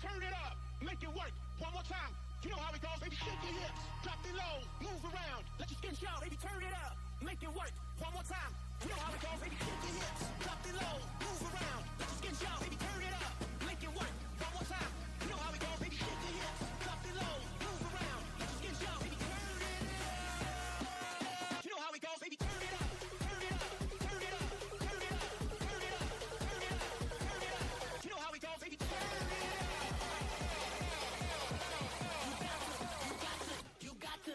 turn it up, make it work. One more time. You know how it goes, baby. Shake your hips, drop it low, move around, let your skin show, baby. Turn it up, make it work. One more time. You know how it goes, baby. Shake your hips, drop it low, move around, let your skin show, baby. Turn it up, make it work. One more time. You know how it goes, baby. Shake your hips, drop it low, move around, let your skin show, baby. Turn it up. You know how it goes, baby. Turn it up, turn it up, turn it up, turn it up, turn it up, turn it up, turn it up. You know how it goes, baby. Turn it up. You got to.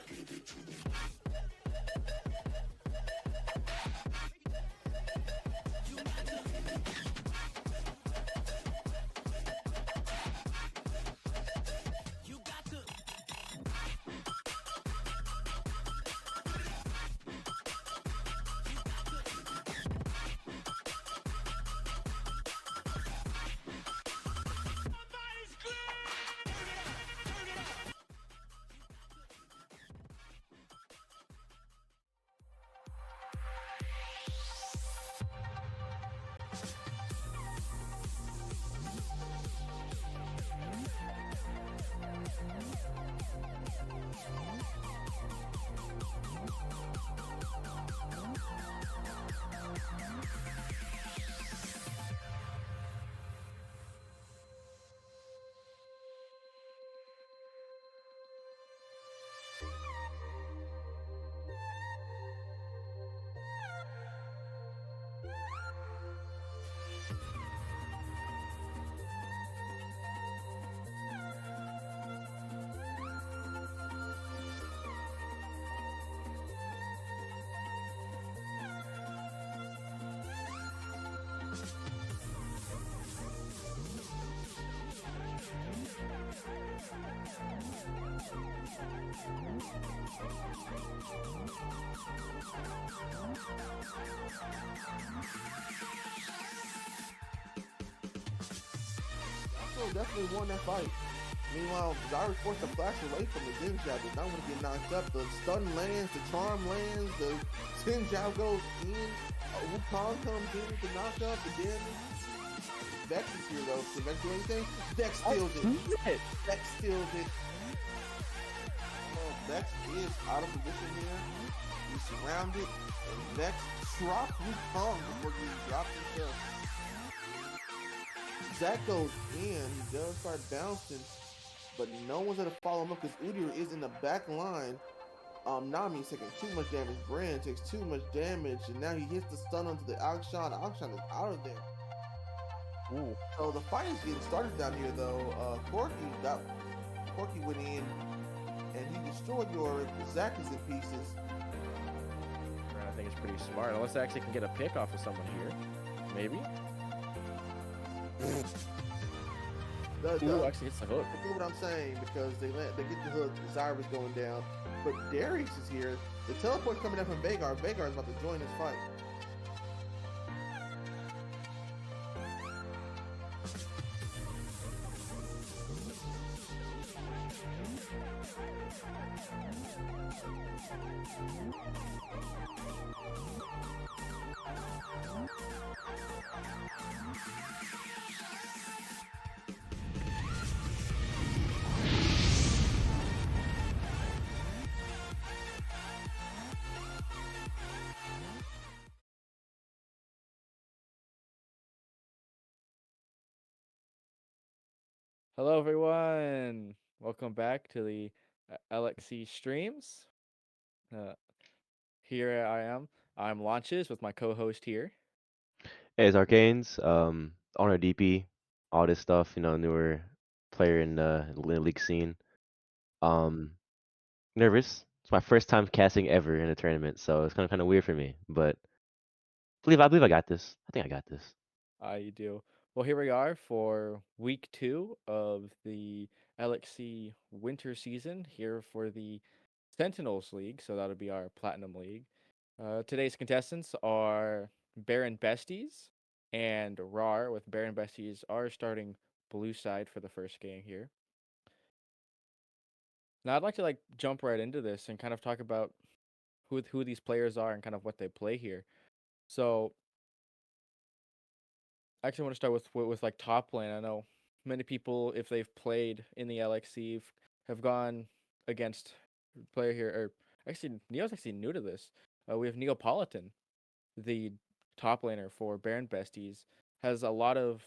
Also definitely won that fight. Meanwhile, Zyra forced the flash away from the Jin Jab, did not want to get knocked up. The stun lands, the charm lands, the Jin Jab goes in. Wukong comes in with the knockup, the damage. Vex is here though. Can Vex do anything? Vex steals it. Vex steals it. Vex is out of position here. He's surrounded, and Vex drops Wukong before getting dropped himself. Zach goes in, he does start bouncing, but no one's gonna follow him up because Udyr is in the back line. Nami's taking too much damage. Brand takes too much damage, and now he hits the stun onto the Akshan. Akshan is out of there. Ooh. So the fight is getting started down here, though. Corky went in, and he destroyed Yorick. Zach is in pieces. I think it's pretty smart, unless I actually can get a pick off of someone here. Maybe. Ooh, actually hits the hook. You know what I'm saying, because they get the hook. Zyra's going down, but Darius is here. The teleport coming up from Veigar. Veigar is about to join this fight. Hello, everyone. Welcome back to the LXC streams. Here I am. I'm Launches with my co-host here. Hey, it's Arcanes, owner DP, all this stuff, newer player in the league scene. Um, Nervous. It's my first time casting ever in a tournament, so it's kind of weird for me. But I believe I got this. I think I got this. You do. Well, here we are for week 2 of the LXC winter season here for the Sentinels League. So that'll be our Platinum League. Today's contestants are Baron Besties and RAWR, with Baron Besties are starting blue side for the first game here. Now I'd like to jump right into this and kind of talk about who these players are and kind of what they play here. So I actually want to start with top lane. I know many people, if they've played in the LXC, have gone against player here. Or actually, Neo's actually new to this. We have Neapolitan, the top laner for Baron Besties, has a lot of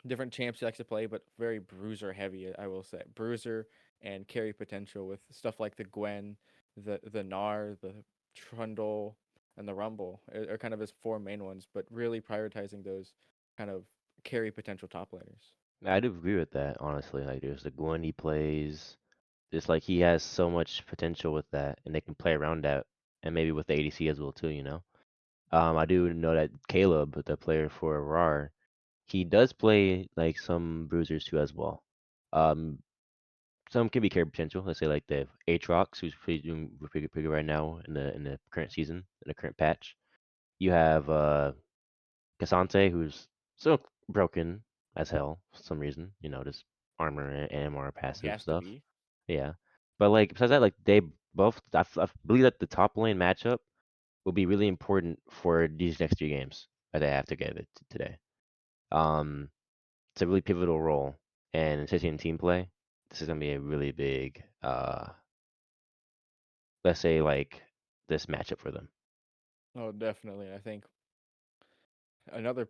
different champs he likes to play, but very bruiser heavy. I will say bruiser and carry potential with stuff like the Gwen, the Gnar, the Trundle, and the Rumble are kind of his four main ones. But really prioritizing those kind of carry potential top laners. I do agree with that, honestly. Like, there's the Gwen he plays. It's like he has so much potential with that, and they can play around that, and maybe with the ADC as well too. I do know that Caleb, the player for RAWR, he does play like some bruisers too as well. Um, some can be carry potential. Let's say like the Aatrox, who's doing pretty good right now in the current season, in the current patch. You have Cassante, who's still broken as hell for some reason. Just armor and MR He passive has to stuff. be. Yeah, but like besides that, like they both, I believe that the top lane matchup will be really important for these next 3 games that they have together today. Um, it's a really pivotal role, and especially in team play, this is gonna be a really big, let's say like this matchup for them. Oh, definitely. I think another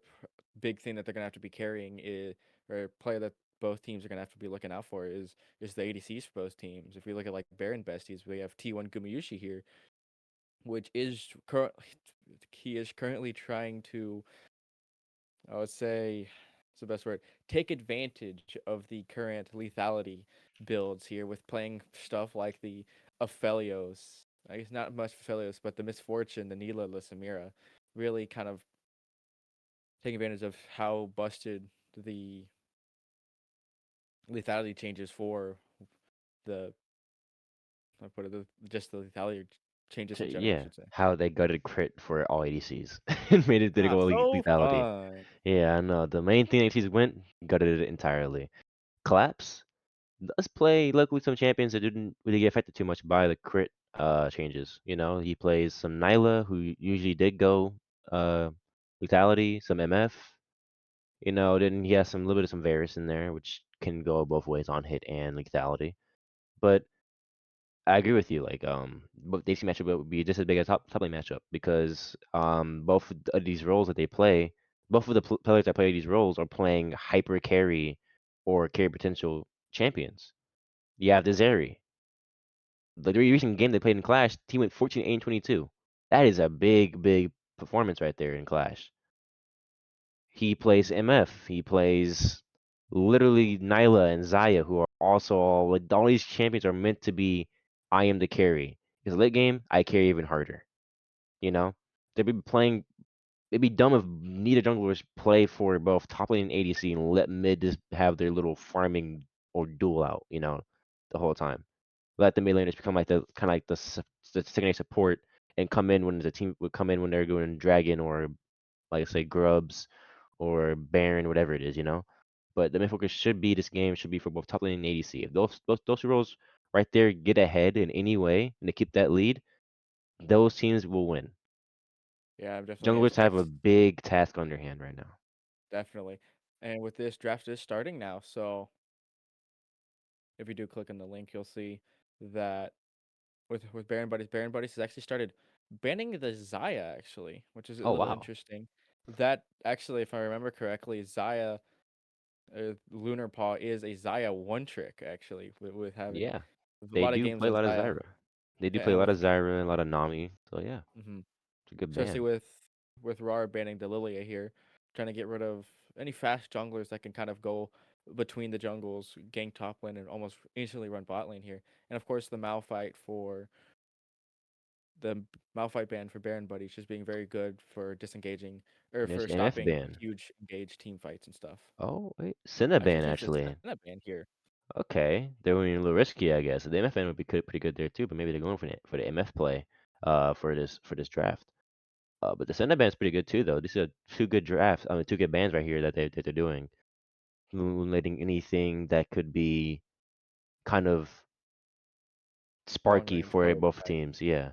big thing that they're gonna have to be carrying is, or a player that both teams are gonna have to be looking out for is the ADCs for both teams. If we look at like Baron Besties, we have T1 Gumayushi here, which is currently he is currently trying to, I would say, it's the best word, take advantage of the current lethality builds here with playing stuff like the Aphelios. I guess not much Aphelios, but the Misfortune, the Nila, the Samira, really kind of taking advantage of how busted the lethality changes for the I put it just the lethality changes in general, I Yeah, should say. how they gutted crit for all ADCs and made it did Ah, go so lethality. fun. Yeah, I know. The main thing ADCs went gutted it entirely. Collapse does play locally some champions that didn't really get affected too much by the crit changes. He plays some Nyla who usually did go uh lethality, some MF. Then he has some little bit of some Varus in there, which can go both ways on hit and lethality. But I agree with you. Like, both DC matchup would be just as big as top lane matchup because both of these roles that they play, both of the players that play these roles are playing hyper carry or carry potential champions. You have the Zeri. The recent game they played in Clash, team went 14-8-22. That is a big, big performance right there in Clash. He plays Mhm. MF. He plays literally Nyla and Zaya, who are also all these champions are meant to be. I am the carry. Because late game, I carry even harder. You know, they'd be playing. It'd be dumb if neither junglers play for both top lane and ADC and let mid just have their little farming or duel out. The whole time. Let the mid laners become like the kind of like the secondary support and come in when the team would come in when they're doing dragon or like say grubs or Baron, whatever it is. But the main focus should be this game should be for both top lane and ADC. If those two roles right there get ahead in any way and they keep that lead, those teams will win. Yeah, I'm definitely Junglers have a it's big task on their hand right now. definitely. And with this draft is starting now, so if you do click on the link, you'll see that with Baron Buddies has actually started banning the Zaya actually, which is a Oh little wow. interesting. That actually, if I remember correctly, Zaya Lunar Paw is a Zaya one trick actually with having Yeah. a They lot of do games play a with lot of Zaya. Zyra. They do Yeah, play a and lot with of Zyra and a lot of Nami. So yeah, mhm, it's a good especially ban. with RAR banning the Lilia here, trying to get rid of any fast junglers that can kind of go between the jungles, gank top lane, and almost instantly run bot lane here. And of course, the Malphite ban for Baron Buddies just being very good for disengaging or There's for MF stopping ban. huge engaged team fights and stuff. Oh wait, I should Cinnabon think it's actually. a ban here. Okay, they were a little risky, I guess. The MFN would be pretty good there too, but maybe they're going for the MF play, for this draft. But the Cinnabon is pretty good too, though. These are two good drafts. I mean, two good bands right here that they're doing, eliminating anything that could be kind of Long sparky range for power both fight. teams. Yeah.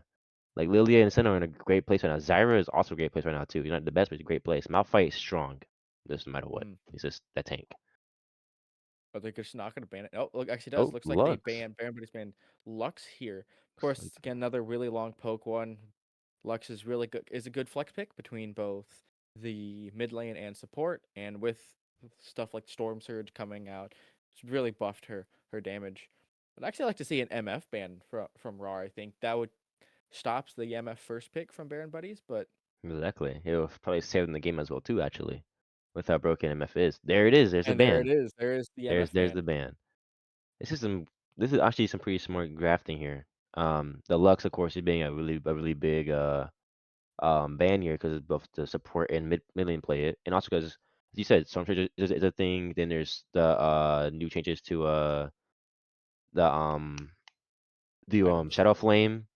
Like Lilia and Senna are in a great place right now. Zyra is also a great place right now too. He's not the best, but he's a great place. Malphite is strong, just no matter what. Mhm. He's just that tank. Are they just not gonna ban it? Oh, look, actually it does. Oh, Looks like they Lux. ban Baron Buddies ban Lux here. Of course, again, another really long poke one. Lux is really good. Is a good flex pick between both the mid lane and support, and with stuff like Storm Surge coming out, it's really buffed her damage. I'd actually like to see an MF ban from RAWR. I think that would stops the MF first pick from Baron Buddies, but Exactly. It'll probably save them the game as well too, actually. With how broken MF is. There it is. There's the and there it ban. is. There is the MF There's ban. the ban. This is some. This is actually some pretty smart grafting here. The Lux, of course, is being a really big ban here because both the support and mid lane play it, and also because, as you said, Storm Surge is a thing. Then there's the new changes to the Items. Shadow Flame,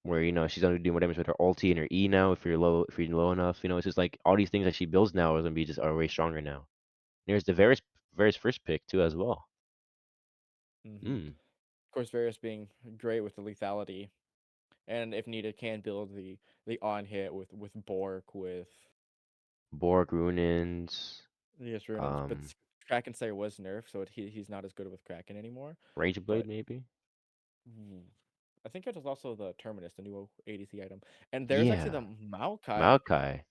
where she's gonna do more damage with her ulti and her E now if you're low enough. It's just like all these things that she builds now is gonna be just are way stronger now. There's the Varus first pick too as well. Of Mm. course, Varus being great with the lethality, and if needed, can build the on hit with Bork with Borg Runins, yes Runa's. But um, Kraken Slayer was nerfed, so he's not as good with Kraken anymore. Rage Blade But maybe. mm, I think it was also the Terminus, the new ADC item, and there's actually Yeah, the Maokai. Maokai,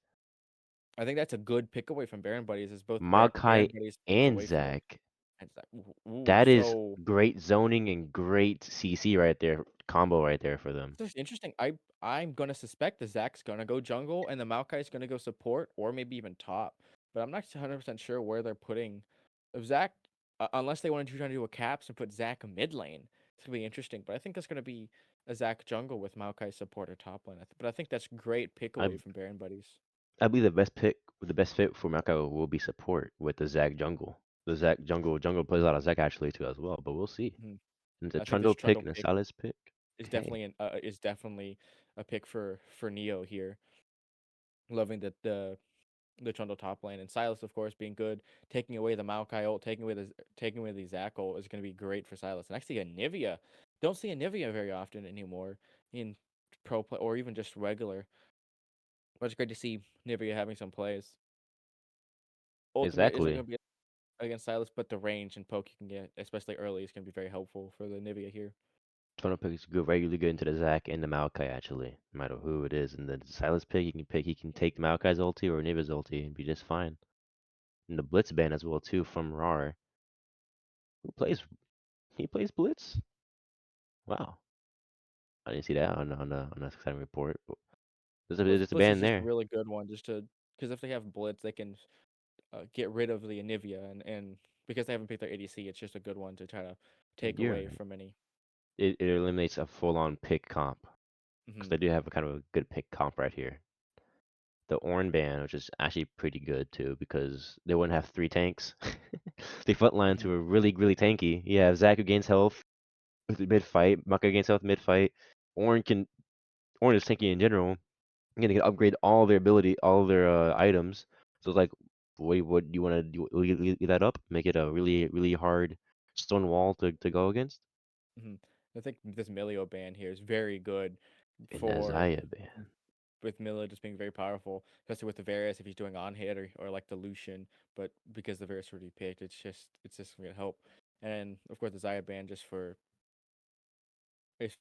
I think that's a good pick away from Baron Buddies. Is both Baron Maokai Buddies picks and away from it, Zac. and it's like ooh, That is so great zoning and great CC right there, combo right there for them. this is interesting. I'm gonna suspect the Zach's gonna go jungle and the Maokai's gonna go support or maybe even top, but I'm not 100% sure where they're putting if Zach, unless they want to try to do a caps and put Zach mid lane. It's gonna be interesting, but I think it's gonna be a Zach jungle with Maokai support or top lane. But I think that's great pick I away from Baron Buddies. I believe the best fit for Maokai will be support with the Zac jungle. The Zac jungle plays a lot of Zac actually too as well, but we'll see. Mhm. And the I think this Trundle pick Trundle and the pick Silas pick. is Okay. definitely a pick for Neo here. Loving that the Trundle top lane, and Silas, of course, being good, taking away the Maokai ult, taking away the Zac ult is going to be great for Silas. And actually, a Nivea, don't see a Nivea very often anymore in pro play or even just regular. But it's great to see Nivea having some plays. Ultimate isn't Exactly. going to be against Silas, but the range and poke you can get, especially early, is going to be very helpful for the Nivea here. Trundle pick is good, regularly good into the Zac and the Maokai actually, no matter who it is. And the Silas pick, he can take the Maokai's ulti or Niva's ulti and be just fine. And the Blitz ban as well too from RAR. Who plays? He plays Blitz. Wow, I didn't see that on the exciting report. But there's a Blitz is ban just a there. really good one, just to because if they have Blitz, they can get rid of the Anivia, and because they haven't picked their ADC, it's just a good one to try to take You're away right. from any. It eliminates a full-on pick comp because Hmm. they do have a kind of a good pick comp right here. The Ornn ban, which is actually pretty good too, because they wouldn't have three tanks. The front lines Hmm. were really tanky. You have Zac who gains health mid fight, Maka gains health mid fight. Ornn is tanky in general. And they can upgrade all their all their items. So it's like, wait, what do you want to do? Leave that up? Make it a really hard stone wall to go against? Hmm. I think this Milio ban here is very good And for Isaiah ban. with Milio just being very powerful, especially with the Varus if he's doing on hit or like the Lucian. But because the Varus already picked, it's just gonna help. And of course the Zaya ban just for it's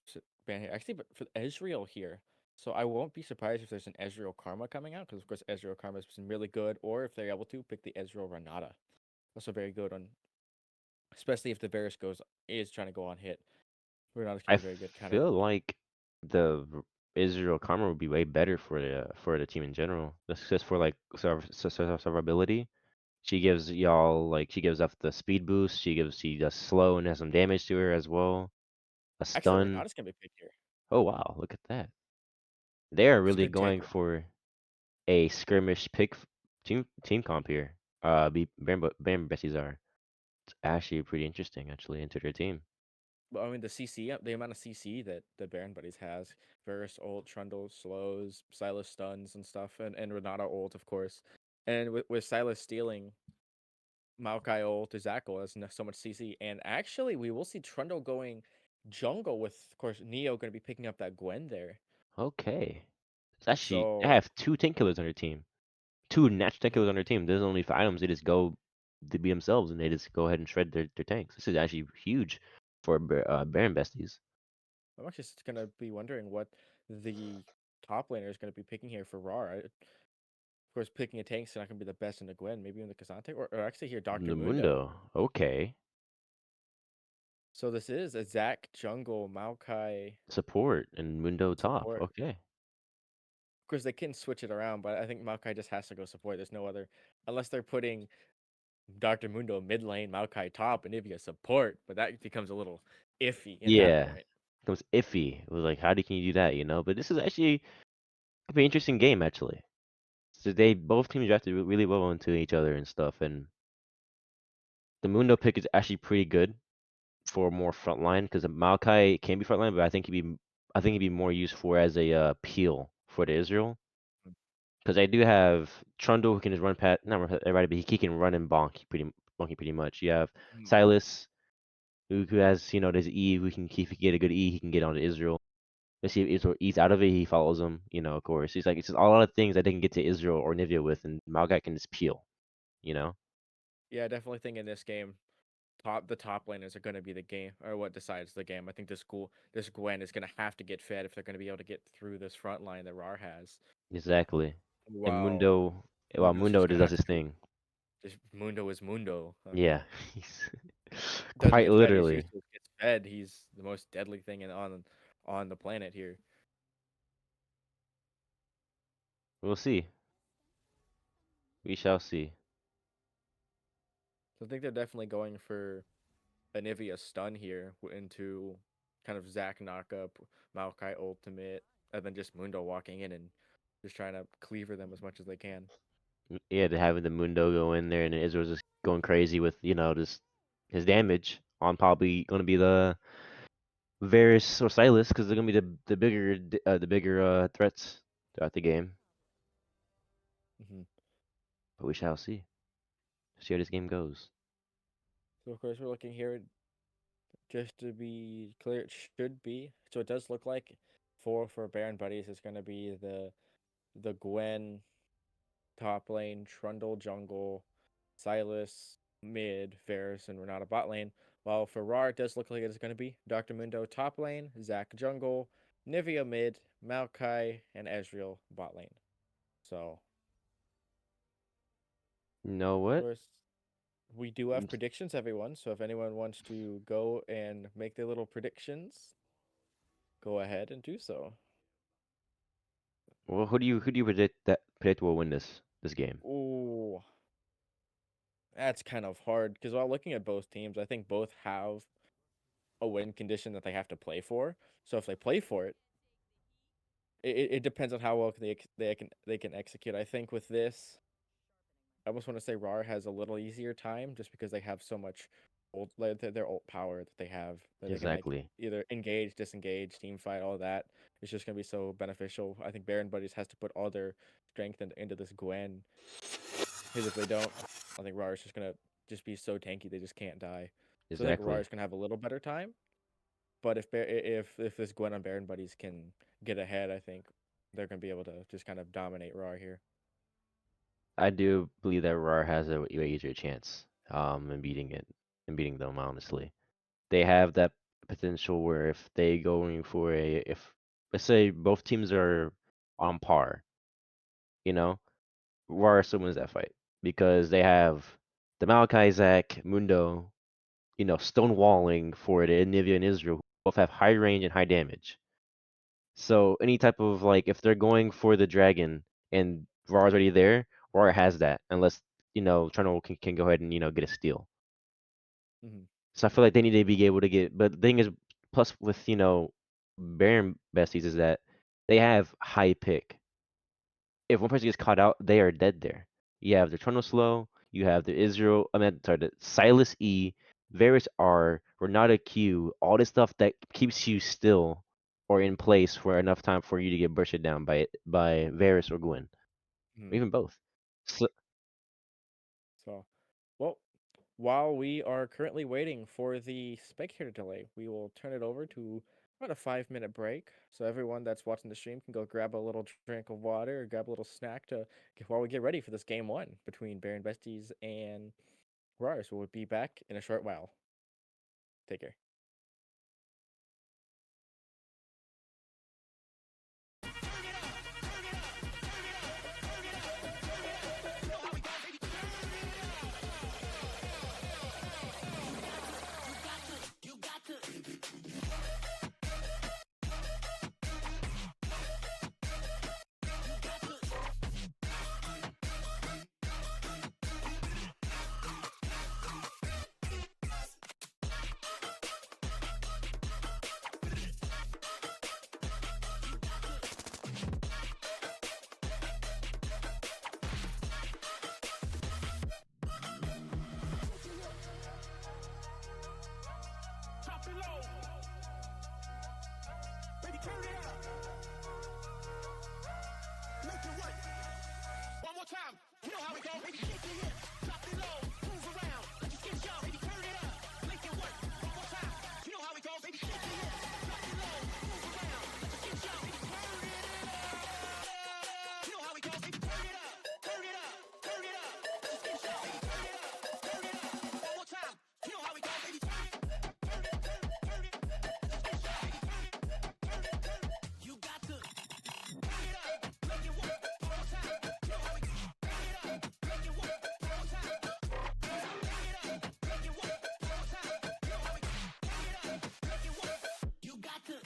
ban here. Actually, but for Ezreal here. So I won't be surprised if there's an Ezreal Karma coming out, because of course Ezreal Karma has been really good, or if they're able to pick the Ezreal Renata. Also very good on, especially if the Varus goes is trying to go on hit. Renata's gonna I be very good counter. feel like Israel Karma would be way better for the team in general. That's just for like survivability. She gives y'all like she gives up the speed boost. She does slow and has some damage to her as well. A Actually, stun. Renata's gonna be picked here. Oh wow, look at that. They are It's a really good going tank. for a skirmish team comp here. Bam Besties are. It's actually pretty interesting actually into their team. But I mean, the CC, the amount of CC that the Baron Buddies has, Varus ult, Trundle slows, Silas stuns and stuff, and Renata ult, of course. And with Silas stealing Maokai ult, Zackle has so much CC. And actually, we will see Trundle going jungle with, of course, Neo going to be picking up that Gwen there. Okay. It's actually they So, have two tank killers on their team. Two natural tank mhm, killers on their team. There's only for items they just go to be themselves, and they just go ahead and shred their tanks. This is actually huge for Baron Besties. I'm actually just gonna be wondering what the top laner is gonna be picking here for RAR. Of course, picking a tank's not gonna be the best in the Gwen. Maybe in the Kazante, or actually here Doctor Mundo. Mundo, okay. So this is a Zac jungle Maokai Support and Mundo top, support. okay. Of course, they can switch it around, but I think Maokai just has to go support. There's no other, unless they're putting Doctor Mundo mid lane, Maokai top, and Ivia support. But that becomes a little iffy in that Yeah, point. it was iffy. It was like, how can you do that, you know? But this is actually could be an interesting game, actually. So they both teams drafted really well into each other and stuff, and the Mundo pick is actually pretty good for more frontline because Maokai can be frontline, but I think he'd be more used for as a peel for the Israel. Because I do have Trundle who can just run past, not run past everybody, but he can run and bonky pretty much. You have Mhm. Silas who has there's E who can if he get a good E he can get onto Israel. Let's see if Israel eats out of it, he follows him. Of course, it's just a lot of things that they can get to Israel or Nivea with, and Maokai can just peel. You know, Yeah, I definitely think in this game, the top laners are going to be the game or what decides the game. I think this Gwen is going to have to get fed if they're going to be able to get through this front line that RAR has. exactly. And While Mundo's Mundo just going just to does have his to do thing. just Mundo is Mundo. I Yeah, mean, he's doesn't quite get fed. He's literally. useless. Gets fed. He's the most deadly thing on the planet here. We'll see. We shall see. So I think they're definitely going for an Ivia stun here into kind of Zac knockup, Maokai ultimate, and then just Mundo walking in and just trying to cleaver them as much as they can. Yeah, to having the Mundo go in there and Israel's just going crazy with just his damage on probably going to be the Varus or Silas because they're going to be the bigger threats throughout the game. Hmm. But we shall see. See how this game goes. So of course we're looking here just to be clear. It should be so. It does look like for Baron Buddies, it's going to be the Gwen top lane, Trundle jungle, Silas mid, Varus and Renata bot lane. While for RAR, it does look like it's going to be Dr. Mundo top lane, Zac jungle, Nivea mid, Maokai, and Ezreal bot lane. So, You know of what? course, we do have predictions, everyone. So if anyone wants to go and make their little predictions, go ahead and do so. Well, who do you predict will win this game? Ooh, that's kind of hard because while looking at both teams, I think both have a win condition that they have to play for. So if they play for it, it depends on how well they can execute. I think with this, I almost want to say RAR has a little easier time just because they have so much ult like their ult power that they have that they can like Exactly. either engage, disengage, team fight, all that. It's just gonna be so beneficial. I think Baron Buddies has to put all their strength into this Gwen because if they don't, I think RAR is just gonna just be so tanky they just can't die. So I think RAR Exactly. is gonna have a little better time. But if this Gwen on Baron Buddies can get ahead, I think they're gonna be able to just kind of dominate RAR here. I do believe that RAR has a way easier chance in beating them, honestly. They have that potential where if they going for a if let's say both teams are on par, you know, RAR still wins that fight because they have the Malachi Zach, Mundo, stonewalling for the Nivea and Israel, who both have high range and high damage. So any type of like if they're going for the dragon and RAR's already there, RAR has that unless Trundle can go ahead and get a steal. Hmm. So I feel like they need to be able to get. But the thing is, plus with Baron besties is that they have high pick. If one person gets caught out, they are dead there. You have the Trundle slow. You have the Israel. I mean, sorry, the Silas E, Varus R, Renata Q. All this stuff that keeps you still or in place for enough time for you to get bursted down by Varus or Gwen, or Hmm. even both. So So, well, while we are currently waiting for the spectator delay, we will turn it over to about a 5 minute break. So everyone that's watching the stream can go grab a little drink of water or grab a little snack while we get ready for this game one between Baron Besties and RAWR. So we'll be back in a short while. Take care. Drop it low. Baby, turn it up. Make it work. One more time. You know how we go. Baby, shake your hips. Drop it low. Move around. Let your skin show. Baby, turn it up. Make it work. One more time. You know how we go. Baby, shake your hips. Drop it low. Move around. Let your skin show. Baby, turn it up. You know how we go. Baby, turn it up. Turn it up. Turn it up. Let your skin show. Baby, turn it up. Turn it up. One more time. You know how we go. Baby, turn it. Turn it. Turn it. Let your skin show. Baby, turn it. Turn it. Turn it. You got to turn it up. Make it work. One more time. You know how we go. Turn it up. Make it work. One more time. Turn it up. Make it work. One more time. You know how we go. Turn it up. Make it work. You got to.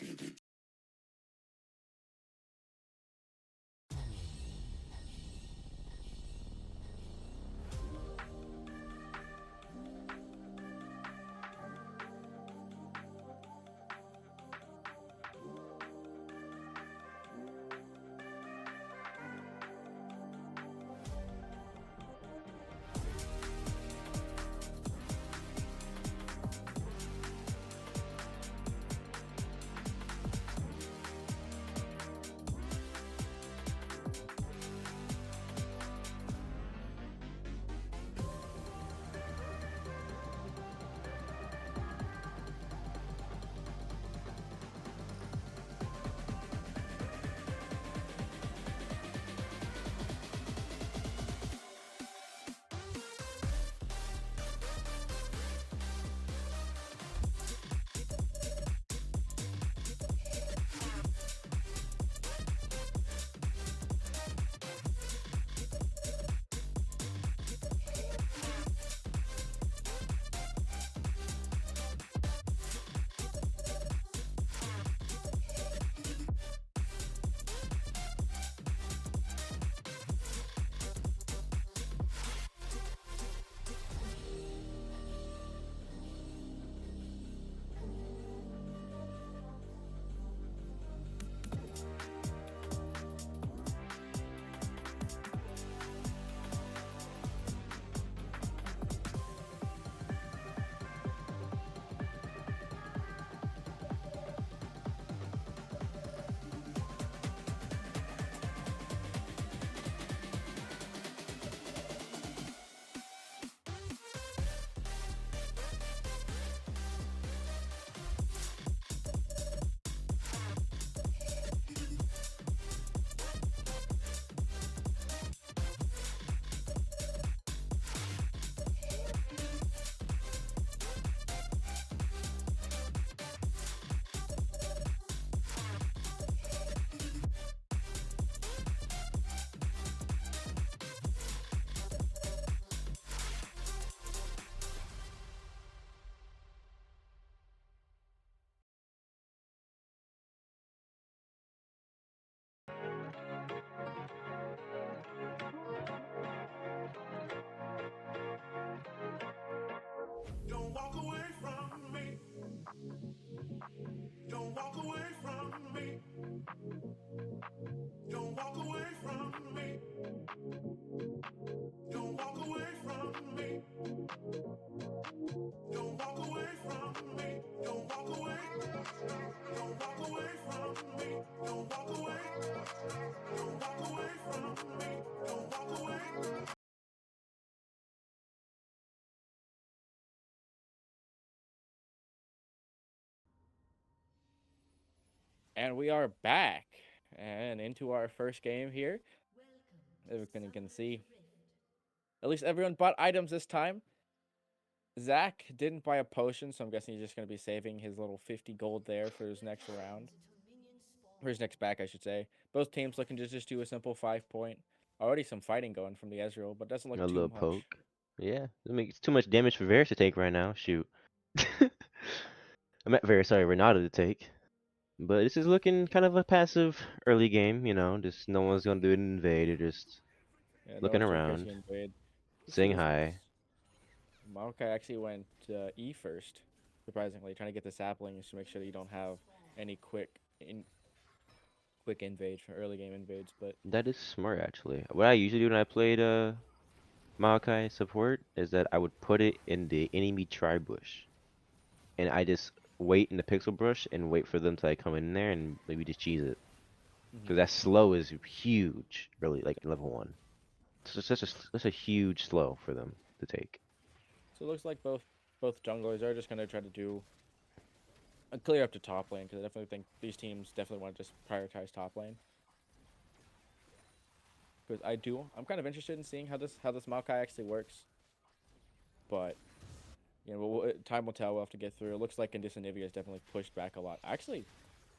Don't walk away from me. Don't walk away from me. Don't walk away from me. Don't walk away from me. Don't walk away from me. Don't walk away. Don't walk away from me. Don't walk away. Don't walk away from me. Don't walk away. And we are back and into our first game here. As you can see, at least everyone bought items this time. Zach didn't buy a potion, so I'm guessing he's just going to be saving his little 50 gold there for his next round. Or his next back, I should say. Both teams looking to just do a simple 5-point. Already some fighting going from the Ezreal, but doesn't look A too little much. poke. Yeah, it's too much damage for Varus to take right now. Shoot. I meant Varus, sorry, Renata to take. But this is looking kind of a passive early game, you know, just no one's gonna do an invade, they're just Yeah, no looking one's doing around, crazy invade. You see saying this hi. Maokai actually went E first, surprisingly, trying to get the saplings to make sure that you don't have any quick invade for early game invades. But That is smart actually. What I usually do when I played Maokai support is that I would put it in the enemy tri bush. And I just wait in the pixel brush and wait for them to like come in there and maybe just cheese it. Because that slow is huge, really, like in level 1. So it's such a huge slow for them to take. so it looks like both junglers are just gonna try to do a clear up to top lane because I definitely think these teams definitely want to just prioritize top lane. Because I'm kind of interested in seeing how this Maokai actually works. But time will tell. We'll have to get through. It looks like Indus and Nivea is definitely pushed back a lot. Actually,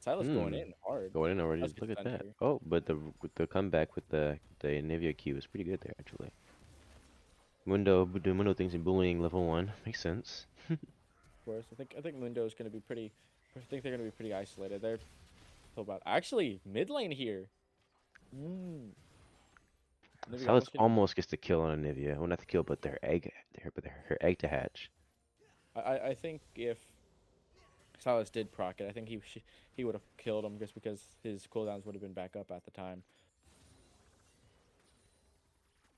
Silas going Hmm. in hard. Going in already. Let's get Look at stunned that. here. Oh, but the comeback with the Nivea Q is pretty good there actually. Mundo thinks in bullying level 1 makes sense. Of course, I think Mundo is going to be pretty. I think they're going to be pretty isolated. They're still about actually mid lane here. Mm. Nivea Silas almost getting. almost gets the kill on a Nivea. Well, not the kill, but her egg to hatch. I think if Silas did proc it, I think he would have killed him just because his cooldowns would have been back up at the time.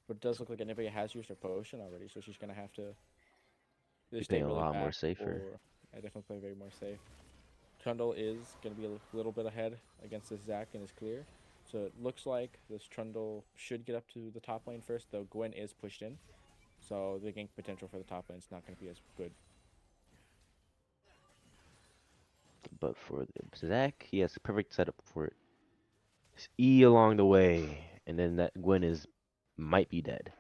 But it does look like Nivea has used her potion already, so she's going to have to Be stay playing a really lot more back. safer. Or I definitely play very more safe. Trundle is going to be a little bit ahead against this Zac and is clear. So it looks like this Trundle should get up to the top lane first, though Gwen is pushed in. So the gank potential for the top lane is not going to be as good. But for the Zac, he has the perfect setup for it. Just E along the way, and then that Gwen is might be dead.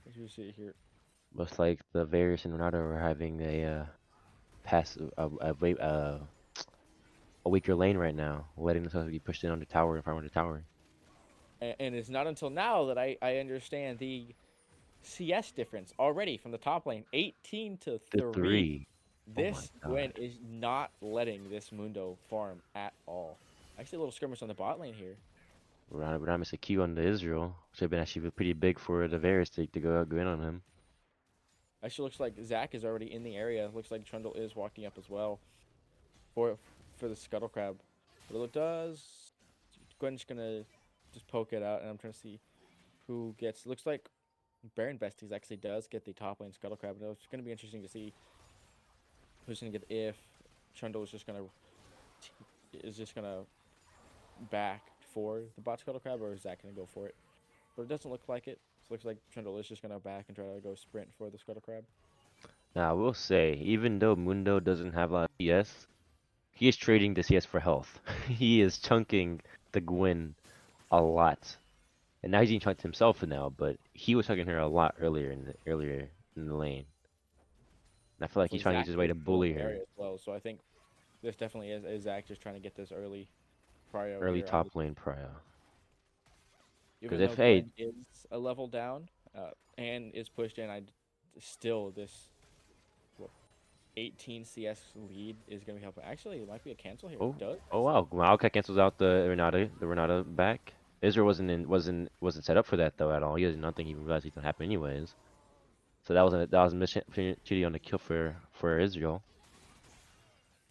As you see here. Looks like the Varus and Renata are having a passive a weaker lane right now, letting themselves be pushed in on the tower in front of the tower. And it's not until now that I understand the CS difference already from the top lane 18 to The 3. 3. Oh my This Gwen god. is not letting this Mundo farm at all. Actually, a little skirmish on the bot lane here. Renata missed a Q on the Israel. Should have been actually pretty big for the Varus to go in on him. Actually, looks like Zac is already in the area. Looks like Trundle is walking up as well for the Scuttle Crab. But it does. Gwen's gonna just poke it out, and I'm trying to see who gets. Looks like Baron Besties actually does get the top lane Scuttle Crab. And it's gonna be interesting to see who's gonna get if Trundle is just gonna back for the bot Scuttle Crab, or is Zac gonna go for it? But it doesn't look like it. So it looks like Trundle is just gonna back and try to go sprint for the Scuttle Crab. Now I will say, even though Mundo doesn't have a lot of CS, he is trading the CS for health. He is chunking the Gwen a lot. And now he's being chunked himself now, but he was chunking her a lot earlier in the lane. And I feel like So he's trying to use Zac his way is to still in bully the her. area as well. So I think this definitely is Zac just trying to get this early prio Early here. top lane prio. Because Even if though hey, Gwen is a level down and is pushed in, still this what, 18 CS lead is going to be helpful. Actually, it might be a cancel here. oh It does. oh wow, Maokai cancels out the Renata back. Israel wasn't set up for that though at all. He doesn't not think he realized it was gonna happen anyways. So that was a missed opportunity on the kill for Israel.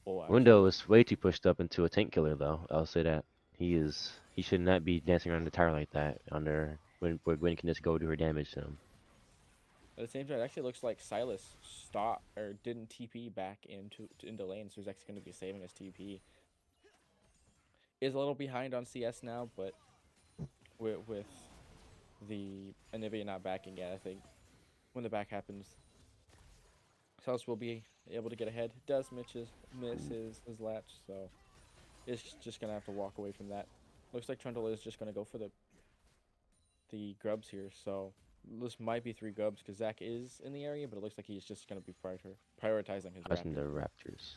Oh, Mundo actually, is way too pushed up into a tank killer though. I'll say that. He should not be dancing around the tower like that under when where Gwen can just go do her damage to him. at the same time, it actually looks like Silas stopped or didn't TP back into lane, so he's actually going to be saving his TP. Is a little behind on CS now, but with the Anivia not backing yet, I think when the back happens, Silas will be able to get ahead. Does miss his latch, so it's just gonna have to walk away from that. Looks like Trundle is just gonna go for the grubs here, so this might be 3 Gubs because Zach is in the area, but it looks like he's just going to be prioritizing his Passing the Raptors here. Raptors.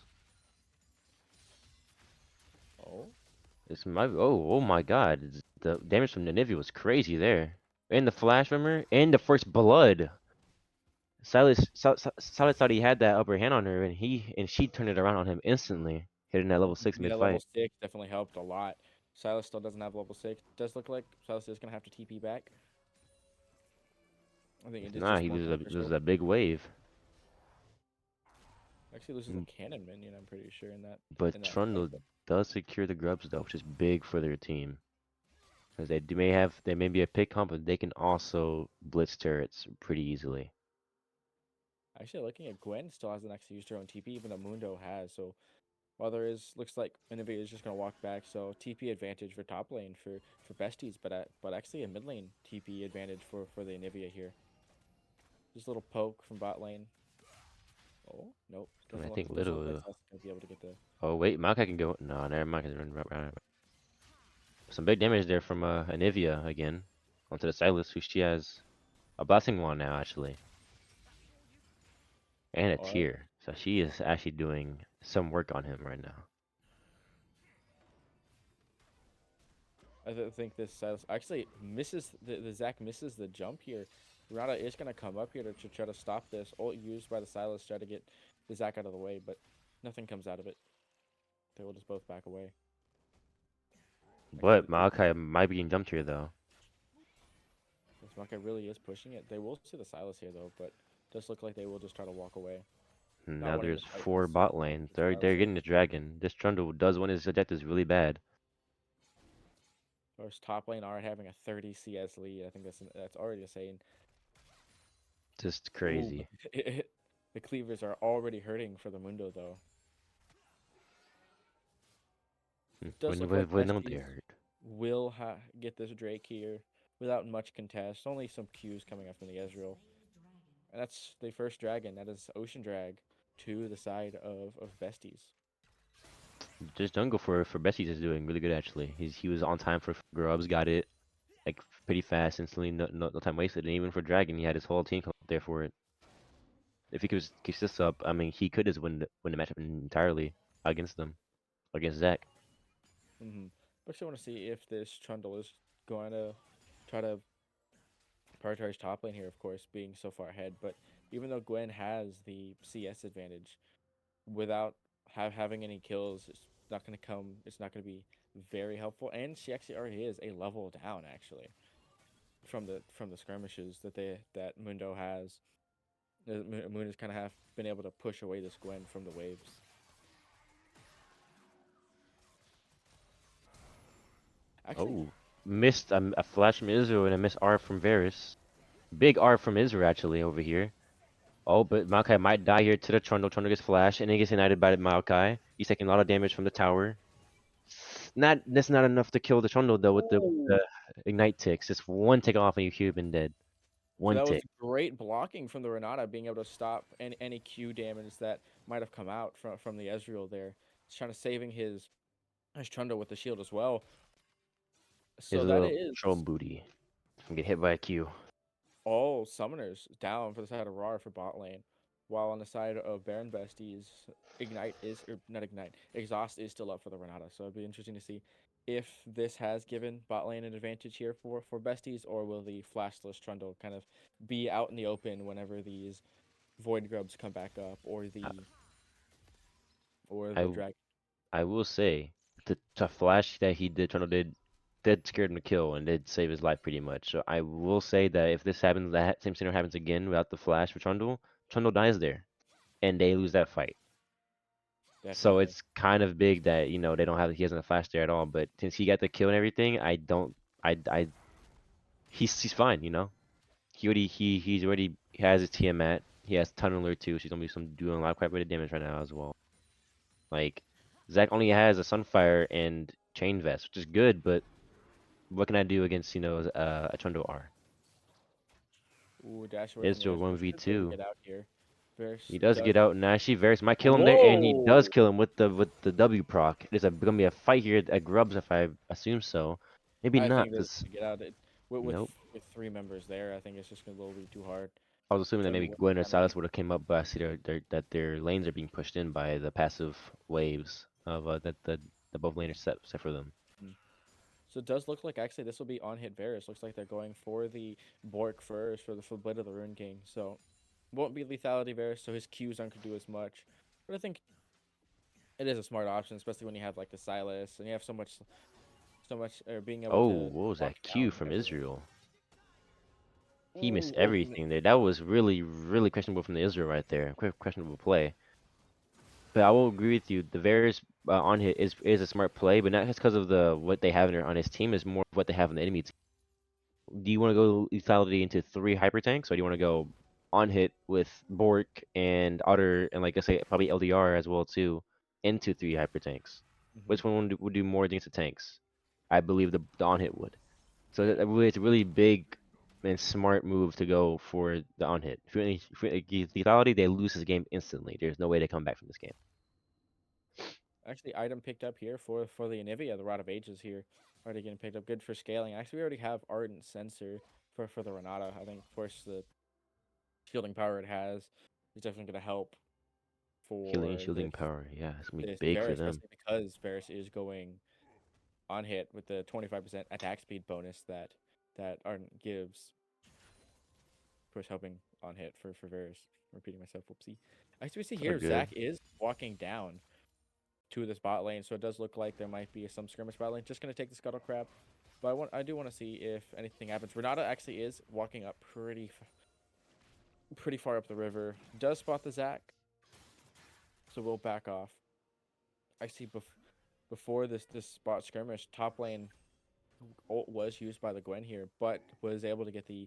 Oh, This might. Oh my God! The damage from the Nivea was crazy there. And the flash, remember? And the first blood. Silas thought he had that upper hand on her, and she turned it around on him instantly, hitting that level 6 mid yeah, level fight. 6 definitely helped a lot. Silas still doesn't have level 6. Does look like Silas is going to have to TP back. I think If it is not, just he one loses click or loses so. a big wave. Actually loses a Mm, cannon minion, I'm pretty sure, But in that fight. Trundle does secure the grubs though, which is big for their team. Because they may be a pick comp, but they can also blitz turrets pretty easily. Actually, looking at Gwen still hasn't actually used her own TP, even though Mundo has. So while there is, looks like Innovator is just gonna walk back. So TP advantage for top lane for Besties, but actually a mid lane TP advantage for the Anivia here. Just a little poke from bot lane. Oh nope, And I doesn't look think doesn't look like little. Seth's gonna be able to get the. Oh wait, Maokai can go. No, never mind. Some big damage there from Anivia again onto the Silas, who she has a blessing wand now actually, and a All right, tear. So she is actually doing some work on him right now. think this Silas actually misses the Zac misses the jump here. Rada is gonna come up here to try to stop this. Ult used by the Silas, try to get the Zac out of the way, but nothing comes out of it. They will just both back away. Actually, But the TP. Maokai might be getting jumped here though. This Maka really is pushing it. They will see the Silas here though, but does look like they will just try to walk away. And Not now wanting to there's fight 4 this bot lane. Silas They're here. getting the dragon. This Trundle does want his objectives really bad. First top lane are having a 30 CS lead. I think that's already insane. Just Ooh, crazy. the cleavers are already hurting for the Mundo though. Does look like When don't they Besties hurt? will get this Drake here without much contest. Only some Qs coming up from the Ezreal. And that's the first dragon. That is Ocean Drag to the side of Besties. This jungle for Besties is doing really good actually. He was on time for grubs, got it like pretty fast, instantly, no time wasted. And even for Dragon, he had his whole team come up there for it. If he could keep this up, I mean, he could just win the matchup entirely against them, against Zach. Mm-hmm. I actually want to see if this Trundle is going to try to prioritize top lane here, of course, being so far ahead. But even though Gwen has the CS advantage, without having any kills, it's not going to come. It's not going to be very helpful. And she actually already is a level down, actually, from the skirmishes that Mundo has. Moon has kind of have been able to push away this Gwen from the waves. Actually, Oh, missed a flash from Israel and a missed R from Varus. Big R from Israel actually over here. Oh, but Maokai might die here to the Trundle. Trundle gets flash and he gets ignited by Maokai. He's taking a lot of damage from the tower. That's not enough to kill the Trundle though with the ignite ticks. Just one tick off and you've been dead. so One that was tick. great blocking from the Renata, being able to stop any Q damage that might have come out from the Ezreal there. He's trying to saving his Trundle with the shield as well. His So that little is troll booty. From get hit by a Q. all summoners down for the side of RAWR for bot lane, while on the side of Baron Besties, Ignite is or not Ignite, Exhaust is still up for the Renata. So it'd be interesting to see if this has given bot lane an advantage here for Besties, or will the flashless Trundle kind of be out in the open whenever these Void Grubs come back up, or I, the I Dragon. I will say the flash that he did, Trundle did scared him to kill and did save his life pretty much. So I will say that if this happens, that same scenario happens again without the flash for Trundle, Trundle dies there, and they lose that fight. So Definitely. it's kind of big that they don't have he hasn't a flash there at all. But since he got the kill and everything, I don't I he's fine. He's already he has his Tiamat. He has Tunneler too. She's gonna be doing a lot quite a bit of damage right now as well. Like Zach only has a Sunfire and Chain Vest, which is good, but what can I do against a Trundle R? Ooh, dash away from the Ezreal Ezreal. Should be able to 1v2. get out here. He Varus does does. get out, and actually Varus might kill him there, and he does Whoa! kill him with the W proc. There's gonna be a fight here at Grubs if I assume so. Maybe I not, think they're because gonna get out. with with, Nope. with 3 members there, I think it's just gonna be a little bit too hard I was assuming for that them to maybe win Gwen or that lane. Silas would have came up, but I see that their lanes are being pushed in by the passive waves of the both laners set for them. Mm. So it does look like actually this will be on hit Varus. Looks like they're going for the Bork first for the Blade of the Rune King. So won't be lethality Varus, so his Qs aren't gonna do as much. But I think it is a smart option, especially when you have like the Silas and you have so much being able Oh, to what was lock that Q down from everyone. Israel? He missed Ooh, ultimate. everything there. That was really, really questionable from the Israel right there. Questionable play. But I will agree with you. The Varus on hit is a smart play, but not just because of the what they have on his team. Is more of what they have on the enemy team. Do you want to go lethality into 3 hyper tanks, or do you want to go on hit with Bork and Otter and like I say probably LDR as well too into 3 hyper tanks? Hmm. Which one would do more against the tanks? I believe the on hit would. So it's a really big and smart move to go for the on hit. If you lethality, they lose this game instantly. There's no way to come back from this game. Actually, item picked up here for the Anivia, the Rod of Ages here. Already getting picked up. Good for scaling. Actually, we already have Ardent Sensor for the Renata. I think, of course, the shielding power it has is definitely going to help Healing and for shielding this power, yeah, it's gonna be this big for Varus, them. especially because Varus is going on hit with the 25% attack speed bonus that Ardent gives. Of course, helping on hit for Varus. Repeating myself, whoopsie. Actually, we see It's all here good. Zach is walking down to this bot lane, so it does look like there might be some skirmish bot lane. Just gonna take the scuttle crab, but I do want to see if anything happens. Renata actually is walking up pretty far up the river. Does spot the Zac, so we'll back off. I see before this spot skirmish, top lane ult was used by the Gwen here, but was able to get the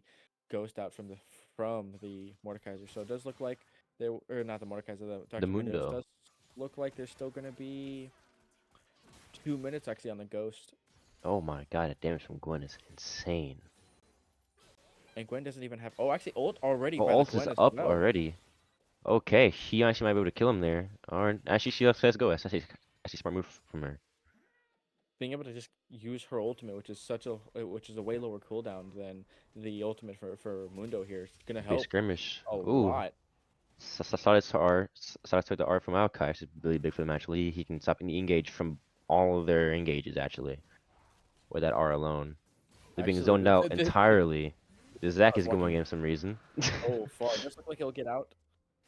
ghost out from the Mordekaiser. So it does look like there, or not the Mordekaiser, the The Dr. Munoz Mundo. does look like there's still gonna be 2 minutes actually on the ghost. Oh my god, the damage from Gwen is insane. And Gwen doesn't even have. Oh, actually, ult already Oh, by the ult is Gwen as up well. already. Okay, she actually might be able to kill him there. Or actually, she lets go. That's actually a smart move from her. Being able to just use her ultimate, which is a way lower cooldown than the ultimate for Mundo here, is gonna Big help skirmish. a Ooh, lot. Started to R. Started to the R from Maokai. It's really big for them actually. He can stop any engage from all of their engages actually, with that R alone. They're being Actually, zoned out entirely. The Zac I was is going walking in for some reason. far. It does look like he'll get out,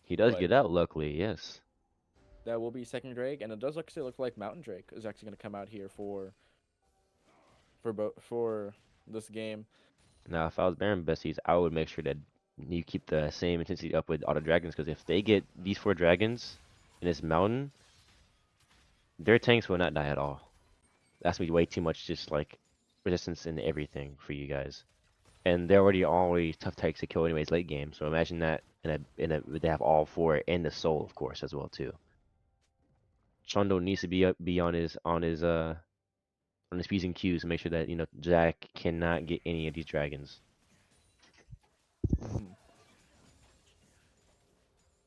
He does but get out, luckily, yes. that will be second Drake, and it does actually look like Mountain Drake is actually gonna come out here for this game. Now, if I was Baron Besties, I would make sure that you keep the same intensity up with all the dragons, because if they get these 4 dragons in this mountain, their tanks will not die at all. That's gonna be way too much, just like resistance and everything for you guys. And they're already tough tanks to kill anyways late game. So imagine that they have all 4 and the soul, of course, as well too. Chondo needs to be on his P's and Q's to make sure that Jack cannot get any of these dragons. Mhm.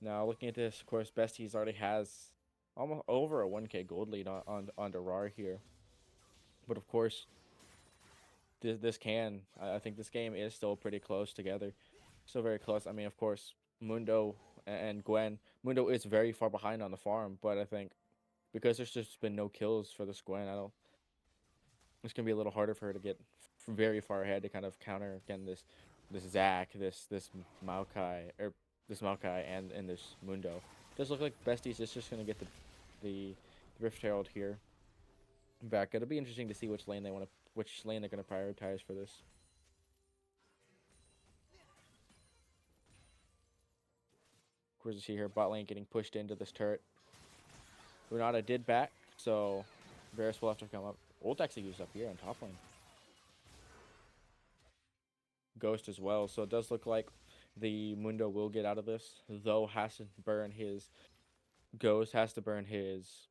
Now looking at this, of course, Besties already has almost over a 1K gold lead on the RAWR here. But of course, I think this game is still pretty close together, still very close. I mean, of course, Mundo and Gwen. Mundo is very far behind on the farm, but I think because there's just been no kills for this Gwen, I don't. It's gonna be a little harder for her to get very far ahead to kind of counter again this Zac, this Maokai, or this Maokai and this Mundo. Does look like Besties is just gonna get the Rift Herald here back. It'll be interesting to see which lane they're gonna prioritize for this. Of course, you see here bot lane getting pushed into this turret. Renata did back, so Varus will have to come up. Ult actually used up here on top lane. Ghost as well, so it does look like the Mundo will get out of this, though has to burn his Ghost, has to burn his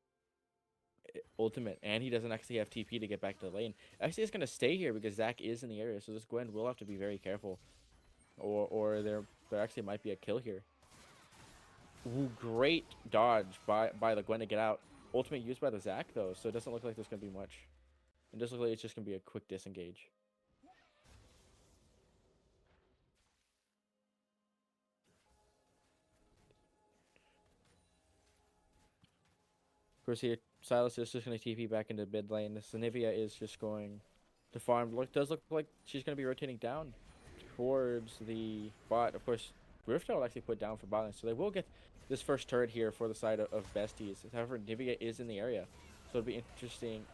ultimate, and he doesn't actually have TP to get back to the lane. Actually, it's gonna stay here because Zac is in the area, so this Gwen will have to be very careful, or there actually might be a kill here. Ooh, great dodge by the Gwen to get out. Ultimate used by the Zac though, so it doesn't look like there's gonna be much. It does look like it's just gonna be a quick disengage. course, here Silas is just going to TP back into mid lane. Senivia is just going to farm. Does look like she's going to be rotating down towards the bot. Of course, Rift will actually put down for bot lane, so they will get this first turret here for the side of Besties. However, Nivea is in the area, so it'll be interesting.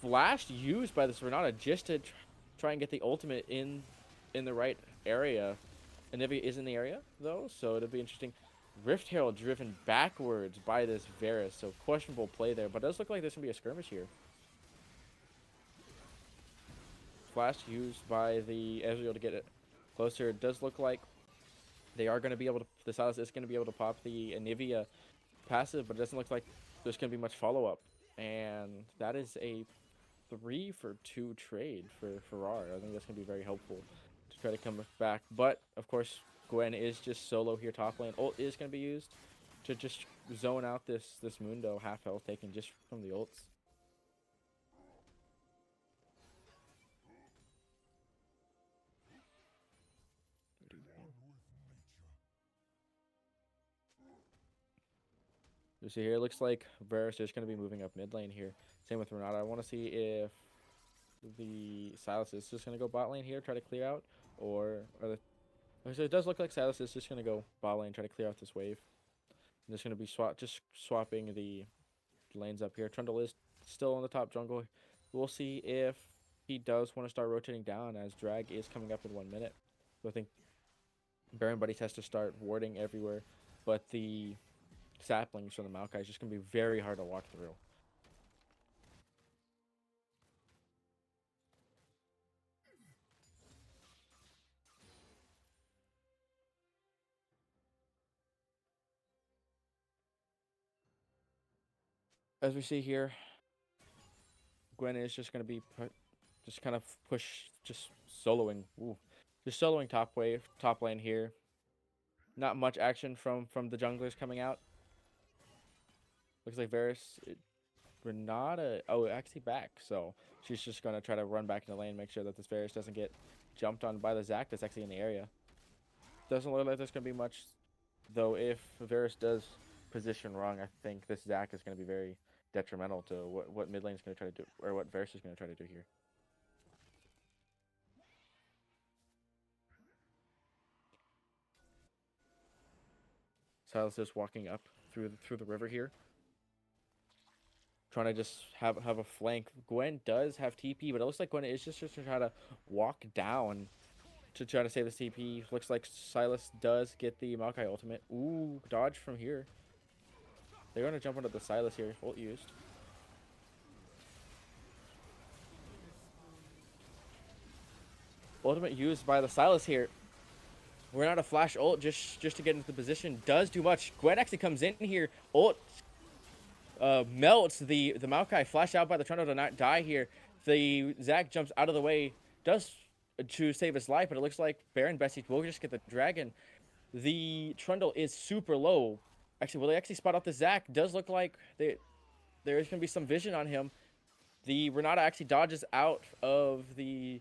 Flash used by this Renata just to try and get the ultimate in the right area. And Nivea is in the area, though, so it'll be interesting. Rift Herald driven backwards by this Varus, so questionable play there, but it does look like there's going to be a skirmish here. Flash used by the Ezreal to get it closer. It does look like they are going to be able to, the Silas is going to be able to pop the Anivia passive, but it doesn't look like there's going to be much follow-up. And that is a 3-for-2 trade for RAWR. I think that's going to be very helpful to try to come back. But, of course, Gwen is just solo here top lane. Ult is going to be used to just zone out this Mundo half health taken just from the ults. You see here, it looks like Varus is going to be moving up mid lane here. Same with Renata. I want to see if the Silas is just going to go bot lane here, try to clear out, or the... So it does look like Silas is just going to go bot lane, try to clear out this wave. I'm just going to be swapping the lanes up here. Trundle is still on the top jungle. We'll see if he does want to start rotating down, as drag is coming up in 1 minute. So I think Baron Buddies has to start warding everywhere, but the saplings from the Maokai is just going to be very hard to walk through. As we see here, Gwen is just going to be just kind of just soloing. Ooh. Just soloing top lane here. Not much action from the junglers coming out. Looks like Varus, Renata, actually back. So she's just going to try to run back into the lane, make sure that this Varus doesn't get jumped on by the Zac that's actually in the area. Doesn't look like there's going to be much, though. If Varus does position wrong, I think this Zac is going to be very detrimental to what mid lane is going to try to do, or what Varus is going to try to do here. Silas is walking up through the river here, trying to just have a flank. Gwen does have TP, but it looks like Gwen is just to try to walk down to try to save this TP. Looks like Silas does get the Maokai ultimate. Ooh, dodge from here. They're going to jump onto the Silas here. Ult used. Ultimate used by the Silas here. We're not a flash ult just to get into the position. Does do much. Gwen actually comes in here. Ult melts the Maokai. Flash out by the Trundle to not die here. The Zac jumps out of the way. Does to save his life, but it looks like Baron Besties will just get the dragon. The Trundle is super low. Actually, will they actually spot out the Zac? Does look like there is going to be some vision on him. The Renata actually dodges out of the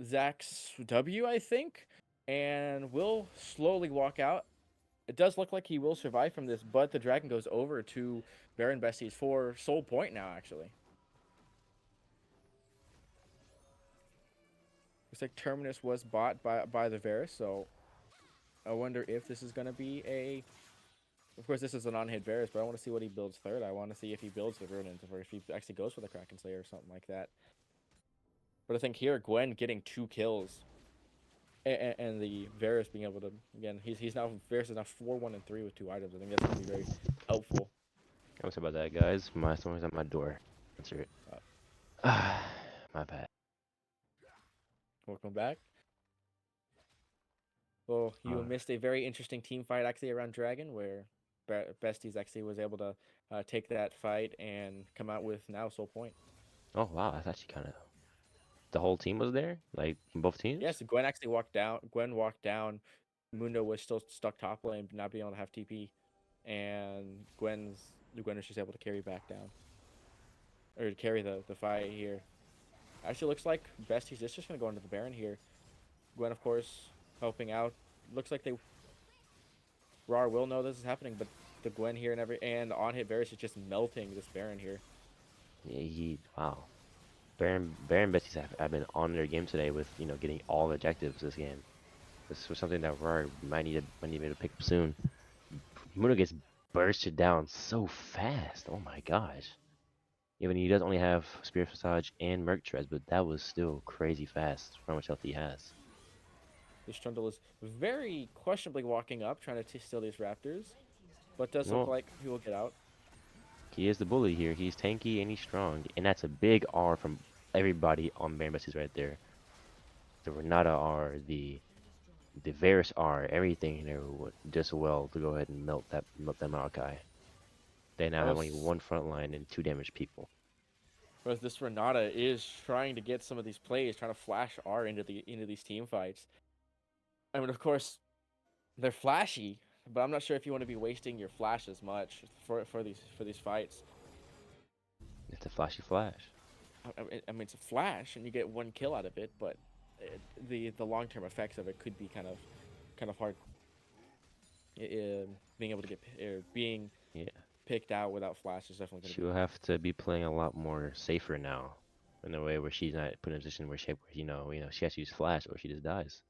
Zac's W, I think, and will slowly walk out. It does look like he will survive from this, but the dragon goes over to Baron Besties for soul point now, actually. Looks like Terminus was bought by the Varus, so I wonder if this is going to be a... Of course, this is a non-hit Varus, but I want to see what he builds third. I want to see if he builds the Ruinant, or if he actually goes for the Kraken Slayer or something like that. But I think here, Gwen getting 2 kills, and the Varus being able to, again, Varus is now 4-1-3 with 2 items. I think that's going to be very helpful. I'm sorry about that, guys. Someone's at my door. Answer it. My bad. Welcome back. Well, you missed a very interesting team fight actually around Dragon, where Besties actually was able to take that fight and come out with now soul point. Oh wow, that's actually kind of... The whole team was there, like both teams. Yes, Gwen actually walked down. Gwen walked down. Mundo was still stuck top lane, not being able to have TP, and Gwen was just able to carry back down, or to carry the fight here. Actually, looks like Besties is just gonna go into the Baron here. Gwen, of course, helping out. Looks like RAWR will know this is happening, but the Gwen here and on hit Varus is just melting this Baron here. Yeah, wow. Baron Besties have been on their game today with getting all the objectives this game. This was something that RAWR might need to be able to pick up soon. Muno gets bursted down so fast. Oh my gosh. Even he does only have Spirit Visage and Merc Treads, but that was still crazy fast for how much health he has. This Trundle is very questionably walking up, trying to steal these Raptors, but does look Well, like he will get out. he is the bully here. He's tanky and he's strong, and that's a big R from everybody on Baron Besties right there. The Renata R, the Varus R, everything there just well to go ahead and melt that Maokai. They now have only one front line and 2 damaged people. Whereas this Renata is trying to get some of these plays, trying to flash R into these team fights. I mean, of course, they're flashy, but I'm not sure if you want to be wasting your flash as much for these fights. It's a flashy flash. I mean, it's a flash, and you get 1 kill out of it, but the long term effects of it could be kind of hard. Being able to get being Yeah. picked out without flash is definitely going to She will have to be playing a lot more safer now, in a way where she's not put in a position where she has to use flash or she just dies.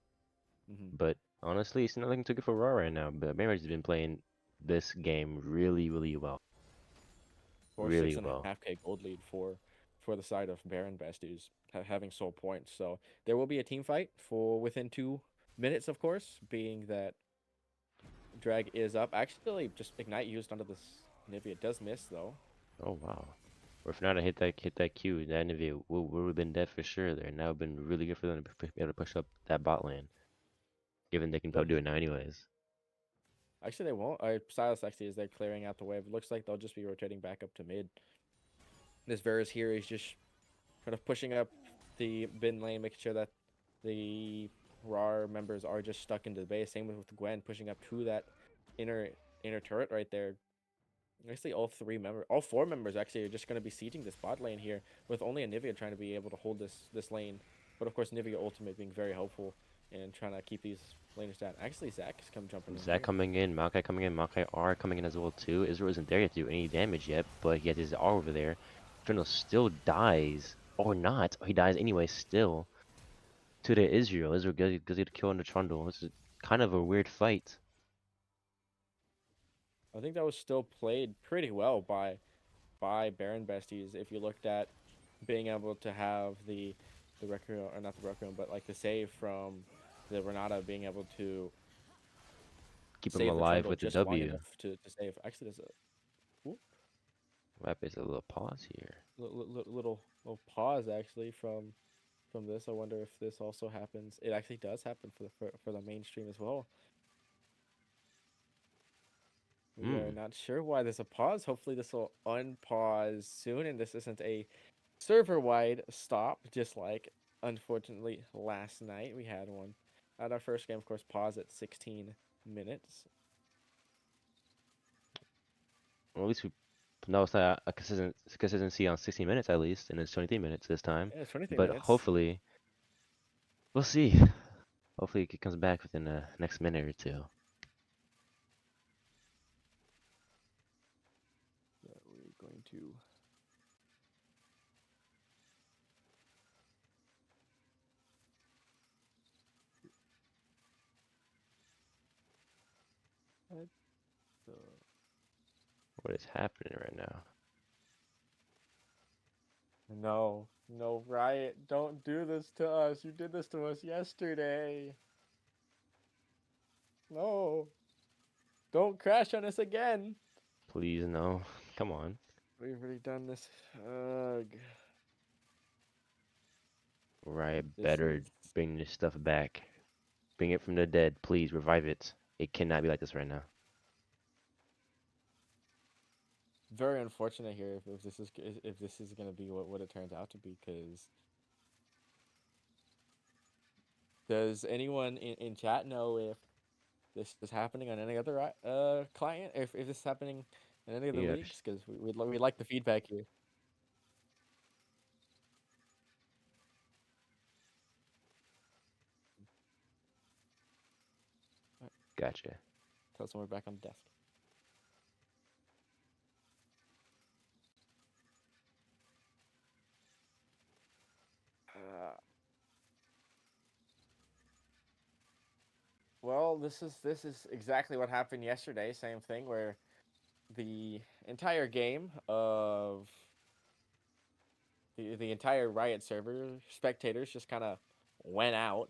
be. But honestly, it's not looking too good for Raw right now. But Baron has been playing this game really, really well. Or Really six and a well. half K gold lead for the side of Baron Besties having sole points. So there will be a team fight for within 2 minutes, of course, being that drag is up. Actually, just ignite used onto this Nivea does miss though. Oh wow. Or if not, I hit that Q, that Nivea would have been dead for sure there. And that would have been really good for them to be able to push up that bot lane. Given they can probably do it now anyways. Actually, they won't. Silas actually is there clearing out the wave. Looks like they'll just be rotating back up to mid. This Varus here is just kind of pushing up the bin lane, making sure that the RAR members are just stuck into the base. Same with Gwen pushing up to that inner turret right there. Actually, all 4 members actually are just going to be sieging this bot lane here, with only Anivia trying to be able to hold this lane. But of course, Nivea ultimate being very helpful and trying to keep these laners down. Actually, Zach is jumping in Zach here. coming in, Maokai coming in, Maokai R coming in as well too. Israel isn't there yet to do any damage yet, but he has his R over there. Trundle still dies, or not. He dies anyway still. To the Israel. Israel gets a kill on the Trundle. This is kind of a weird fight. I think that was still played pretty well by Baron Besties. If you looked at being able to have the Requiem, or not the Requiem, but like the save from the Renata being able to Keep him save the alive Trundle with the just long W. enough to save. Actually, there's a Rap is a little pause here. little pause actually from this. I wonder if this also happens. It actually does happen for the mainstream as well. We are Hmm. not sure why there's a pause. Hopefully this will unpause soon and this isn't a server-wide stop, just like unfortunately last night we had one. At our first game, of course, pause at 16 minutes. Well, at least we know it's not a consistency on 60 minutes at least, and it's 23 minutes this time. Yeah, 23 But minutes. hopefully, we'll see. Hopefully, it comes back within the next minute or two. We're going to add the What is happening right now? No, no, Riot, don't do this to us. You did this to us yesterday. No, don't crash on us again. Please, no. Come on. We've already done this. Ugh. Riot This better is bring this stuff back. Bring it from the dead. Please, revive it. It cannot be like this right now. very unfortunate here if this is gonna be what it turns out to be. Because does anyone in chat know if this is happening on any other client? If this is happening in any other Yeah, leagues? Because we like the feedback here. gotcha. Tell us when we're back on the desk. Well, this is exactly what happened yesterday. Same thing where the entire game of the entire Riot server spectators just kind of went out.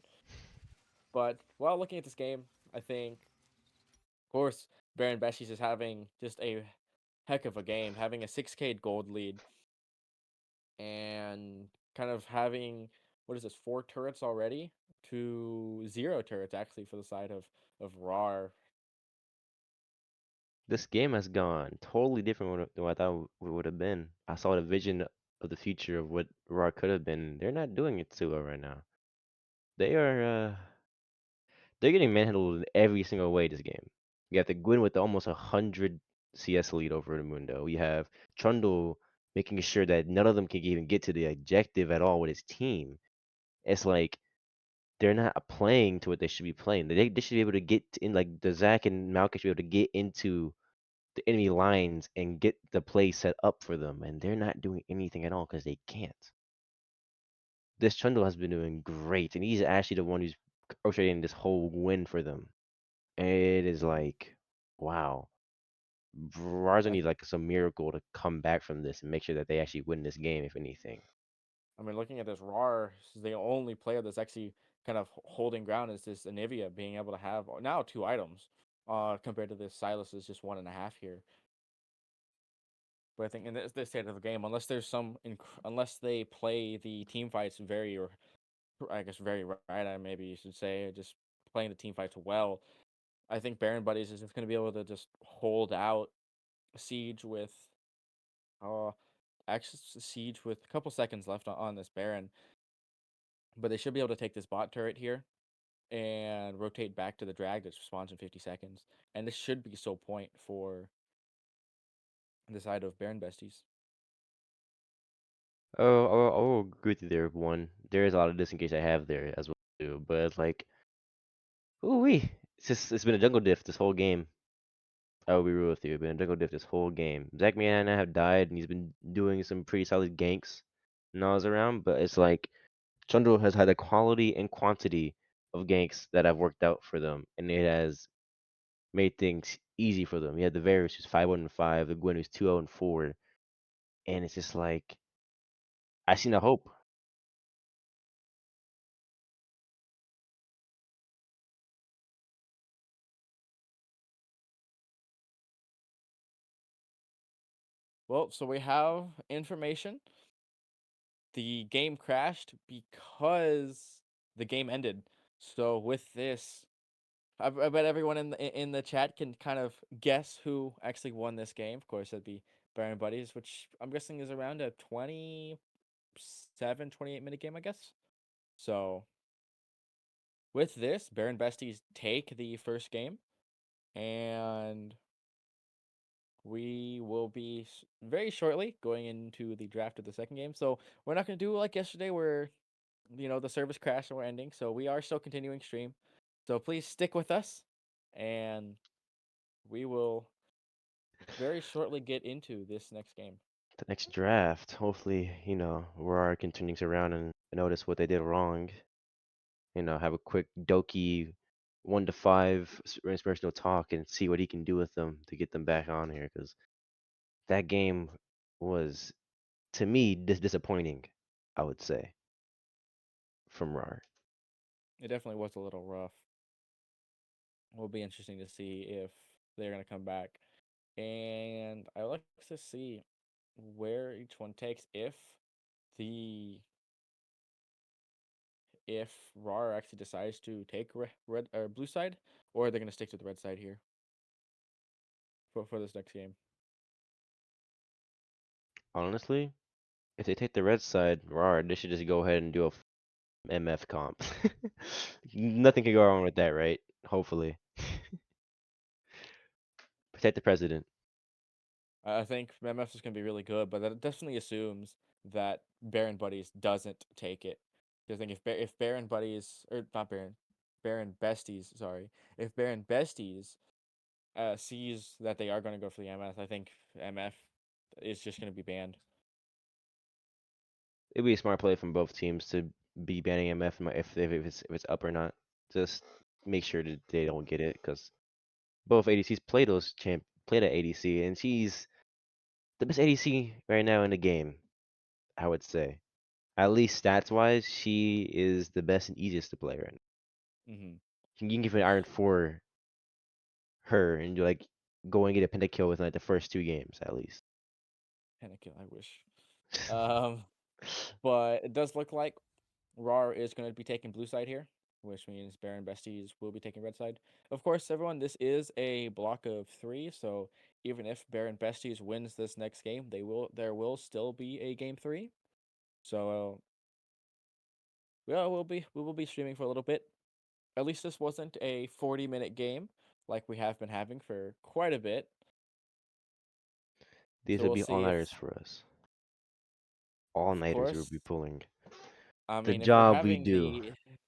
But while looking at this game, I think, of course, Baron Beshies is having just a heck of a game, having a 6K gold lead and kind of having what is this, four turrets already to zero turrets actually for the side of RAWR. This game has gone totally different than what I thought it would have been. I saw the vision of the future of what RAR could have been. They're not doing it too well right now. They are they're getting manhandled in every single way this game. You have the Gwyn with almost 100 CS lead over the Mundo. You have Trundle making sure that none of them can even get to the objective at all with his team. It's like they're not playing to what they should be playing. They should be able to get in, like the Zach and Malcolm should be able to get into the enemy lines and get the play set up for them, and they're not doing anything at all because they can't. This Trundle has been doing great, and he's actually the one who's orchestrating this whole win for them. And it is like, wow. Rarzan I, needs like some miracle to come back from this and make sure that they actually win this game, if anything. I mean, looking at this, RAR is the only player that's actually kind of holding ground is this Anivia being able to have now two items, compared to this Silas is just one and a half here. But I think in this state of the game, unless there's unless they play the team fights very, or I guess very right, maybe you should say, just playing the team fights well, I think Baron Buddies is just going to be able to just hold out Siege with, uh, actually Siege with a couple seconds left on this Baron, but they should be able to take this bot turret here and rotate back to the drag that spawns in 50 seconds. And this should be so point for the side of Baron Besties. Oh, I'll agree with you there. One, there is a lot of disengage I have there as well too, but it's like, ooh wee, it's been a jungle diff this whole game. I will be real with you. It's been a jungle diff this whole game. Zach Man and I have died, and he's been doing some pretty solid ganks when I was around, but it's like Chundro has had a quality and quantity of ganks that have worked out for them, and it has made things easy for them. You had the Varus who's 5-1-5, the Gwen who's 2-0-4, and it's just like I see no hope. Well, so we have information. The game crashed because the game ended. So with this, I bet everyone in the chat can kind of guess who actually won this game. Of course, that'd be Baron Buddies, which I'm guessing is around a 28-minute game, I guess. So with this, Baron Besties take the first game, and we will be very shortly going into the draft of the second game. So we're not going to do like yesterday where, the service crashed and we're ending. So we are still continuing stream. So please stick with us, and we will very shortly get into this next game. The next draft, hopefully, Roar can turn things around and notice what they did wrong. Have a quick Doki 1 to 5 inspirational talk and see what he can do with them to get them back on here. Because that game was, to me, disappointing, I would say, from RAR. It definitely was a little rough. Will be interesting to see if they're going to come back. And I like to see where each one takes the if RAR actually decides to take red or blue side, or they're gonna stick to the red side here for this next game. Honestly, if they take the red side, RAR, they should just go ahead and do a MF comp. Nothing can go wrong with that, right? Hopefully. Protect the president. I think MF is gonna be really good, but that definitely assumes that Baron Buddies doesn't take it. Because I think if Baron Buddies, or not Baron Besties, sorry, if Baron Besties sees that they are gonna go for the MF, I think MF is just gonna be banned. It'd be a smart play from both teams to be banning MF if it's up or not. Just make sure that they don't get it because both ADCs played at ADC, and she's the best ADC right now in the game. I would say, at least stats wise, she is the best and easiest to play right now. Mm-hmm. You can give an Iron 4 her and you like go and get a pentakill within like the first 2 games at least. Panic, I wish. Um, but it does look like RAWR is going to be taking blue side here, which means Baron Besties will be taking red side. Of course, everyone, this is a block of 3, so even if Baron Besties wins this next game, there will still be a game 3. So yeah, we will be streaming for a little bit. At least this wasn't a 40-minute game like we have been having for quite a bit. These So would we'll be all see if, nighters for us. All of nighters we would course, be pulling. I The mean, if we're job we having do.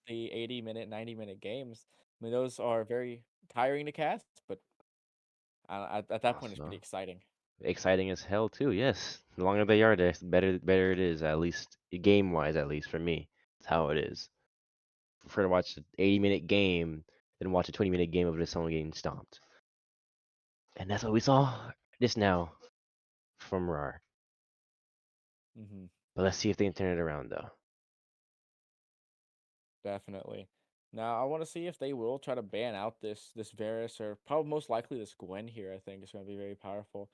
the 80-minute, 90-minute games, I mean those are very tiring to cast, but at that point it's pretty Also exciting. exciting as hell too. Yes, the longer they are, the better it is. At least game wise, at least for me, that's how it is. Prefer to watch an 80-minute game than watch a 20-minute game of just someone getting stomped. And that's what we saw just now from RAR. Hmm. But let's see if they can turn it around though. Definitely. Now I want to see if they will try to ban out this Varus, or probably most likely this Gwen here. I think is going to be very powerful.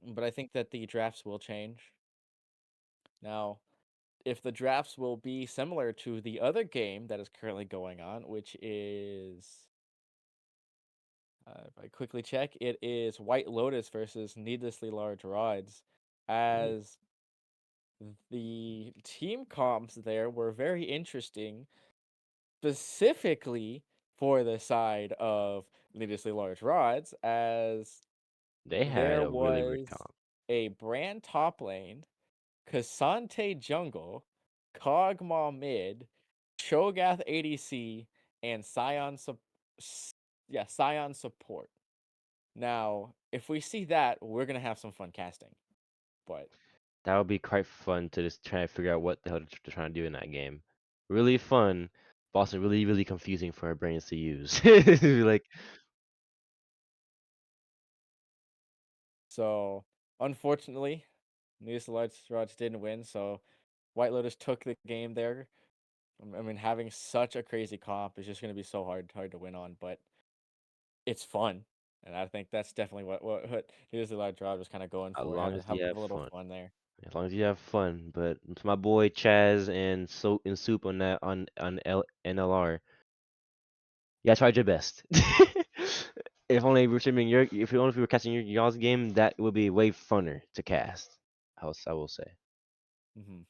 But I think that the drafts will change. Now, if the drafts will be similar to the other game that is currently going on, which is, if I quickly check, it is White Lotus versus Needlessly Large Rods, Ooh, as the team comps there were very interesting, specifically for the side of Needlessly Large Rods, as they had there a really weird was comp. a Brand top lane, Kasante jungle, Kog'Maw mid, Cho'Gath ADC, and Scion support. Now, if we see that, we're gonna have some fun casting. But That would be quite fun to just try to figure out what the hell they're trying to do in that game. Really fun, but also really, really confusing for our brains to use. Like, so unfortunately, News Rods didn't win, so White Lotus took the game there. I mean, having such a crazy comp is just gonna be so hard to win on, but it's fun. And I think that's definitely what News Rods was kind of going as for. long as Have you have a little fun. fun there. As long as you have fun. But to my boy Chaz and Soup on that NLR, yeah, tried your best. If only we were streaming if only if we were catching y'all's game, that would be way funner to cast. I will say. Hmm.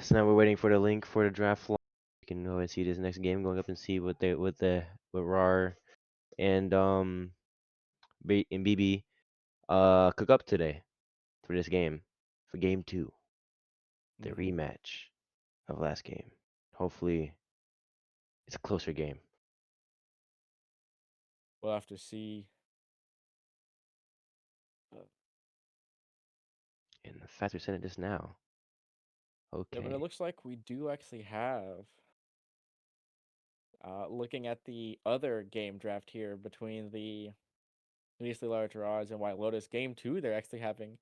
So now we're waiting for the link for the draft launch. You can go and see this next game, going up and see what RAR and BB cook up today for this game, for game 2, the Hmm. rematch of last game. Hopefully, it's a closer game. We'll have to see. And the fact we're sending this now. Yeah, but it Okay. looks like we do actually have. Looking at the other game draft here between the Measly Large Rods and White Lotus, game 2, they're actually having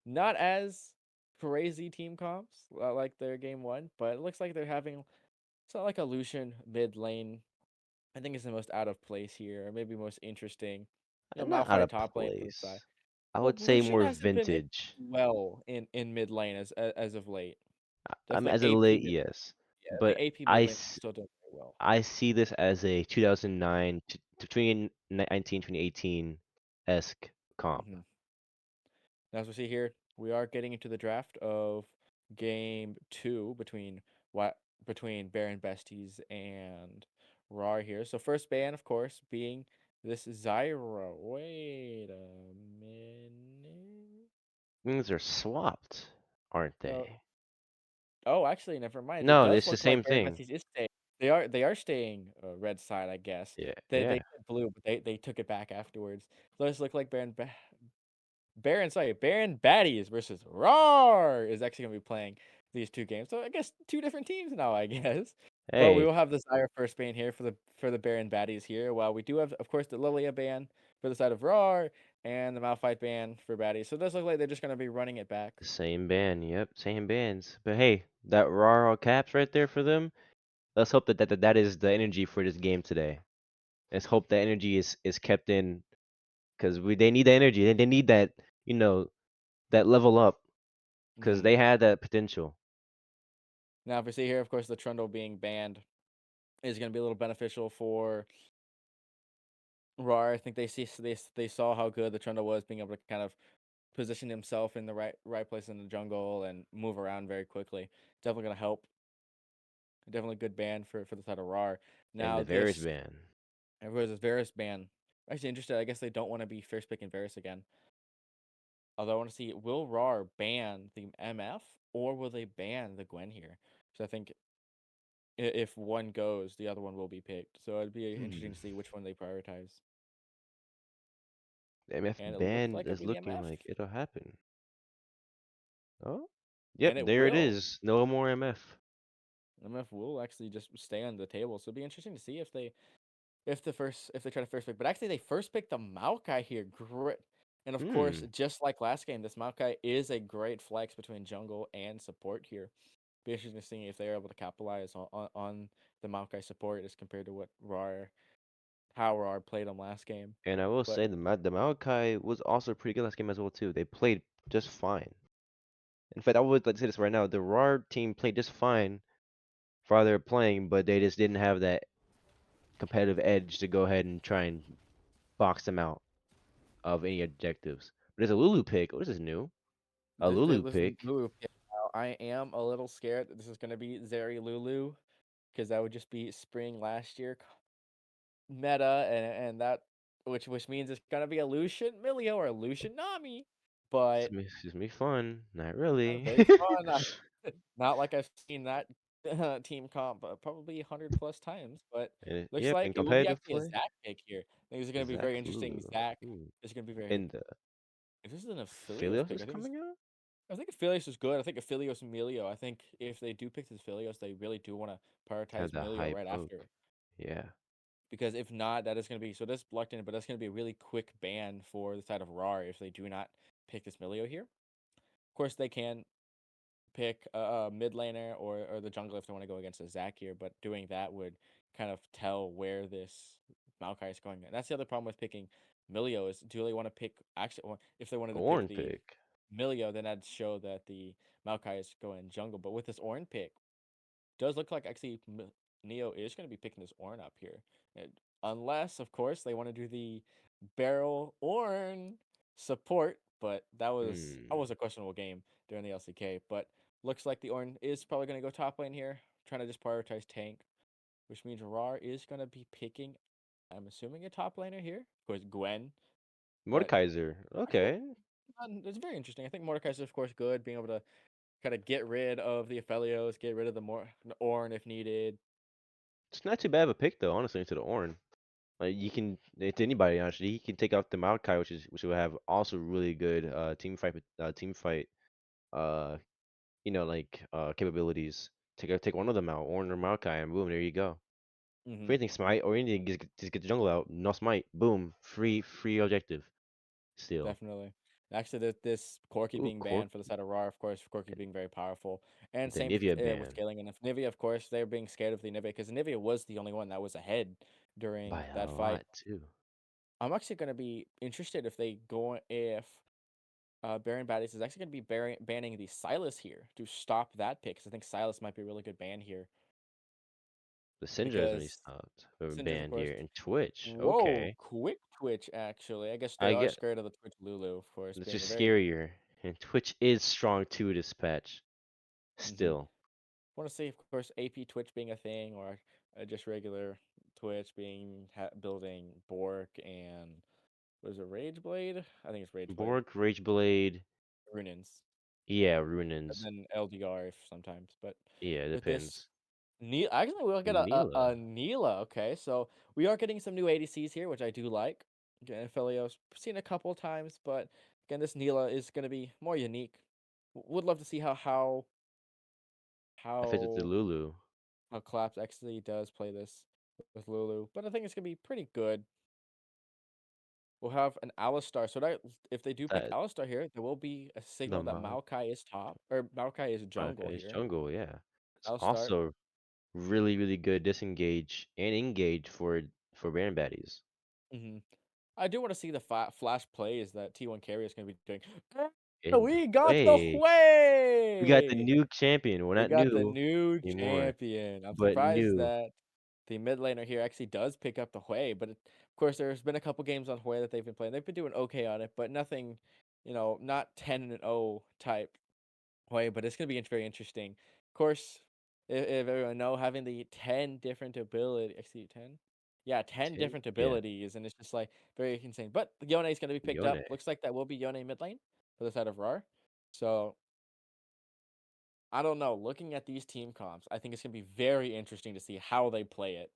not as crazy team comps like their game 1, but it looks like they're having. It's not like a Lucian mid lane. I think is the most out of place here, or maybe most interesting. Not out Malphite of top lane to the side. place. I Well, would say Lucian more hasn't been vintage. well in mid lane as of late. I'm Definitely as a AP late, mid. yes. Yeah, But the AP mid I, lane s- still doing very well. I see this as a 2009 to 2019 2018 esque comp. Hmm. As we see here, we are getting into the draft of game 2 between Baron Besties and RAR here. So first ban, of course, being this Zyra. Wait a minute. Things are swapped, aren't Uh, they? oh, actually, never mind. It No, does it's the look like same Baron thing. Besties is staying. They are staying red side, I guess. Yeah, They yeah. said blue, but they took it back afterwards. Does look like Baron Baddies versus RAWR is actually gonna be playing these two games. So I guess two different teams now, I guess. But we Hey, will have the Zyre first ban here for the Baron baddies here. While we do have, of course, the Lilia ban for the side of RAWR and the Malphite ban for baddies. So it does look like they're just gonna be running it back. the same band. Yep, same bands. But hey, that raw caps right there for them. Let's hope that is the energy for this game today. Let's hope that energy is kept in because we they need the energy. They need that you know that level up because Hmm. they had that potential. Now, if we see here, of course, the Trundle being banned is gonna be a little beneficial for RAR. I think they saw how good the Trundle was, being able to kind of position himself in the right place in the jungle and move around very quickly. Definitely gonna help. Definitely good ban for the side of RAR. And Now the Varus this ban. versus Varus ban. Actually interested. I guess they don't want to be first picking Varus again. Although I want to see, will RAR ban the MF or will they ban the Gwen here? So I think if one goes, the other one will be picked. So it'd be Hmm. interesting to see which one they prioritize. The MF And it looks ban like it'll is be the looking MF. like it'll happen. Oh, yep, And it there it will. is. No more MF. MF will actually just stay on the table. So it'll be interesting to see if they try to first pick. But actually they first picked the Maokai here. Great. And of course, Hmm. just like last game, this Maokai is a great flex between jungle and support here. Be interesting to see if they're able to capitalize on the Maokai support as compared to what RAR how RAR played them last game. And I will But say the Maokai was also pretty good last game as well too. They played just fine. In fact, I would like to say this right now. The RAR team played just fine for how they were playing, but they just didn't have that competitive edge to go ahead and try and box them out of any objectives. But there's a Lulu pick. Oh, this is new. A Lulu this pick. Lulu pick out, I am a little scared that this is going to be Zeri Lulu because that would just be spring last year meta and that which means it's going to be a Lucian Milio or a Lucian Nami. But Excuse me, fun. Not really. very fun. Not like I've seen that team comp probably 100 plus times, but looks Yep, like in it will be competitive actually a play, Zach pick here. I think it's going to be Zach very interesting. Lulu. Zach Ooh. is going to be very. And the If this is an Aphelios Philios pick, is coming out? I think Aphelios is good. I think Aphelios and Melio. I think if they do pick this Aphelios, they really do want to Have prioritize the Melio high right after. poke. Yeah. Because if not, that is going to be so that's blocked in, but that's going to be a really quick ban for the side of RAR if they do not pick this Melio here. Of course, they can pick a mid laner or the jungler if they want to go against a Zac here, but doing that would kind of tell where this Maokai is going. And that's the other problem with picking Milio is do they want to pick actually if they wanted to pick Orange the pick. Milio, then that'd show that the Maokai is going jungle. But with this Ornn pick, does look like actually Neo is going to be picking this Ornn up here. And unless, of course, they want to do the barrel Ornn support, but that Hmm. was a questionable game during the LCK. But looks like the Ornn is probably going to go top lane here, trying to just prioritize tank, which means RAR is going to be picking, I'm assuming, a top laner here. Of course, Gwen, but Mordekaiser. actually, Okay. it's very interesting. I think Mordekaiser, of course, good, being able to kind of get rid of the Aphelios, get rid of the more Ornn if needed. It's not too bad of a pick though, honestly, into the Ornn. Like you can to anybody honestly, he can take out the Maokai, which will have also really good team fight uh capabilities. Take one of them out, Ornn or Maokai, and boom, there you go. If Hmm. anything, smite or anything, just get the jungle out. No smite, boom, free objective. Still, Definitely. Actually, this Corki ooh, being Cork, banned for the side of RAR, of course, Corki being very powerful. And the same Nivea with ban scaling. And if Nivea, of course, they're being scared of the Nivea because Nivea was the only one that was ahead by during a that fight. lot too. I'm actually going to be interested if Baron Baddies is actually going to be banning the Silas here to stop that pick because I think Silas might be a really good ban here The Syndra is really because stopped or Syndra's, of banned course. here, and Twitch. Whoa, Okay, quick Twitch, actually. I guess they I are get scared of the Twitch Lulu, of course, it's being a just very. scarier, and Twitch is strong too this patch. Hmm. Still, Want to see, of course, AP Twitch being a thing or just regular Twitch being building Bork and was it Rage Blade? I think it's Rage Blade. Bork, Rageblade, Runins. yeah, And Ruinins, then LDR sometimes. But yeah, it with this depends. Actually, we'll get Neela, a Neela. Okay, so we are getting some new ADCs here, which I do like. Again, Philios seen a couple of times, but again, this Neela is going to be more unique. Would love to see I fit with the how Lulu. how Collapse actually does play this with Lulu, but I think it's gonna be pretty good. We'll have an Alistar. So that if they do pick That Alistar here, there will be a the signal that Mal Maokai is top or Maokai is jungle okay, it's here. jungle, yeah. It's Alistar. also really, really good disengage and engage for Baron baddies. hmm I do want to see the flash plays that T1 Carry is going to be doing. In We got the way we got the way. new champion. Well, We not got the new new anymore, champion. I'm but surprised new. that the mid laner here actually does pick up the Hui, but of course there's been a couple games on Hui that they've been playing. They've been doing okay on it, but nothing, not 10-0 type Hui. But it's gonna be very interesting. Of course, if everyone know, having the 10 different ability, actually 10, yeah, 10 10? different Yeah, abilities, and it's just like very insane. But Yone is gonna be picked up. Yone. Looks like that will be Yone mid lane for the side of RAWR. So I don't know. Looking at these team comps, I think it's gonna be very interesting to see how they play it.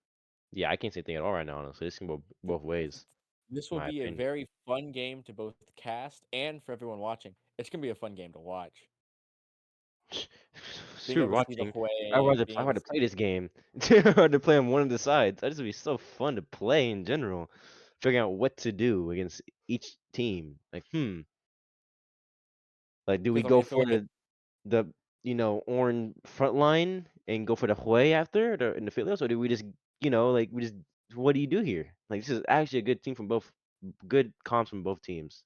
Yeah, I can't say anything at all right now, honestly. This can go both ways, This in will my be a opinion. very fun game to both cast and for everyone watching. It's gonna be a fun game to watch. Being Screw able to see the watching. Hwei, I'd being able rather to see play this game. I'd rather play on one of the sides. That just be so fun to play in general. Figuring out what to do against each team. Like, like do we because go I feel for like it. the orange front line and go for the Hwei after in the field, or do we just like we just what do you do here? Like this is actually a good team from both good comps from both teams.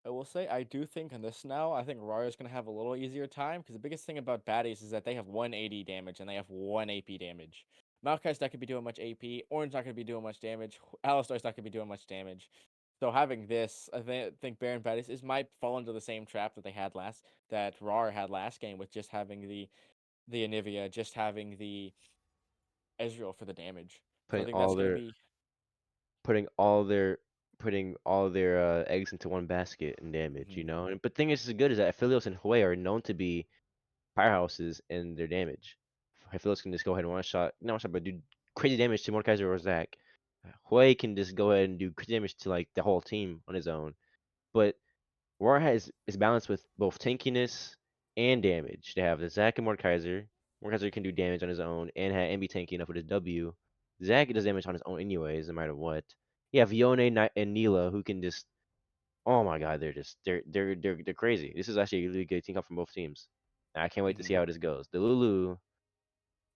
I will say I do think on this now, I think RAR is gonna have a little easier time because the biggest thing about baddies is that they have 180 damage and they have 1 AP damage. Maokai's not gonna be doing much AP. Orange not gonna be doing much damage. Alistar's not gonna be doing much damage. So having this, I think Baron baddies is might fall into the same trap that they had that RAR had last game with just having the Anivia, just having the Ezreal for the damage. So I Putting think that's all gonna their be. putting all their putting all their eggs into one basket in damage, Mhm. But thing is good is that Aphelios and Hwei are known to be powerhouses in their damage. Aphelios can just go ahead and one shot, not one shot, but do crazy damage to Mordekaiser or Zac. Hwei can just go ahead and do crazy damage to like the whole team on his own. But RAWR is balanced with both tankiness and damage. They have the Zac and Mordekaiser. Mordekaiser can do damage on his own and be tanky enough with his W. Zac does damage on his own anyways, no matter what. You have Yone and Neela who can just oh my god, they're crazy. This is actually a really good team up from both teams. And I can't wait to see Mhm. how this goes. The Lulu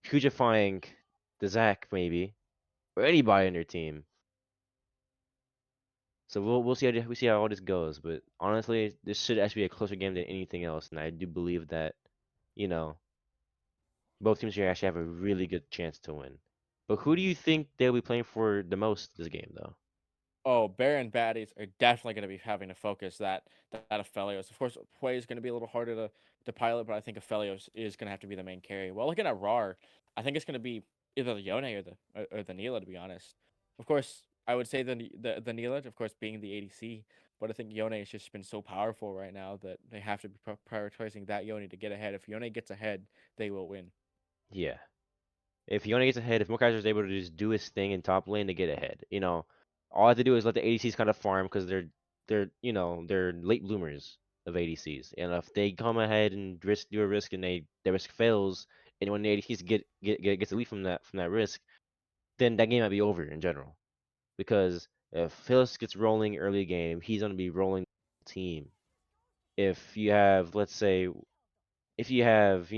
hugifying the Zac maybe or anybody in their team. So we'll see we see how all this goes. But honestly, this should actually be a closer game than anything else, and I do believe that you know both teams here actually have a really good chance to win. But who do Mhm. you think they'll be playing for the most this game, though? Oh, Baron baddies are definitely going to be having to focus that Aphelios. Of course, Hwei is going to be a little harder to pilot, but I think Aphelios is going to have to be the main carry. Well, looking at RAR, I think it's going to be either the Yone or the Neela, to be honest. Of course, I would say the Neela, of course, being the ADC, but I think Yone has just been so powerful right now that they have to be prioritizing that Yone to get ahead. If Yone gets ahead, they will win. Yeah, if Yone gets ahead, if Mokaiser is able to just do his thing in top lane to get ahead, all I have to do is let the ADCs kind of farm because they're late bloomers of ADCs, and if they come ahead and do a risk and their risk fails, and when the ADCs gets a lead from that risk, then that game might be over in general. Because if Phyllis gets rolling early game, he's gonna be rolling the team. If you have, let's say, if you have,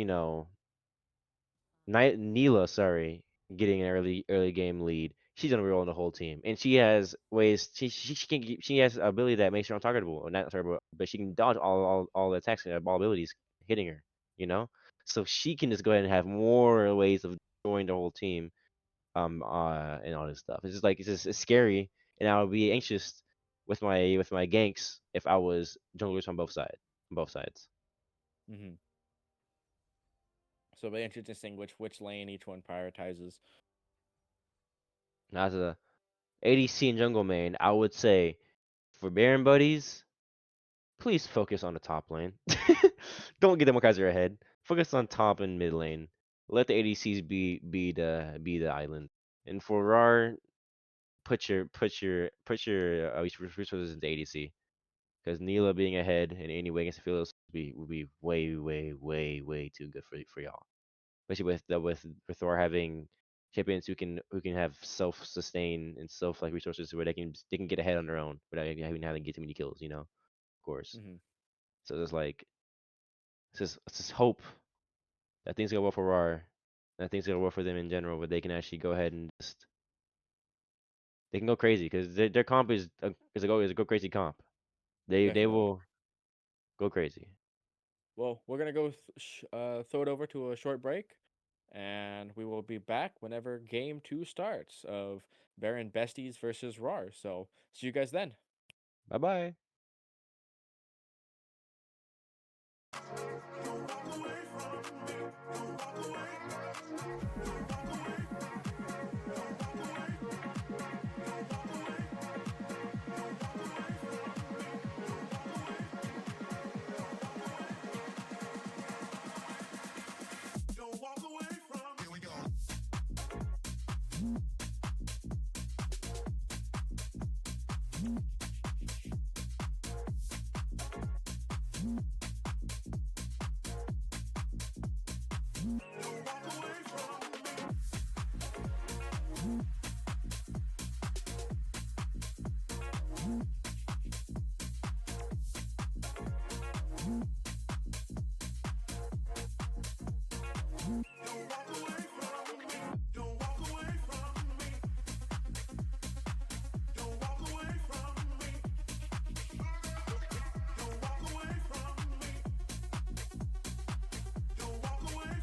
Neela, sorry, getting an early game lead, she's gonna be rolling the whole team, and she has ways she has ability that makes her untargetable, or not targetable, but she can dodge all the attacks and all abilities hitting her, you know. So she can just go ahead and have more ways of destroying the whole team, and all this stuff. It's just like it's scary, and I would be anxious with my ganks if I was junglers on both sides. Hmm So it'll be interesting to distinguish which lane each one prioritizes. As a ADC and jungle main, I would say for Baron buddies, please focus on the top lane. Don't get them Kaiser ahead. Focus on top and mid lane. Let the ADCs be the island. And for RAR, put your resources into ADC. Because Neela being ahead in any way against the Philips would be way, way, way, way too good for y'all. especially with RAWR having champions who can have self-sustain and self like resources where they can get ahead on their own without even having to get too many kills, of course. Hmm. So there's like it's just hope that things go well for RAR, that things go well for them in general, but they can actually go ahead and just they can go crazy because their comp is a go crazy comp. They Definitely. will go crazy. Well, we're gonna go throw it over to a short break, and we will be back whenever game 2 starts of Baron Besties versus RAR. So see you guys then. Bye bye. Don't walk away from. Here we go. Don't walk away from me. Don't walk away from me. Don't walk away from me. Don't walk away from me.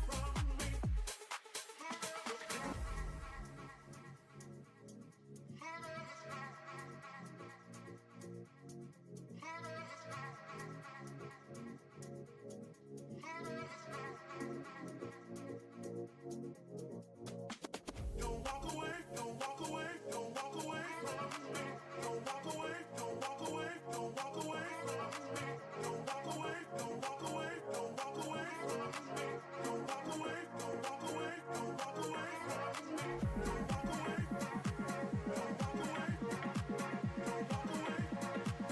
Don't walk away, don't walk away, don't walk away from me. Don't walk away, don't walk away, don't walk away from me. Don't walk away, don't walk away, don't walk away from me. Don't walk away, don't walk away, don't walk away from me. Don't walk away, don't walk away, don't walk away, don't walk away from me.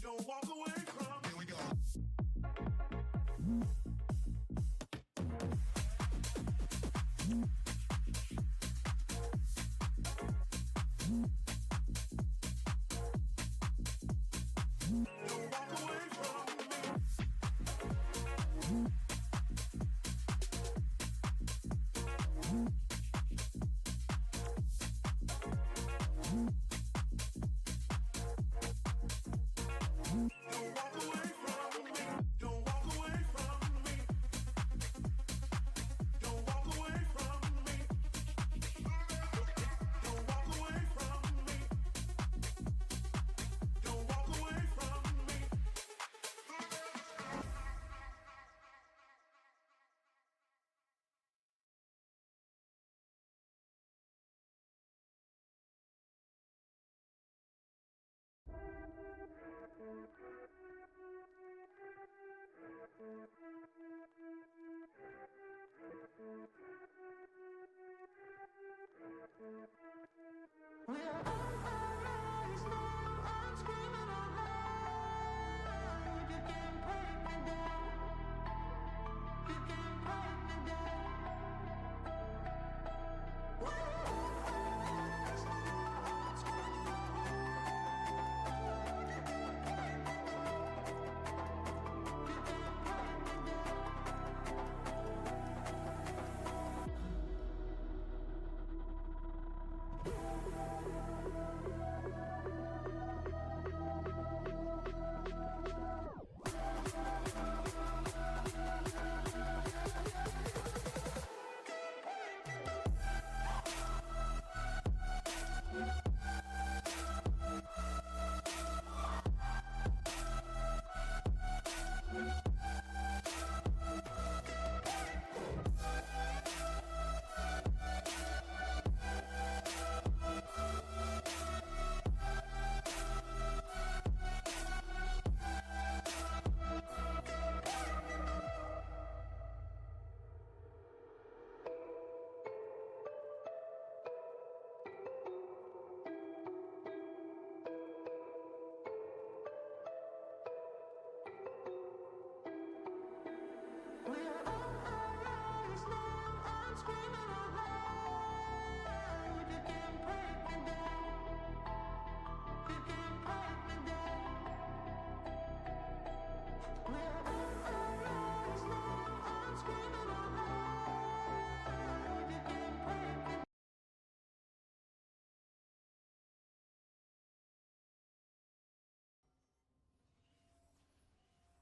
Don't walk away from. Here we go. Don't walk away from me. Don't walk away from me. Don't walk away from me. Don't walk away from me.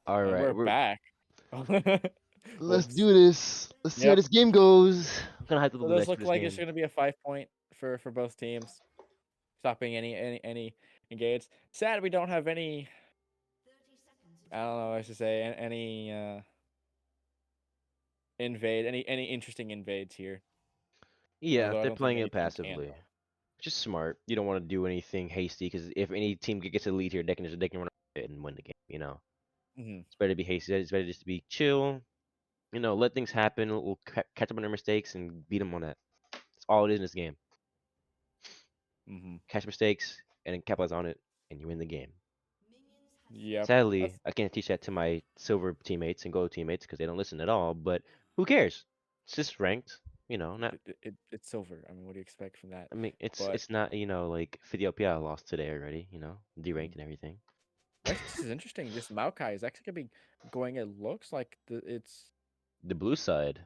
All And right, we're back. let's Whoops. do this. Let's see how Yep. this game goes. I'm gonna have to So the it does next for look this like it's game. going to be a 5 point for both teams. Stopping any engage. Sad we don't have any. I don't know. What I should say any invade any interesting invades here. Yeah, Although I they're don't think playing any it team can passively. though. Just smart. You don't want to do anything hasty because if any team gets a lead here, they can run it and win the game. Hmm. It's better to be hasty. It's better just to be chill. Let things happen. We'll catch up on their mistakes and beat them on that. That's all it is in this game. Hmm. Catch mistakes and then capitalize on it, and you win the game. Yep. Sadly, That's I can't teach that to my silver teammates and gold teammates because they don't listen at all. But who cares? It's just ranked. Not. it's silver. I mean, what do you expect from that? I mean, it's But it's not. Like Ethiopia lost today already. Deranked mhm. and everything. Actually, this is interesting. This Maokai is actually gonna be going. It looks like it's. The blue side,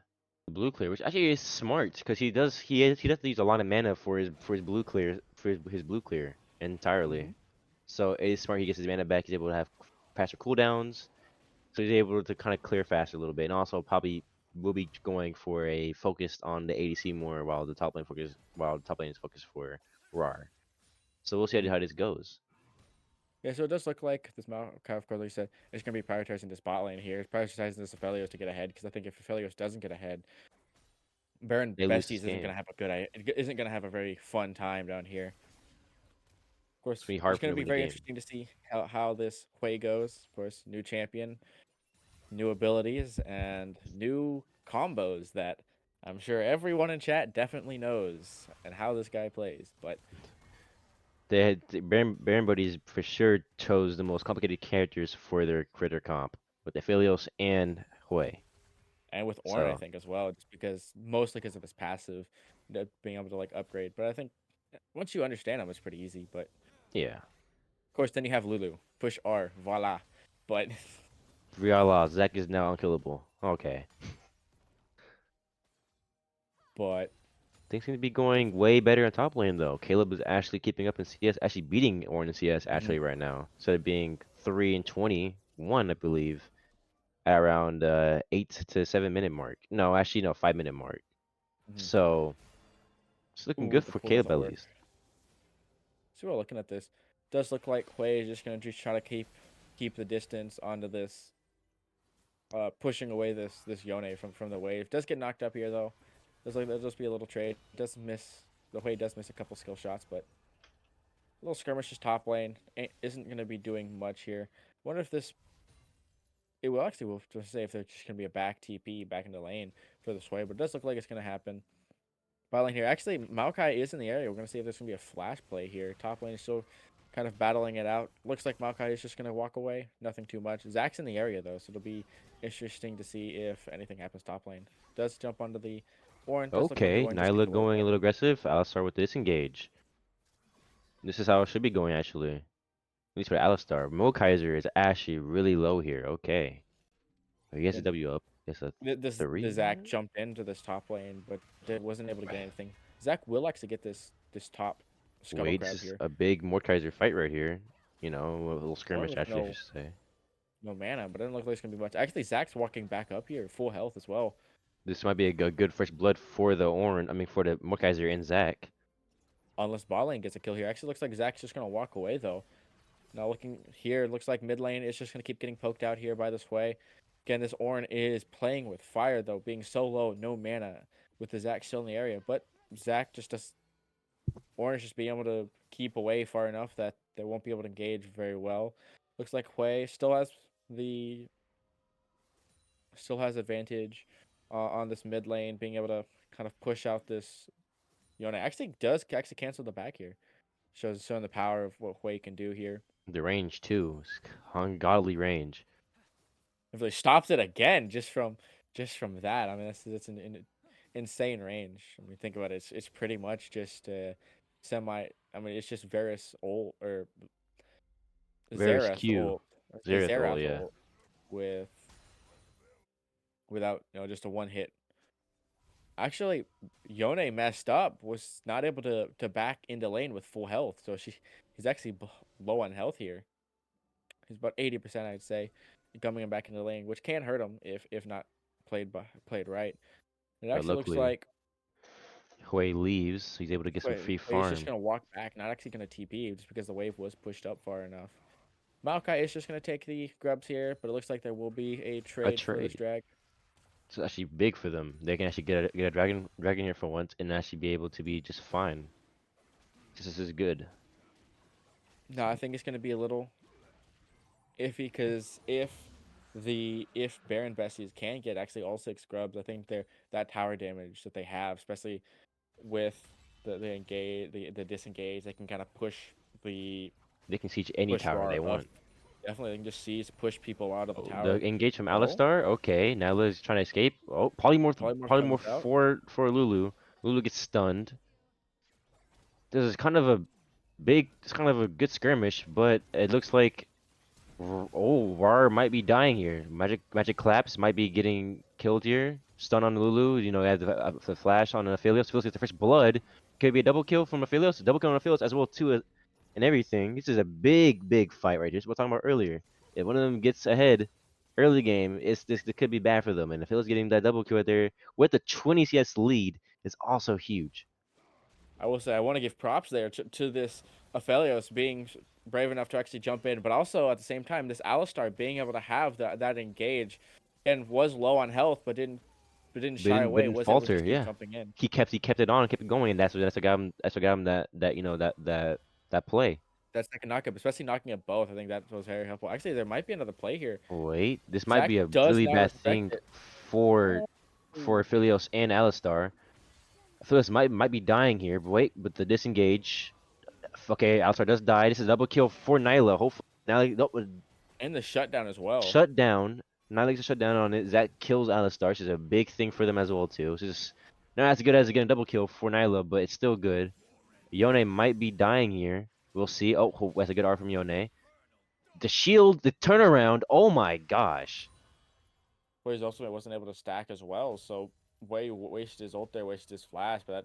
the blue clear, which actually is smart because he does use a lot of mana for his blue clear his blue clear entirely. Mhm. So it is smart. He gets his mana back. He's able to have faster cooldowns, so he's able to kind of clear faster a little bit, and also probably will be going for a focused on the ADC more while the top lane is focused for RAR. So we'll see Mhm. how this goes. Yeah, so it does look like this Maokai, of course, like you said, is gonna be prioritizing the spot lane here. It's prioritizing this Aphelios to get ahead because I think if Aphelios doesn't get ahead, Baron They lose this Besties isn't gonna game. have a isn't gonna have a very fun time down here. Of It's course, gonna be it's hard for gonna them to be win the very game. interesting to see how this Hui goes. Of course, new champion, new abilities, and new combos that I'm sure everyone in chat definitely knows and how this guy plays. But Baron Buddies for sure chose the most complicated characters for their critter comp with Aphelios and Hui. and with Ornn, I So think as well, just because mostly because of his passive, being able to like upgrade. But I think once you understand him, it's pretty easy. But yeah, of course, then you have Lulu, push R, voila. But Riala, Zach is now unkillable. Okay, but things seem to be going way better in top lane though. Caleb is actually keeping up in CS, actually beating Ornn in CS mhm, actually right now. Instead of being 3 and 21, I believe, at around 8 to 7 minute mark. No, actually no, 5 minute mark. mhm. So it's looking Ooh, good the for pool Caleb doesn't at work. least. So we're looking at this. Does look like Hui is just gonna just try to keep the distance onto this, pushing away this Yone from the wave. Does get knocked up here though. Does like there'll just be a little trade. Does miss the Hui does miss a couple skill shots, but a little skirmish just top lane isn't gonna be doing much here. Wonder if this it will actually will just say if there's just gonna be a back TP back into lane for the Hui, but it does look like it's gonna happen. Bot lane here. Actually, Maokai is in the area. We're going to see if there's going to be a flash play here. Top lane is still kind of battling it out. Looks like Maokai is just going to walk away. Nothing too much. Zach's in the area, though, so it'll be interesting to see if anything happens top lane. Does jump onto the Orin. Does look like the Okay, Orin just gets Nyla away, going a though. little aggressive. I'll start with disengage. This is how it should be going actually. At least for Alistar. Mo Kaiser is actually really low here. Okay. He has a Then W up. Guess a the 3. Zach jumped into this top lane, but wasn't able to get anything. Zach will actually get this top scuttle Wait, this crab is here. a big Mordekaiser fight right here. A little Orin skirmish with actually, I should say. no mana, but it doesn't look like it's going to be much. Actually, Zach's walking back up here, full health as well. This might be a good fresh blood for the for the Mordekaiser and Zac. Unless bot lane gets a kill here. Actually, looks like Zach's just going to walk away, though. Now, looking here, it looks like mid lane is just going to keep getting poked out here by this way. Again, this Ornn is playing with fire, though, being so low, no mana, with the Zach still in the area. But Zach just does. Ornn is just being able to keep away far enough that they won't be able to engage very well. Looks like Hui the still has advantage on this mid lane, being able to kind of push out this Yone. Actually, does actually cancel the back here. Showing the power of what Hui can do here. The range too. It's ungodly range. If they stops it again just from that, I mean that's an insane range. I mean think about it. It's pretty much just semi. I mean it's just Varus ult or Varus Xerath Q. ult. I say Zerathol, Xerath yeah. ult with without just a one hit. Actually, Yone messed up. Was not able to back into lane with full health. So he's actually low on health here. He's about 80%, I'd say. coming back into the lane, which can hurt him if not played right. And it But actually looks luckily, like Hui leaves, so he's able to get some free He's just farm. gonna walk back, not actually gonna TP just because the wave was pushed up far enough. Maokai is just gonna take the grubs here, but it looks like there will be a A trade for this trade. drag. It's actually big for them. They can actually get a dragon here for once and actually be able to be just fine. This is good. No, I think it's gonna be a little iffy because if Baron Besties can get actually all 6 grubs, I think that tower damage that they have, especially with the engage the disengage, they can kind of They can siege any push tower RAR they up. want. Definitely, they can just seize, push people out of the Oh, the tower. engage from Oh, Alistar. Okay, Nyla's trying to escape. Oh, Polymorph Polymorph comes out. for Lulu. Lulu gets stunned. This is kind of a it's kind of a good skirmish, but it looks like RAWR might be dying here. Magic Collapse might be getting killed here. Stun on Lulu. You know, had the flash on Aphelios. Aphelios gets the first blood. Could be a double kill from Aphelios. Double kill on Aphelios as well too, and everything. This is a big fight right here. This is what we were talking about earlier. If one of them gets ahead early game, it could be bad for them. And Aphelios getting that double kill right there with the 20 CS lead is also huge. I will say I want to give props there to this Aphelios being brave enough to actually jump in, but also at the same time this Alistar being able to have that engage, and was low on health, but didn't shy But away. didn't Was able to falter. just keep Yeah, jumping in. he kept it on, kept it going, and that's what got him that that play. That second knockup, especially knocking at both, I think that was very helpful. Actually, there might be another play here. Wait, this might Zach be a does really not bad respect thing it. for Oh, Aphelios and Alistar. Aphelios might be dying here, but wait, but the disengage. Okay, Alistar does die. This is a double kill for Nyla. Hopefully, Nyla and the shutdown as well. shut down. Nyla gets a shut down on it. Zach kills Alistar, which is a big thing for them as well too. It's just not as good as getting a double kill for Nyla, but it's still good. Yone might be dying here. We'll see. Oh, that's a good R from Yone. The shield, the turnaround. Oh my gosh. Where his ultimate wasn't able to stack as well, so Way wasted his ult there, wasted his flash, but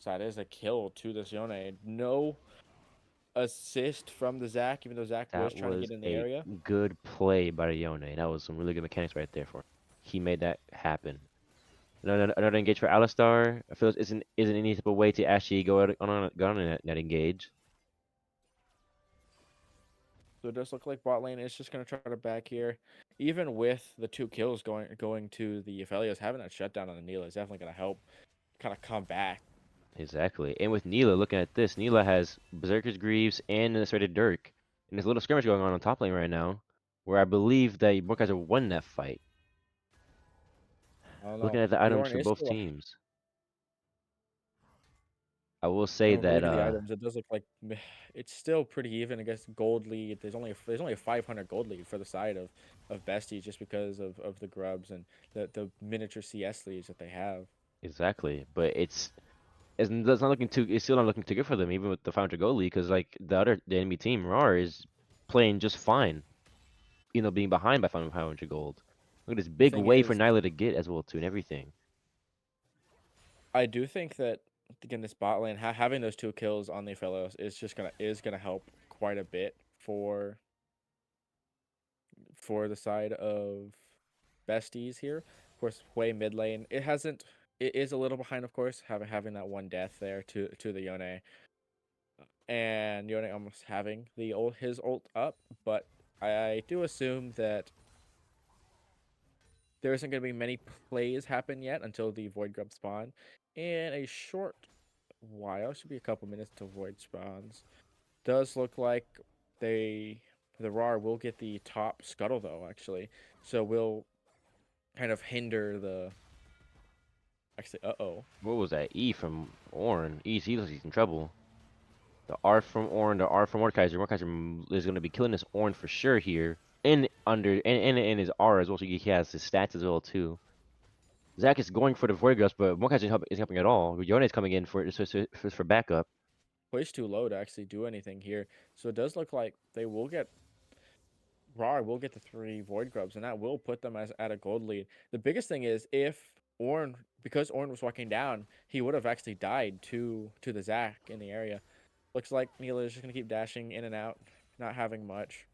that is a kill to this Yone. No assist from the Zach, even though Zach was That trying to was get in the a area. good play by the Yone. That was some really good mechanics right there for him. He made that happen. Another engage for Alistar. I feel isn't any type of way to actually go on that engage. So it does look like bot lane is just going to try to back here. Even with the 2 kills going to the Aphelios, having that shutdown on the Neela is definitely going to help kind of come back. Exactly. And with Neela, looking at this, Neela has Berserker's Greaves and an asserted Dirk. And there's a little skirmish going on top lane right now, where I believe that Mordekaiser won that fight. I don't Looking know. at the items Bjorn for is both still. teams, I will say If we that look at the items, it does look like it's still pretty even. I guess gold lead. There's only a 500 gold lead for the side of Besties just because of the grubs and the miniature CS leads that they have. exactly, but it's not looking too. It's still not looking too good for them, even with the 500 goal lead, because like the enemy team, RAWR is playing just fine. You know, being behind by 500 gold. Look at this The big thing way for is, Nyla to get as well too, and everything. I do think that again this bot lane having those 2 kills on the fellows is gonna help quite a bit for the side of Besties here. Of course, way mid lane. It is a little behind, of course, having that 1 death there to the Yone. And Yone almost having his ult up, but I do assume that there isn't going to be many plays happen yet until the Void Grub spawn. In a short while, should be a couple minutes till Void spawns. Does look like the RAR will get the top scuttle though, actually, so we'll kind of hinder the. Actually, What was that? E from Ornn. He's in trouble. The R from Ornn, the R from Mordekaiser. Mordekaiser is going to be killing this Ornn for sure here. And and his R as well, so he has his stats as well too. Zach is going for the Void Gust, but Mordekaiser isn't helping at all. Yone is coming in for backup. Place too low to actually do anything here. So it does look like they will get RAR will get the 3 Void Grubs, and that will put them as at a gold lead. The biggest thing is if because Ornn was walking down, he would have actually died to the Zac in the area. Looks like Neela is just gonna keep dashing in and out, not having much.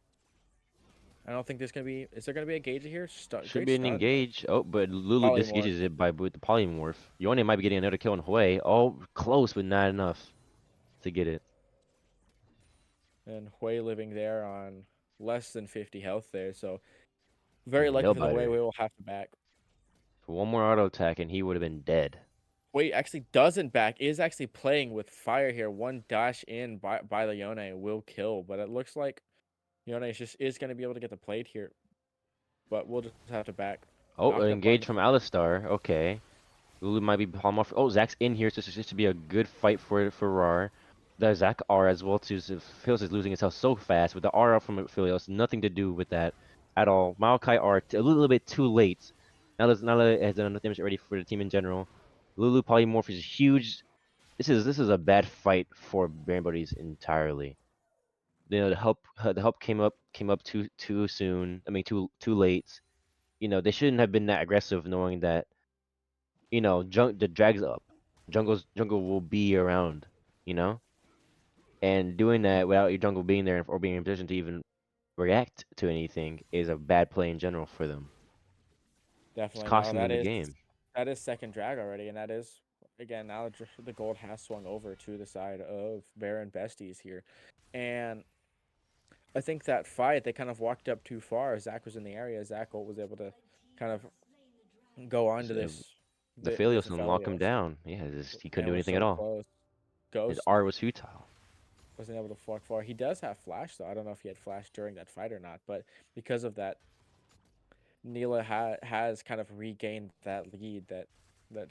I don't think there's gonna be. Is there gonna be a gauge here? Should Great be an stun, but engage. Oh, but Lulu polymorph. disengages it by with the polymorph. Yone might be getting another kill on Hui. Oh, close, but not enough to get it. And Hui living there on less than 50 health there, so very Nail likely for the Hui, biter. we will have to back. One more auto attack and he would have been dead. Hui actually doesn't back, is actually playing with fire here. One dash in by the Yone will kill, but it looks like Yone is going to be able to get the plate here, but we'll just have to back. Oh, an Knocked up on engage the from Alistar. Okay. Lulu might be polymorph. Oh, Zach's in here, so this should be a good fight for RAWR. The Zach R as well too. So Philios is losing himself so fast with the R up from Philios. Nothing to do with that at all. Maokai R a little bit too late. Nala has done enough damage already for the team in general. Lulu polymorph is huge. This is a bad fight for Brain Buddies entirely. You know, the help came up too soon. I mean too late. You know, they shouldn't have been that aggressive knowing that, you know, the drag's up. Jungle will be around, you know? And doing that without your jungle being there or being in a position to even react to anything is a bad play in general for them. It's Definitely. Now costing them the game. that is second drag already, and that is again now the gold has swung over to the side of Baron Besties here, and I think that fight they kind of walked up too far. Zach was in the area. Zach was able to kind of go on to So, this the with Philios the and lock him Felios, down. Yeah, he couldn't and do was anything so at all. close. His Ghost R was futile. wasn't able to walk far. He does have flash though. I don't know if he had flash during that fight or not, but because of that, Neela has kind of regained that lead that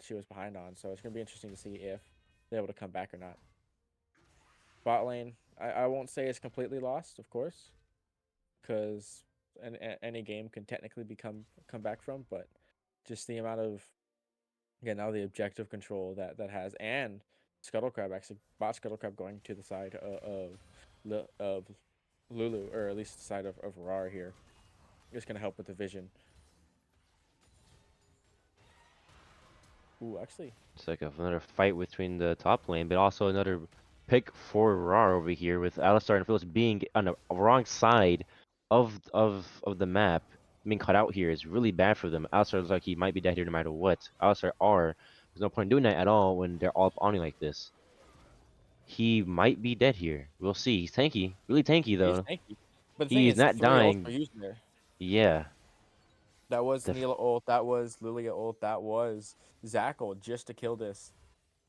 she was behind on. So it's gonna be interesting to see if they're able to come back or not. Bot lane, I won't say it's completely lost, of course, because any game can technically come back from, but just the amount of again now the objective control that has and Scuttlecrab actually bot Scuttlecrab going to the side of Lulu, or at least the side of RAWR here is gonna help with the vision. Ooh, actually, It's like another fight between the top lane, but also another pick for RAR over here with Alistar and Phyllis being on the wrong side of the map. Being cut out here is really bad for them. Alistar looks like he might be dead here no matter what. Alistar R, there's no point in doing that at all when they're all up on you like this. He might be dead here. We'll see. He's tanky, really tanky he's though. tanky. But the thing He's is, not 3 ults were dying. used there. Yeah, That was the Neela ult, that was Lilia ult, that was Zach ult just to kill this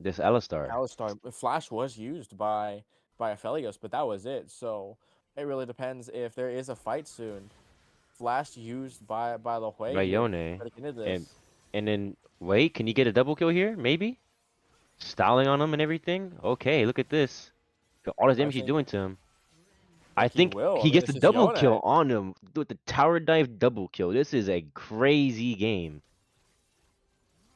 this Alistar. Alistar. Flash was used by Aphelios, but that was it. So it really depends if there is a fight soon. Flash used by the Hui here. Rayone. Gotta get into And this. and then wait, can you get a double kill here? Maybe? Styling on him and everything? Okay, look at this. Got all the I damage he's doing to him. I think he think will. I he mean, gets a this is double kill Yone. on him with the tower dive double kill. This is a crazy game.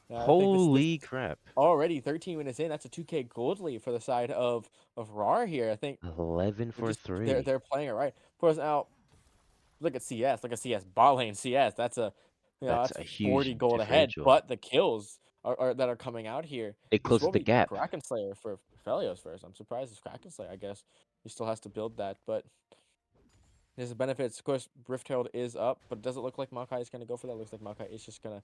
I think this Holy crap. already 13 minutes in. That's a 2K gold lead for the side of RAR here. I think 11 for 3. they're playing it right. Of course, now look at CS. Look at CS. Bot lane CS. That's a That's that's a 40 huge gold ahead. differential. But the kills are that are coming out here. It This closes will the be gap. Kraken Slayer for Felios first. I'm surprised it's Kraken Slayer. I guess he still has to build that, but there's a benefits. Of course, Rift Herald is up, but it doesn't look like Maokai is gonna go for that. Looks like Maokai is just And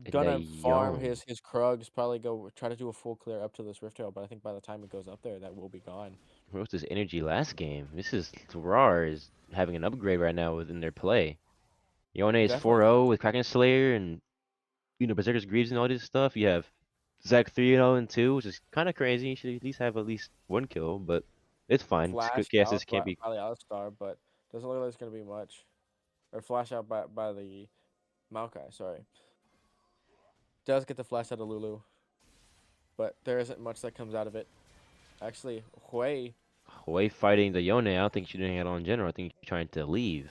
the gonna farm Yone. his Krugs. Probably go try to do a full clear up to this Rift Herald, but I think by the time it goes up there, that will be gone. Where was this energy last game? This is RAR is having an upgrade right now within their play. Yone is Definitely. 4-0 with Kraken Slayer and, you know, Berserker's Greaves and all this stuff. You have Zach 3-0 and 2, which is kind of crazy. You should at least have at least one kill, but it's fine. It's good. Flashed KSS out can't be. by the Alistar, but doesn't look like it's gonna be much. Or flash out by the Maokai. Sorry, does get the flash out of Lulu, but there isn't much that comes out of it. Actually, Hui. Way fighting the Yone. I don't think she's doing it all in general. I think she's trying to leave.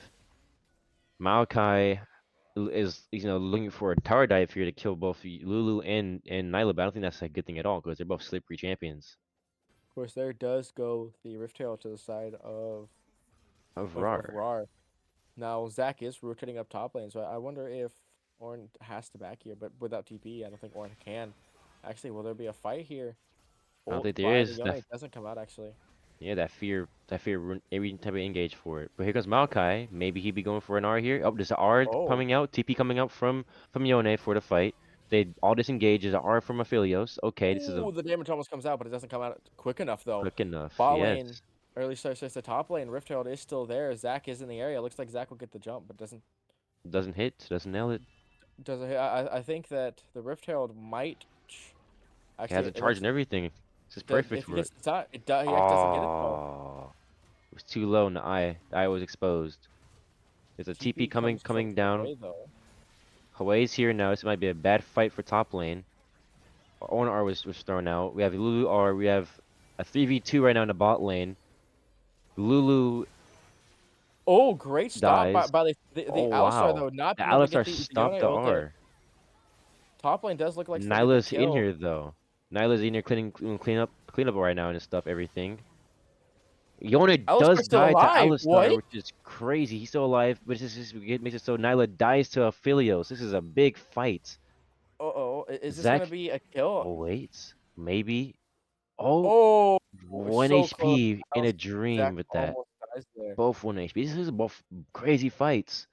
Maokai is, you know, looking for a tower dive here to kill both Lulu and Nyla, but I don't think that's a good thing at all because they're both slippery champions Of course, there does go the Rift Herald to the side of of RAR. RAR. Now Zach is rotating up top lane, so I wonder if Ornn has to back here, but without TP, I don't think Ornn can. Actually, will there be a fight here? I don't Ult think there by the is. Yone doesn't come out actually. Yeah, that fear ruined every type of engage for it. But here comes Maokai. Maybe he'd be going for an R here. Oh, there's an R Oh, coming out. TP coming out from Yone for the fight. They all disengage. There's an R from Aphelios. Okay, this is a ooh, the damage almost comes out, but it doesn't come out quick enough though. quick enough. Bot Yes, lane, early start starts the top lane. Rift Herald is still there. Zach is in the area. Looks like Zach will get the jump, but doesn't hit. Doesn't nail it. doesn't. I think that the Rift Herald might. He has Actually, a it charge looks and everything. This is that perfect if he for it. gets the top, he doesn't get it though. Oh, it was too low in the eye. The eye was exposed. There's a TP TP comes from coming down. away though. Hawaii's here now. This might be a bad fight for top lane. Owen R was thrown out. We have Lulu R. We have a 3v2 right now in the bot lane. Lulu Oh, great stop dies. by the Oh Alistar wow. though, not The being able to get Alistar the stopped Yone the ult there. R. Top lane does look like it's gonna get the Nyla's in kill. here though. Nyla's in here clean up right now and stuff, everything. Yone does Alistar's still die to alive. Alistar, What? which is crazy. He's still alive, but it makes it so Nyla dies to Aphelios. This is a big fight. Uh-oh. Is this gonna Zach be a kill? oh wait. Maybe. Oh, Oh, 1 so close. HP in a Zach dream with that. almost dies there. Both 1 HP. This is both crazy fights.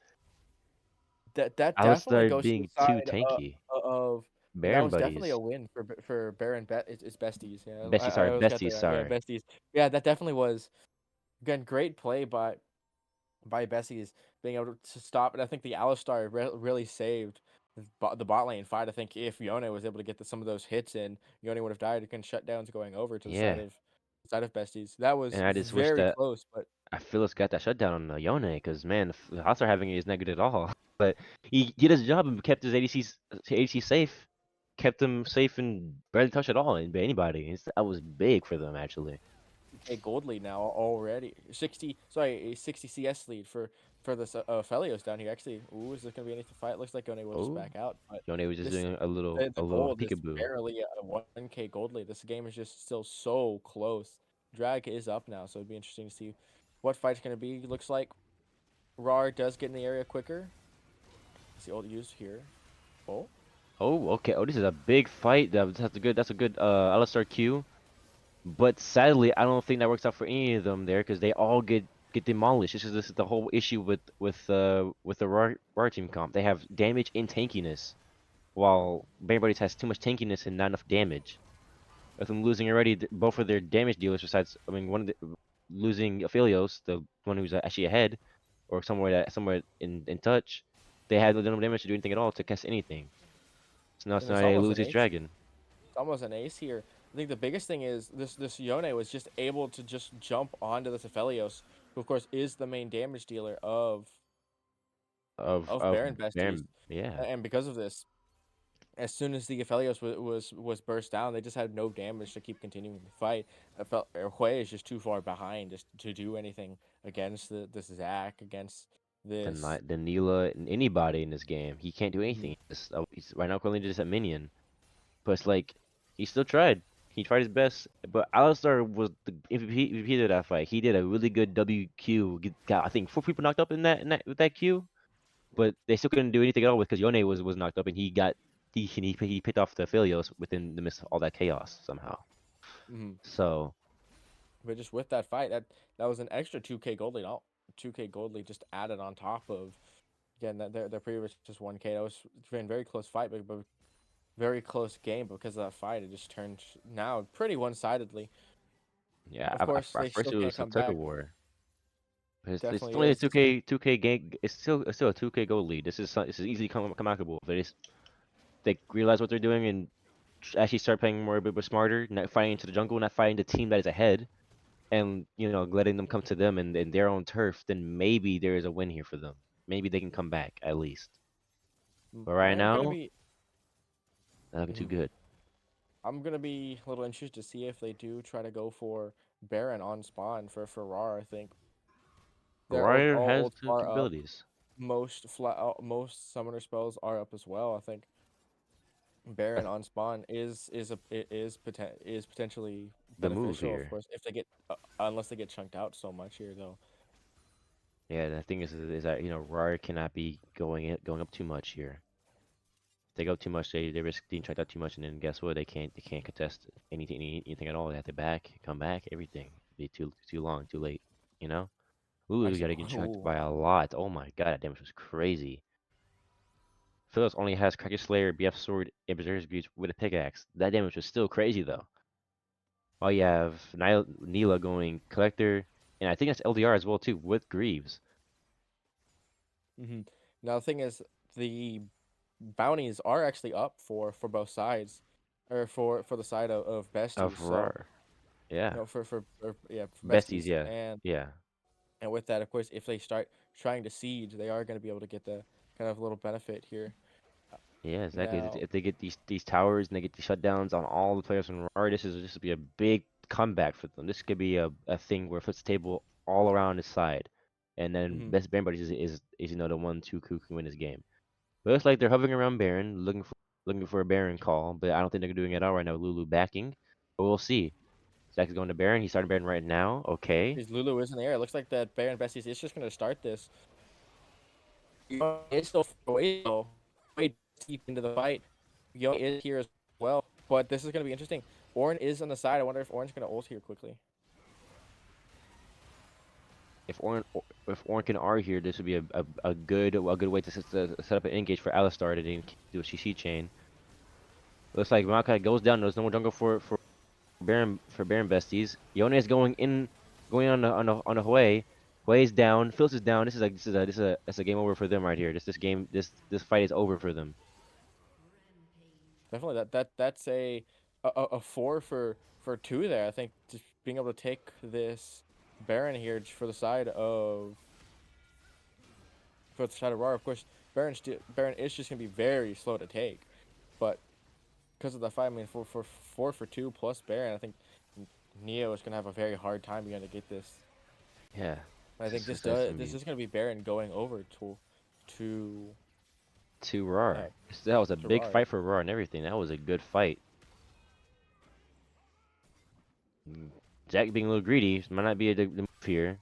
That definitely Alistar goes to the being too side tanky. of that Baron was definitely a buddies. win for Baron it's besties. Yeah, Besties, I sorry. always got that Besties, right. Yeah, sorry. besties. Yeah, that definitely was again great play by Besties being able to stop. And I think the Alistar really saved the bot lane fight. I think if Yone was able to get some of those hits in, Yone would have died. Again, shutdowns going over to the Yeah. side of Besties. That was And I just wish very that close, but Phyllis got that shutdown on Yone, because man, the Alistar having it is not good at all. But he did his job and kept his ADC safe. Kept them safe and barely touched at all by anybody. That was big for them actually. a gold lead now already. 60, sorry, a 60 CS lead for this Felios down here. Actually, ooh, is this gonna be anything to fight? Looks like Yone will just Oh, back out, but Yone was just this doing a the little gold is peekaboo. barely a 1K gold lead. This game is just still so close. Drag is up now, so it'd be interesting to see what fight's gonna be. Looks like RAWR does get in the area quicker. It's the ult used here. Oh, Oh, okay. Oh, this is a big fight. That's a good Alistar Q. But sadly, I don't think that works out for any of them there, because they all get demolished. This is the whole issue with the RAR team comp. They have damage and tankiness, while everybody has too much tankiness and not enough damage. With them losing already, both of their damage dealers, besides I mean losing Aphelios, the one who's actually ahead, or somewhere in touch, they had no damage to do anything at all to cast anything. So and now it's they almost lose an his ace. dragon. It's almost an ace here. I think the biggest thing is this Yone was just able to just jump onto this Aphelios, who of course is the main damage dealer of Of Baron Besties, Baron, yeah. and because of this, as soon as the Aphelios was burst down, they just had no damage to keep continuing the fight. I felt Hui is just too far behind just to do anything against this Zac against this. The Neela and anybody in this game, he can't do Mhm. anything. He's right now currently just a minion, but it's like he still tried. He tried his best, but Alistar was the MVP of that fight. He did a really good WQ. Got I think 4 people knocked up in that with that Q, but they still couldn't do anything at all because Yone was knocked up and he picked off the Philios within the midst of all that chaos somehow. Mhm. So But just with that fight, that was an extra 2K gold lead. 2K gold lead just added on top of again that their previous just 1K. That was it's been a very close fight, but very close game. But because of that fight, it just turned now pretty one-sidedly. yeah, Of course, at they first still it can't was a come tug of back. war. But it's Definitely only a is. 2K game. It's still a 2K goal lead. This is easily comebackable. They realize what they're doing and actually start playing more a bit more smarter, not fighting into the jungle, not fighting the team that is ahead, and letting them come to them and their own turf. Then maybe there is a win here for them. Maybe they can come back at least. But I right am gonna now, be. not looking too Mhm. good. I'm gonna be a little interested to see if they do try to go for Baron on spawn for RAR. I think their Warrior all has ults the are up. capabilities. Most summoner spells are up as well. I think Baron on spawn is potentially The move beneficial, of here. course, if they get unless they get chunked out so much here though. Yeah, the thing is that Warrior cannot be going up too much here. If they go too much, they risk being checked out too much, and then guess what? They can't contest anything at all. They have to come back, everything. be too long, too late. You know, Lulu Actually, got to get chucked ooh, by a lot. Oh my god, that damage was crazy. Phyllis only has Cracker Slayer, BF Sword, and Berserker's Greaves with a pickaxe. That damage was still crazy though. While you have Neela going Collector, and I think that's LDR as well too with Greaves. hmm. Now the thing is, the bounties are actually up for both sides, or for the side of Of besties. So RAWR. Yeah. for yeah, for Besties, besties, yeah. Yeah. and with that, of course, if they start trying to siege, they are going to be able to get the kind of little benefit here. Uh, Yeah, exactly. Now, If they get these towers and they get the shutdowns on all the players from RAR, this would be a big comeback for them. This could be a thing where it flips the table all around his side, and then mhm. best Baron buddies is the one who can win this game. But it looks like they're hovering around Baron, looking for a Baron call, but I don't think they're doing it all right now. With Lulu backing, but we'll see. Zach is going to Baron. He's starting Baron right now. Okay. Because Lulu is in the air. It looks like that Baron besties is just going to start this. It's still far away though, way deep into the fight. Yo is here as well, but this is going to be interesting. Ornn is on the side. I wonder if Ornn's going to ult here quickly. If Orn can R here, this would be a good way to set up an engage for Alistar to then do a CC chain. Looks like Maokai goes down. There's no more jungle for Baron besties. Yone is going on the Hwei. Hwei's down. Phils is down. This is a game over for them right here. This fight is over for them. Definitely, that's a 4 for 2 there. I think just being able to take this Baron here for the side of RAR. Of course, Baron is just gonna be very slow to take, but because of the fight, I mean, for 4 for 2 plus Baron, I think Neo is gonna have a very hard time being able to get this. Yeah, I think that's gonna this be is gonna be Baron going over to two RAR. uh That was a to big RAR. fight for RAR and everything. That was a good fight. Mm, Jack being a little greedy might not be the move here.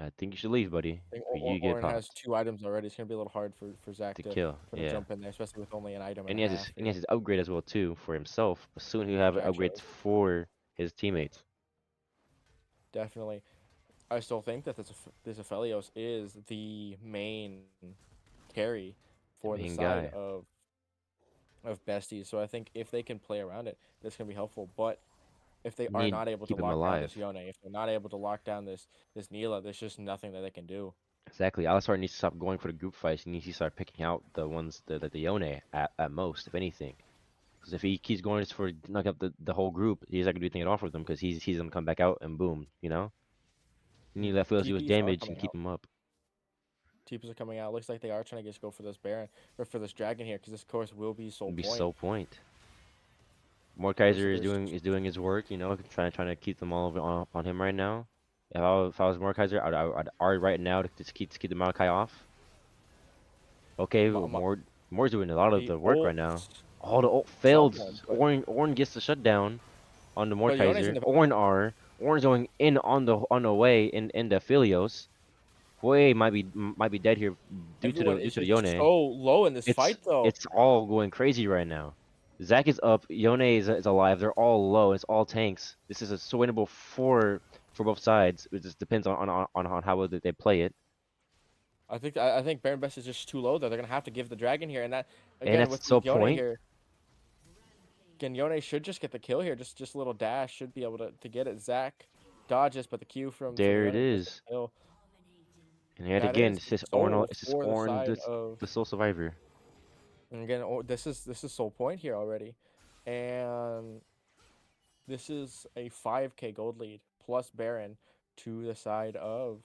I think you should leave, buddy, I think for you to get Ornn has popped 2 items already. It's gonna be a little hard for Zach to to kill. Yeah. jump in there, especially with only an item and And a half he has here. his upgrade as well too for himself. But soon he'll have upgrades Potentially, for his teammates. definitely. I still think that this Aphelios is the main carry The for the main side guy. of besties. So I think if they can play around it, this can be helpful. But if they are Need not to able to keep him lock down alive. this Yone, if they're not able to lock down this Neela, there's just nothing that they can do. Exactly. Alistar needs to stop going for the group fights. He needs to start picking out the ones the Yone at most, if anything. Because if he keeps going just for knock up the whole group, he's not gonna do anything at all for them because he's gonna come back out and boom, you know? You need to let Phyllis do his TPs are damage and coming keep out. him up. TPs are coming out. Looks like they are trying to just go for this Baron or for this Dragon here, because this course will be Soul It'd be Point. so point. There's Mordekaiser there's is doing his work, you know, trying to keep them all on him right now. If I was Mordekaiser, I'd R right now to keep the Maokai off. Okay, Ma- ma- Moore's doing a lot of the the work right now. ult All the ult failed. someone, Orn gets the shutdown on the but Yone's in Mordekaiser. the Orn R. Orn's going in on the way in the Philios. Hwei might be dead here everyone due is to the just Yone. so low in this It's fight though. it's all going crazy right now. Zach is up. Yone is alive. They're all low. It's all tanks. This is a so winnable for both sides. It just depends on how well they play it. I think Baron Best is just too low though. They're gonna have to give the Dragon here, and that And again that's so with Yone point. here. Again, Yone should just get the kill here. Just a little dash should be able to get it. Zach dodges, but the Q from There it Yone gets the is. kill. And yet That again, is it's just Orn. Soul It's just for the Orn, side of. the sole survivor. And again, this is Soul Point here already, and this is a 5K gold lead plus Baron to the side of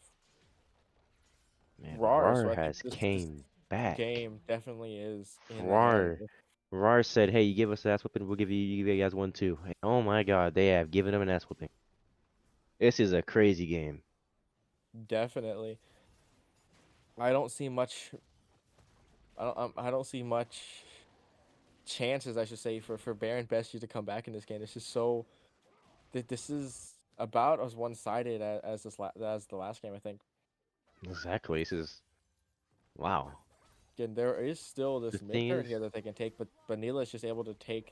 Man, RAR. So RAR I think has this came back. game definitely is in the hands RAR. of. RAR said, "Hey, you give us an ass whooping, we'll give you guys one too." And oh my God, they have given him an ass whooping. This is a crazy game. Definitely. I don't see much. I don't see much chances, I should say, for Baron Bestie to come back in this game. This is so. This is about as one-sided as the last game. I think. Exactly. This is wow. again, there is still The this mid thing turn is, here that they can take, but Neela is just able to take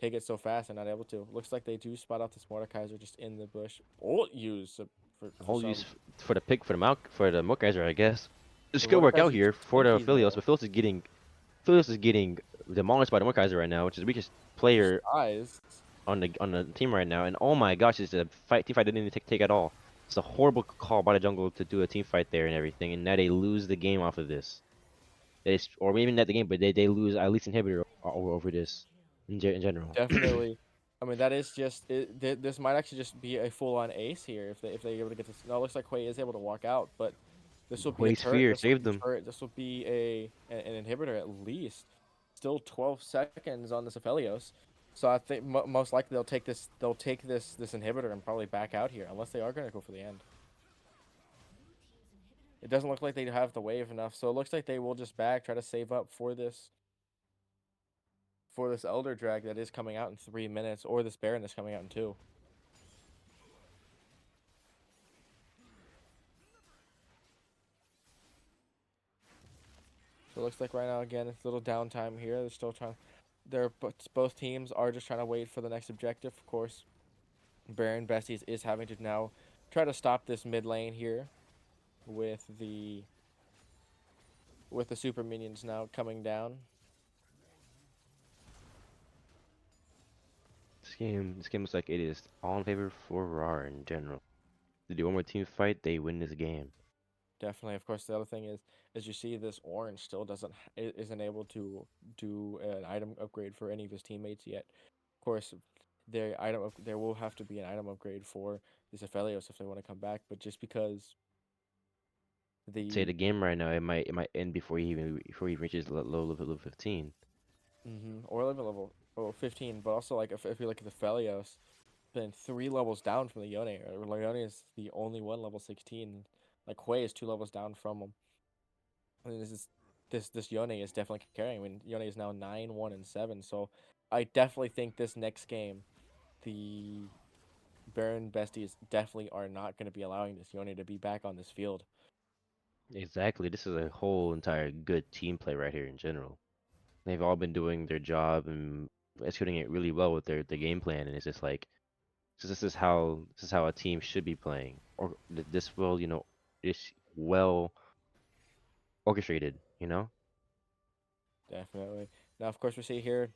it so fast and not able to. Looks like they do spot out this Mordekaiser just in the bush. Ult use for whole use some. for the pick for the Mokaiser, I guess. This The could work out Mordekaiser here for the stinky Philios, though. but Philios is getting demolished by the Mokaiser right now, which is the weakest Just player dies. on the team right now. And oh my gosh, it's a team fight didn't even take at all. It's a horrible call by the jungle to do a team fight there and everything, and now they lose the game off of this. Or maybe not the game, but they lose at least inhibitor over this in general. Definitely. I mean, that is just this might actually just be a full on ace here if they're able to get this. No, it looks like Hui is able to walk out, but this will be a Huey's turret. fear This will saved be them. turret. This will be an inhibitor at least. Still 12 seconds on this Aphelios. So I think most likely they'll take this. They'll take this inhibitor and probably back out here unless they are going to go for the end. It doesn't look like they have the wave enough, so it looks like they will just back, try to save up for this Elder Drag that is coming out in 3 minutes, or this Baron that's coming out in 2. So it looks like right now again it's a little downtime here. They're still trying. Both teams are just trying to wait for the next objective. Of course, Baron Besties is having to now try to stop this mid lane here with the super minions now coming down. This game looks like it is all in favor for RAR in general. They do one more team fight, they win this game. Definitely. Of course, the other thing is, as you see, this orange still isn't able to do an item upgrade for any of his teammates yet. Of course, there will have to be an item upgrade for these Aphelios if they want to come back. But just because Say the the game right now, it might end before he reaches low level 15. or level 15, but also like if you look at the Aphelios, then 3 levels down from the Yone. Yone is the only one level 16. Like Hui is 2 levels down from him. I mean, this Yone is definitely carrying. I mean, Yone is now 9-1-7. So I definitely think this next game, the Baron Besties definitely are not going to be allowing this Yone to be back on this field. Exactly. This is a whole entire good team play right here in general. They've all been doing their job and executing it really well with their game plan, and it's just like this is how a team should be playing, or this will is well orchestrated. Definitely. Now, of course, we see here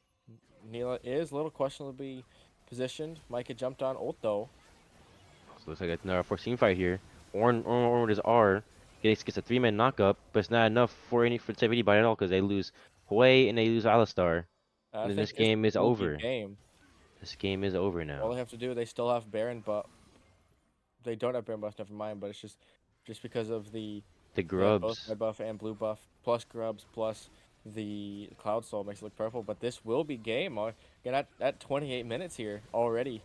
Neela is a little questionably positioned. Micah jumped on ult though. So it looks like another 14 fight here. Orn with his R gets a 3-man knockup, but it's not enough for to save anybody at all because they lose Hue and they lose Alistar, I and then think this this game is will be over. game. This game is over All now. they have to do, they still have Baron, but they don't have Baron buff. Never mind. But it's just because of The they have both Grubs. red buff and blue buff, plus grubs, plus the Cloud Soul makes it look purple. But this will be game. Again, at 28 minutes here already,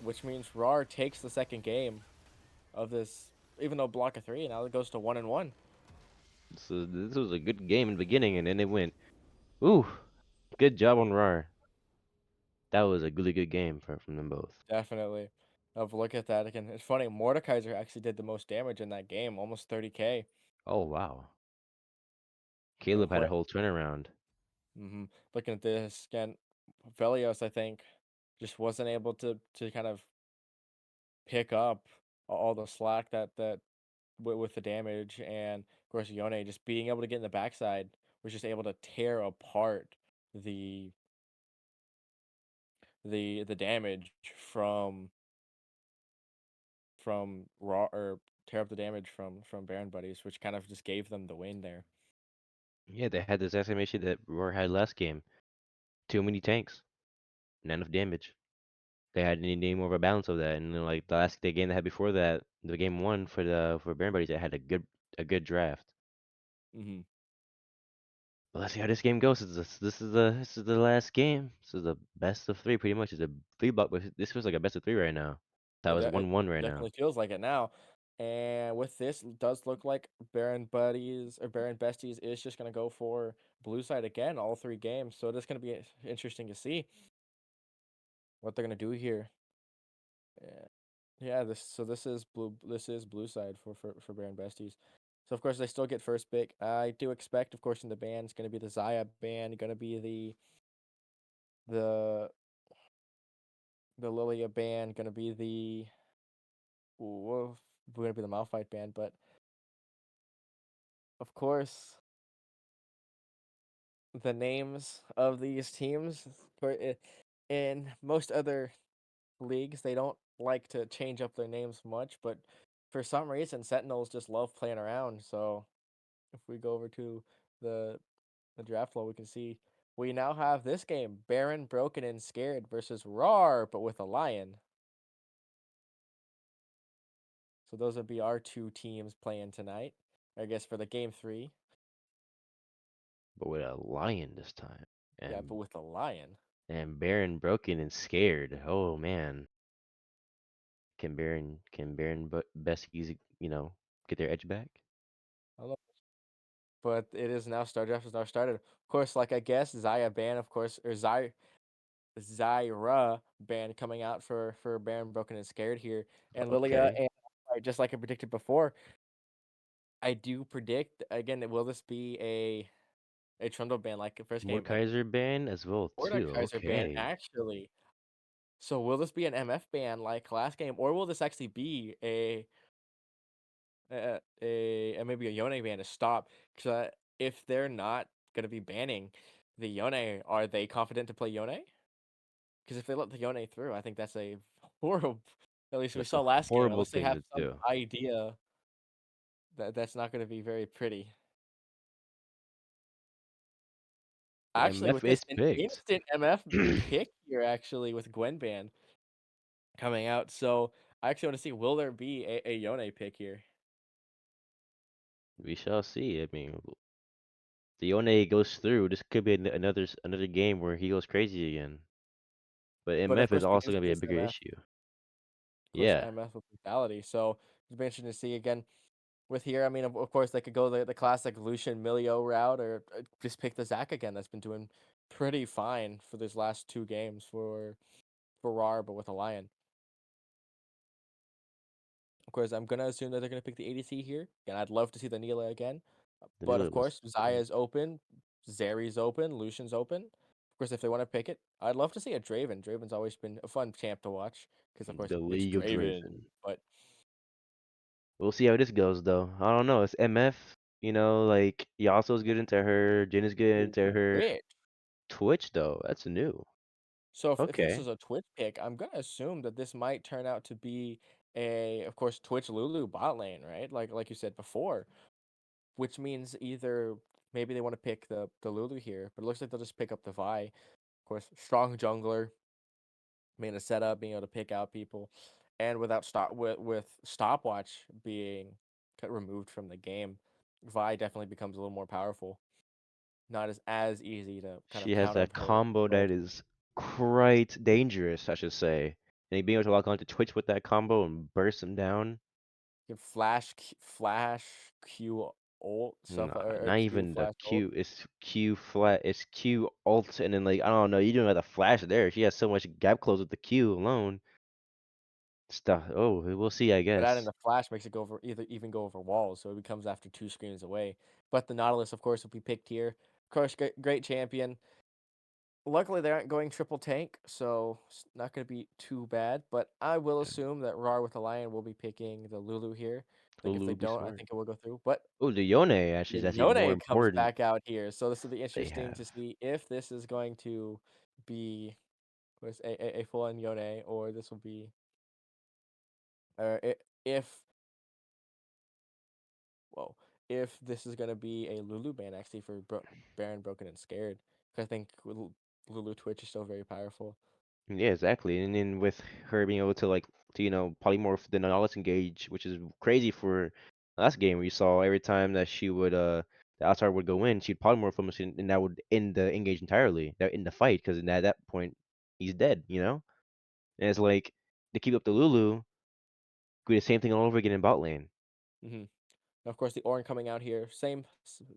which means RAR takes the second game of this, even though block of 3, now it goes to 1-1. So this was a good game in the beginning, and then it went. Ooh, good job on RAR. That was a really good game from them both. Definitely. Of look at that again. It's funny. Mordekaiser actually did the most damage in that game, almost 30k. Oh wow, And Caleb had a whole turnaround. looking at this again, Velios I think just wasn't able to kind of pick up all the slack that with the damage, and of course Yone just being able to get in the backside was just able to tear apart the the damage from raw or tear up the damage from Baron Buddies, which kind of just gave them the win there. Yeah, they had this exclamation that RAR had last game. Too many tanks, not enough damage. They had any more of a balance of that, and then, like the game they had before that, the game one for Baron Buddies, they had a good draft. hmm But let's see how this game goes. This is the last game. This is the best of three, pretty much. It's a 3 block, but this feels like a best of 3 right now. That was It 1-1 right now. definitely feels like it now. And with this, does look like Baron Buddies or Baron Besties is just going to go for blue side again, all 3 games. So it is going to be interesting to see what they're going to do here. Yeah, yeah. This is blue. This is blue side for Baron Besties. So of course they still get first pick. I do expect, of course, in the ban, it's going to be the Zaya ban, going to be the the Lilia ban, going to be the ooh, going to be the Malphite ban. But of course, the names of these teams in most other leagues they don't like to change up their names much, but for some reason Sentinels just love playing around. So if we go over to the draft flow, we can see we now have this game: Baron, Broken, and Scared versus RAWR, but with a lion. So those would be our two teams playing tonight, I guess, for the game 3. But with a lion this time. Yeah, but And with a lion. Baron broken and scared. Oh man. Can Baron but Besties, get their edge back? I don't know. But it is now start draft has now started. Of course, like I guess Zaya ban, of course, or Zyra ban coming out for Baron, Broken, and Scared here, and Lilia, Okay. and just like I predicted before, I do predict again. Will this be a Trundle ban like the first game, like Mordekaiser ban as well too. Mordekaiser ban Okay. actually? So will this be an MF ban like last game, or will this actually be maybe a Yone ban to stop? Because if they're not gonna be banning the Yone, are they confident to play Yone? Because if they let the Yone through, I think that's a horrible. At least we That's a saw last game. horrible Unless they thing have to some do. idea that that's not going to be very pretty. The Actually, MF with this is an picked. instant MF pick here, actually with Gwen ban coming out, so I actually want to see will there be a Yone pick here? We shall see. I mean, the Yone goes through. This could be another game where he goes crazy again. But But of MF is course, also because gonna it be a is bigger MF, issue. of course Yeah. MF with brutality. So it'll be interesting to see again with here. I mean, of course, they could go the classic Lucian Milio route, or just pick the Zac again. That's been doing pretty fine for these last 2 games for RAR, but with a lion. Of course, I'm gonna assume that they're gonna pick the ADC here, and I'd love to see the Neela again. The But Nila of was course, Zaya's open, Zeri's open, Lucian's open. Of course, if they want to pick it, I'd love to see a Draven. Draven's always been a fun champ to watch because, of course, the it's League of Draven. Draven. But We'll see how this goes though. I don't know. It's MF. Like Yasuo's good into her. Jin is good into her. Twitch. Twitch though, that's new. So if this Okay. is a Twitch pick, I'm gonna assume that this might turn out to be of course, Twitch Lulu bot lane, right? Like you said before, which means either maybe they want to pick the Lulu here, but it looks like they'll just pick up the Vi. Of course, strong jungler, being a setup, being able to pick out people, and without with stopwatch being removed from the game, Vi definitely becomes a little more powerful. Not as easy to kind She of has counter that pull, combo but that is quite dangerous, I should say. And being able to lock onto Twitch with that combo and burst him down. you can flash Q ult stuff Nah, or not Q even the flash ult. Q. It's Q flat. It's Q ult, and then like I don't know. You don't have the flash there. She has so much gap close with the Q alone. Stuff. Oh, we'll see. I But adding guess. the flash makes it go over even go over walls, so it becomes after 2 screens away. But the Nautilus, of course, will be picked here. Of course, great champion. Luckily, they aren't going triple tank, so it's not going to be too bad. But I will Yeah. assume that RAR with the Lion will be picking the Lulu here. Like if Lulu they will be don't, I smart. think it will go through. But Oh, the Yone actually the is actually more Yone comes important. back out here, so this will be They interesting have to see if this is going to be was a full on Yone, or this will be, if whoa, if this is gonna be a Lulu ban actually for Baron, Broken, and Scared. 'Cause I think Lulu Twitch is still very powerful. Yeah, exactly. And then with her being able to polymorph the Nautilus engage, which is crazy for last game where you saw every time that she would the outsider would go in, she'd polymorph him and that would end the engage entirely. That would end the fight because at that point he's dead. And it's like to keep up the Lulu, do the same thing all over again in bot lane. hmm Of course, the Orin coming out here, same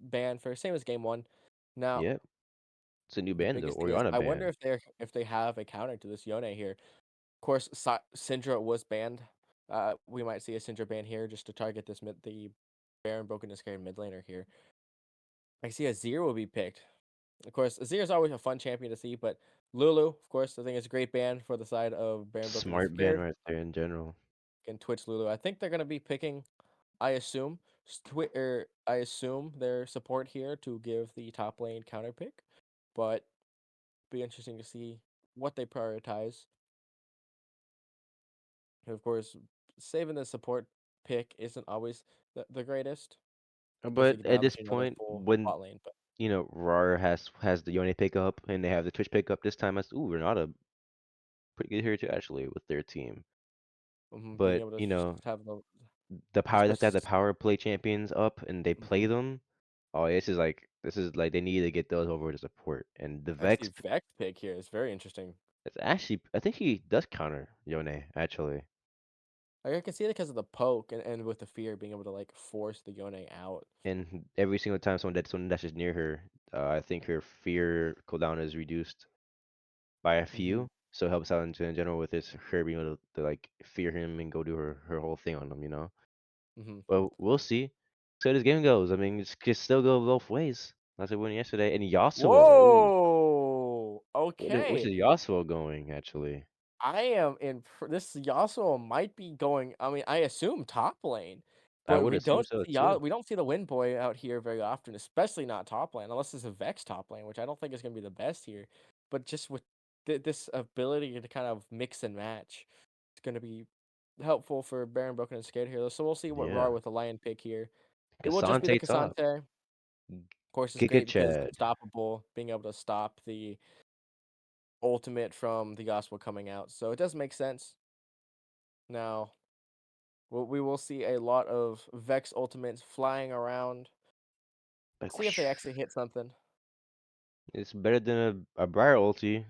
ban for same as game 1. Now Yep. It's a new the ban though, biggest thing is Oriana I wonder ban. if they have a counter to this Yone here. Of course, Syndra was banned. We might see a Syndra ban here just to target this Baron Broken and Scared mid laner here. I see Azir will be picked. Of course, Azir is always a fun champion to see, but Lulu, of course, I think it's a great ban for the side of Baron Broken and Smart ban Scared. right there in general. And Twitch Lulu. I think they're gonna be picking, I assume, I assume their support here to give the top lane counter pick, but be interesting to see what they prioritize. And of course, saving the support pick isn't always the greatest because you But could at balance this to another point, full when bot lane. But RAWR has the Yone pickup and they have the Twitch pickup this time, as ooh, Renata pretty good here too actually with their team. being But able to just have the just power go that they have the power play champions up and they play mhm. them. Oh, this is like they need to get those over to support. And the I see Vex, Vex pick here. It's very interesting. it's actually I think he does counter Yone actually. Like, I can see it because of the poke and with the fear being able to like force the Yone out. And every single time someone dashes near her, I think her fear cooldown is reduced by a hmm few. So it helps out in general with this her being able to like fear him and go do her whole thing on him. hmm But we'll see. So this game goes. I mean, it can still go both ways. That's what we won yesterday. And Yasuo, ooh, Whoa. which Okay. is Yasuo going actually? I am in. This Yasuo might be going. I mean, I assume top lane, I but would assume so too. We don't see the Wind Boy out here very often, especially not top lane, unless it's a Vex top lane, which I don't think is going to be the best here. But just with this ability to kind of mix and match, it's going to be helpful for Baron Broken and Scared here. So we'll see what Yeah, Rar with the Lion pick here. It will just be the Kasante top. Kasante. Of course, it's Giga great because it's Chad. unstoppable, being able to stop the ultimate from the gospel coming out. So it does make sense. Now, we will see a lot of Vex ultimates flying around. Like, See if they actually hit something. it's better than a Briar ulti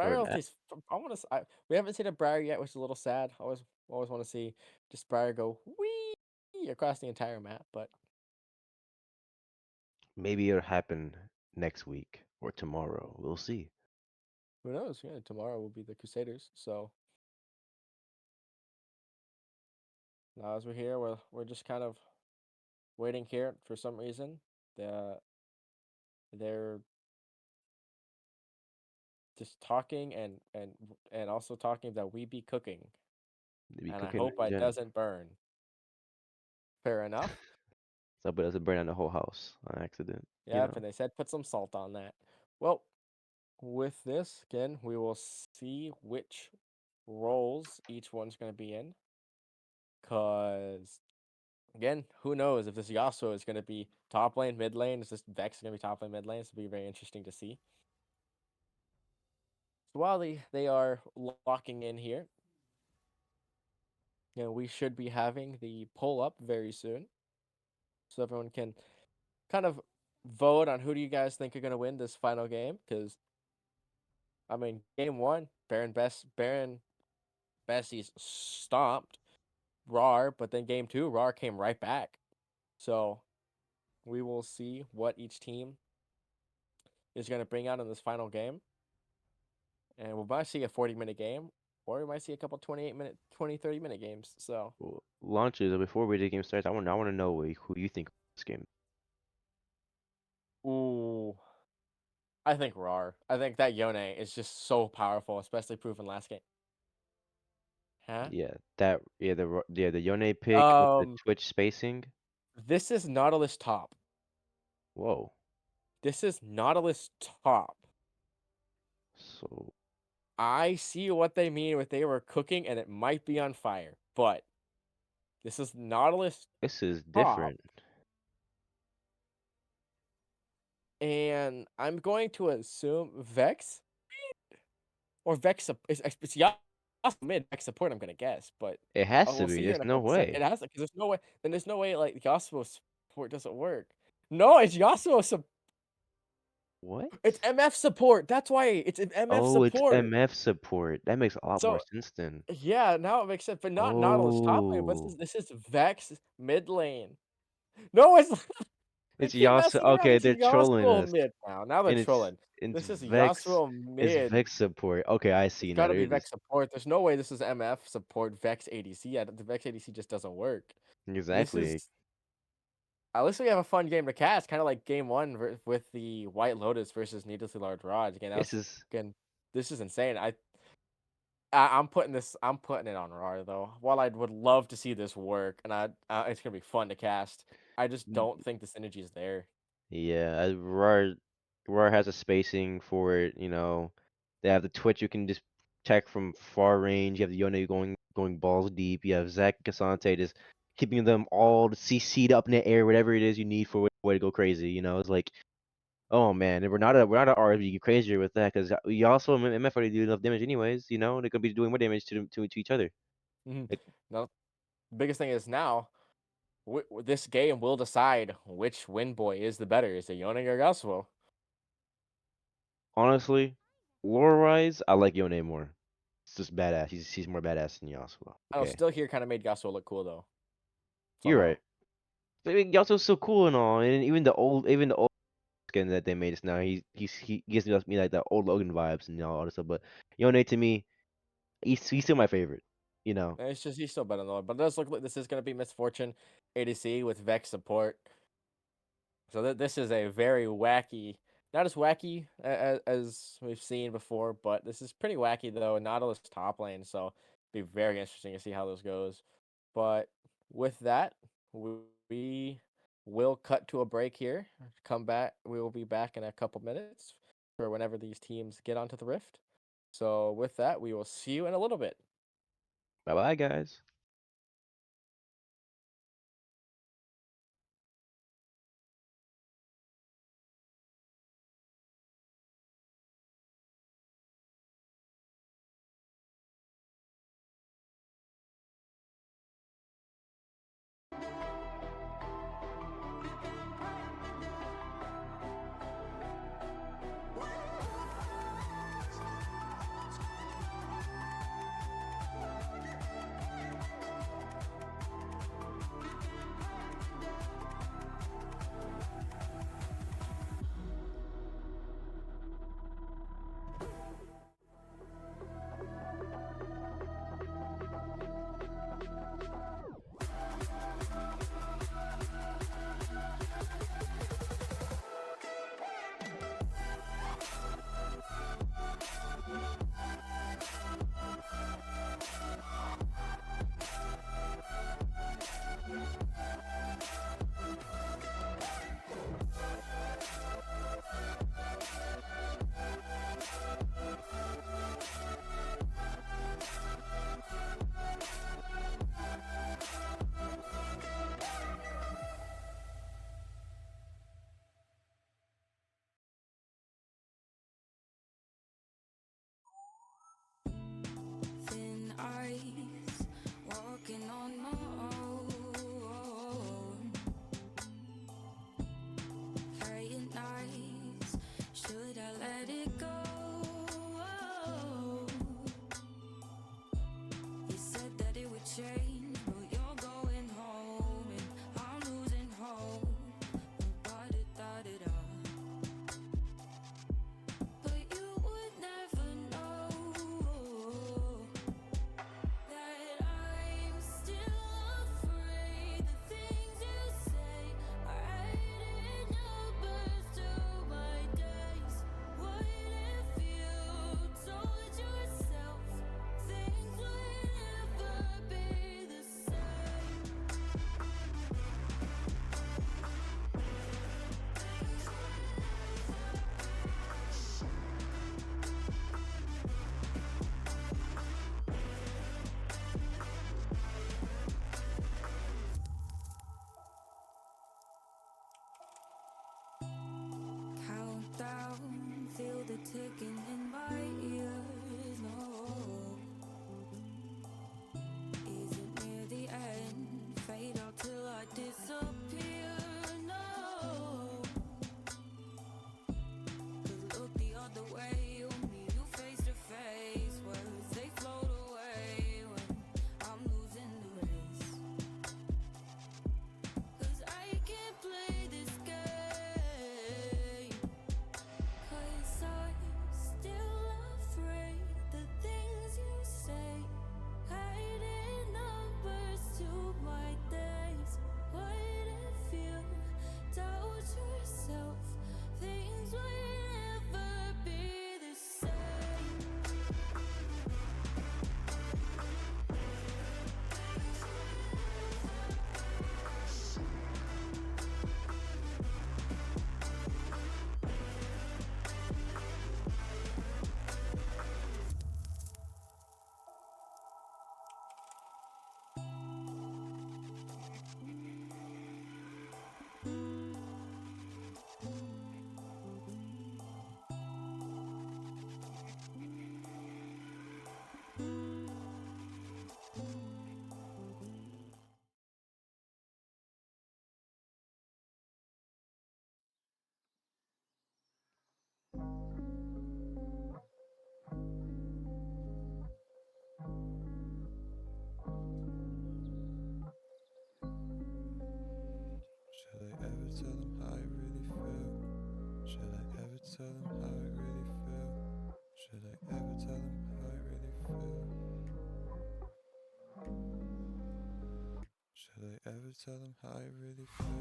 or Briar an ulti's. I want to. We haven't seen a Briar yet, which is a little sad. Always want to see just Briar go wee across the entire map. But maybe it'll happen next week or tomorrow. We'll see. who knows? Yeah, tomorrow will be the Crusaders. So now as we're here, we're just kind of waiting here for some reason. The they're just talking and also talking that we be cooking, They be and I cooking hope in I general. doesn't burn. Fair enough. So, but it doesn't burn down the whole house on accident. Yep, and they said put some salt on that. Well, with this, again, we will see which roles each one's going to be in. Because, again, who knows if this Yasuo is going to be top lane, mid lane? Is this Vex going to be top lane, mid lane? This will be very interesting to see. So while they are locking in here, we should be having the pull up very soon. So everyone can kind of vote on who do you guys think are going to win this final game. Because, I mean, game one, Baron Besties stomped RAWR, but then game two, RAWR came right back. So we will see what each team is going to bring out in this final game. And we might see a 40-minute game, or we might see a couple 28-minute, 20, 30-minute games. So, Well, launches before the game starts. I want to know who you think this game. ooh, I think RAWR. I think that Yone is just so powerful, especially proven last game. Huh? The Yone pick with the Um, Twitch spacing. this is Nautilus top. Whoa. This is Nautilus top. So I see what they mean with they were cooking and it might be on fire, but this is Nautilus this is top, different. and I'm going to assume Vex or Vex it's Yasuo mid Vex support. I'm gonna guess, but It has to we'll be. see here in There's a no couple seconds. It way. has to, because there's no way. Then there's no way like Yasuo support doesn't work. No, it's Yasuo support. What? It's MF support. That's why it's an MF Oh, it's support. MF support. That makes a lot more So sense then. yeah, now it makes sense, but not Nautilus top lane. But Oh, this is Vex mid lane. No, it's they it's keep Yasuo. messing around. Okay, This is they're trolling Yasuo us, mid now. Now they're and trolling. it's This is Vex. Yasuo It's mid. Vex support. Okay, I It's see now. gotta They're be just Vex support. There's no way this is MF support Vex ADC. The Vex ADC just doesn't work. This exactly. is At least we have a fun game to cast, kind of like game one with the White Lotus versus Needlessly Large Rods. Again, that This was is again. This is insane. I'm putting this. I'm putting it on RAR though. While I would love to see this work, and it's gonna be fun to cast. I just don't think the synergy is there. yeah. RAR has a spacing for it. You know, they have the Twitch you can just check from far range. You have the Yone going balls deep. You have Zach and Cassante just keeping them all CC'd up in the air, whatever it is you need for way to go crazy. You know, it's like, oh man, and we're not a RB get crazier with that because we also MF already do enough damage anyways. You know, they're gonna be doing more damage to each other. Mhm. Like, No, the biggest thing is now this game will decide which win boy is the better. Is it Yone or Yasuo? honestly, lore wise, I like Yone more. It's just badass. He's more badass than Yasuo. I don't Okay, still here kind of made Yasuo look cool though you're somehow. right. I mean, Yasuo's so cool and all, and even the old skin that they made us now, he gives me like the old Logan vibes and all this stuff. But Yone to me, he's still my favorite. You know, It's just he's still better than the other, but it does look like this is gonna be Misfortune ADC with Vex support. So this is a very wacky, not as wacky as we've seen before, but this is pretty wacky though. Nautilus top lane, so be very interesting to see how this goes. But with that, we will cut to a break here. Come back. We will be back in a couple minutes for whenever these teams get onto the rift. So with that, we will see you in a little bit. bye bye guys. tell them how I really feel? Should I ever tell them how I really feel? Should I ever tell them how I really feel?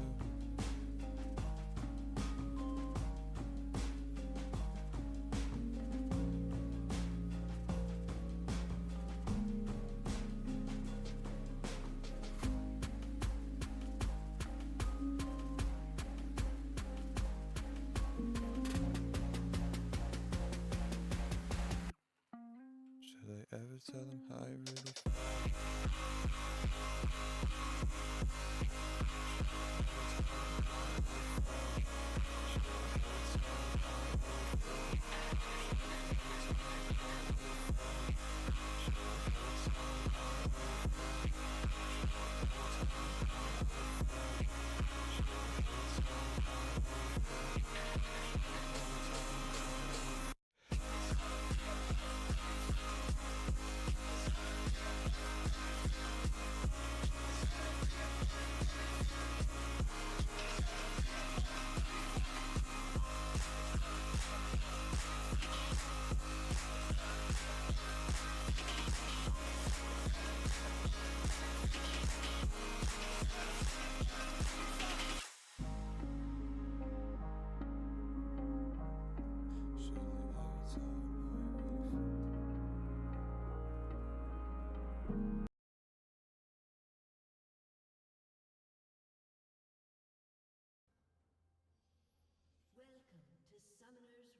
Should I ever tell them how I really feel? Should I ever tell them how I really feel?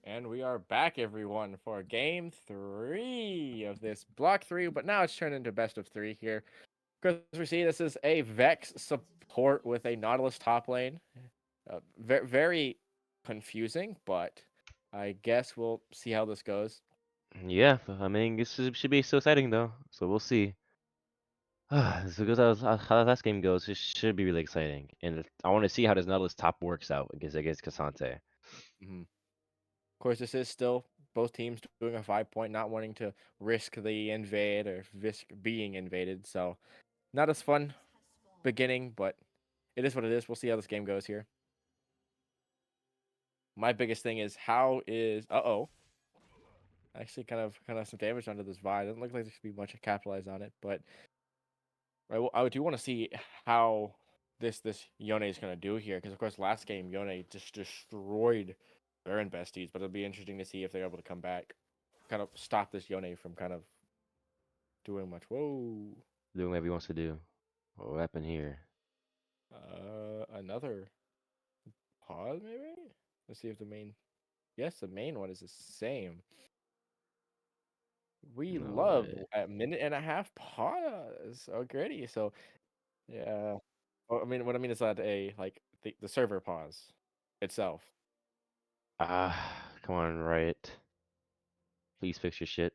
And we are back, everyone, for game 3 of this block 3, but now it's turned into best of 3 here. Because we see this is a Vex support with a Nautilus top lane. Very confusing, but I guess we'll see how this goes. Yeah, I mean, should be so exciting though. So we'll see. So because how last game goes, it should be really exciting, and I want to see how this Nautilus top works out against Cassante. Mhm. Of course, this is still both teams doing a 5 point, not wanting to risk the invade or risk being invaded. So, not as fun beginning, but it is what it is. We'll see how this game goes here. My biggest thing is how is actually kind of some damage onto this Vi. Doesn't look like there should be much to capitalize on it, but I do want to see how this Yone is gonna do here because of course last game Yone just destroyed Baron Besties, but it'll be interesting to see if they're able to come back, kind of stop this Yone from kind of doing much. Whoa, Doing whatever he wants to do. What happened here? another pause maybe. Let's see if the main. Yes, the main one is the same. We No love way. a minute and a half pause already. So yeah, well, I mean, what I mean is that the server pause itself. Come on, Riot. Please fix your shit.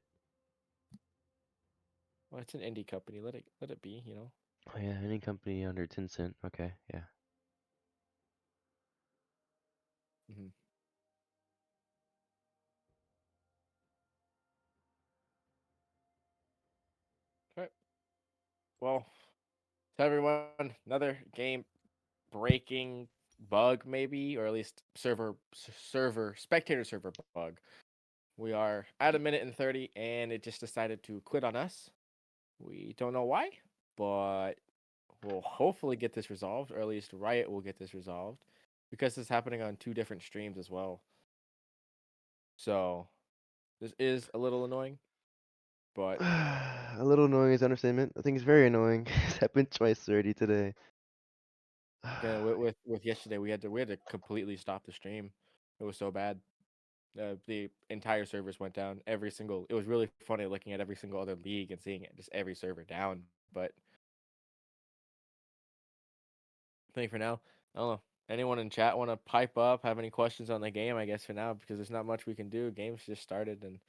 Well, it's an indie company. Let it be. You know. Oh yeah, any company under 10 cent. Okay, yeah. Hmm. Okay. Well, to everyone, another game breaking bug maybe, or at least server spectator server bug. We are at a minute and 30, and it just decided to quit on us. We don't know why, but we'll hopefully get this resolved, or at least Riot will get this resolved, because it's happening on 2 different streams as well. So this is a little annoying, but A little annoying is understatement. I think it's very annoying. It's happened twice already today. again, with yesterday, we had to completely stop the stream. It was so bad. The entire servers went down. Every single. It was really funny looking at every single other league and seeing it, just every server down. But I think for now, I don't know. Anyone in chat want to pipe up? Have any questions on the game? I guess for now, because there's not much we can do. Game's just started, and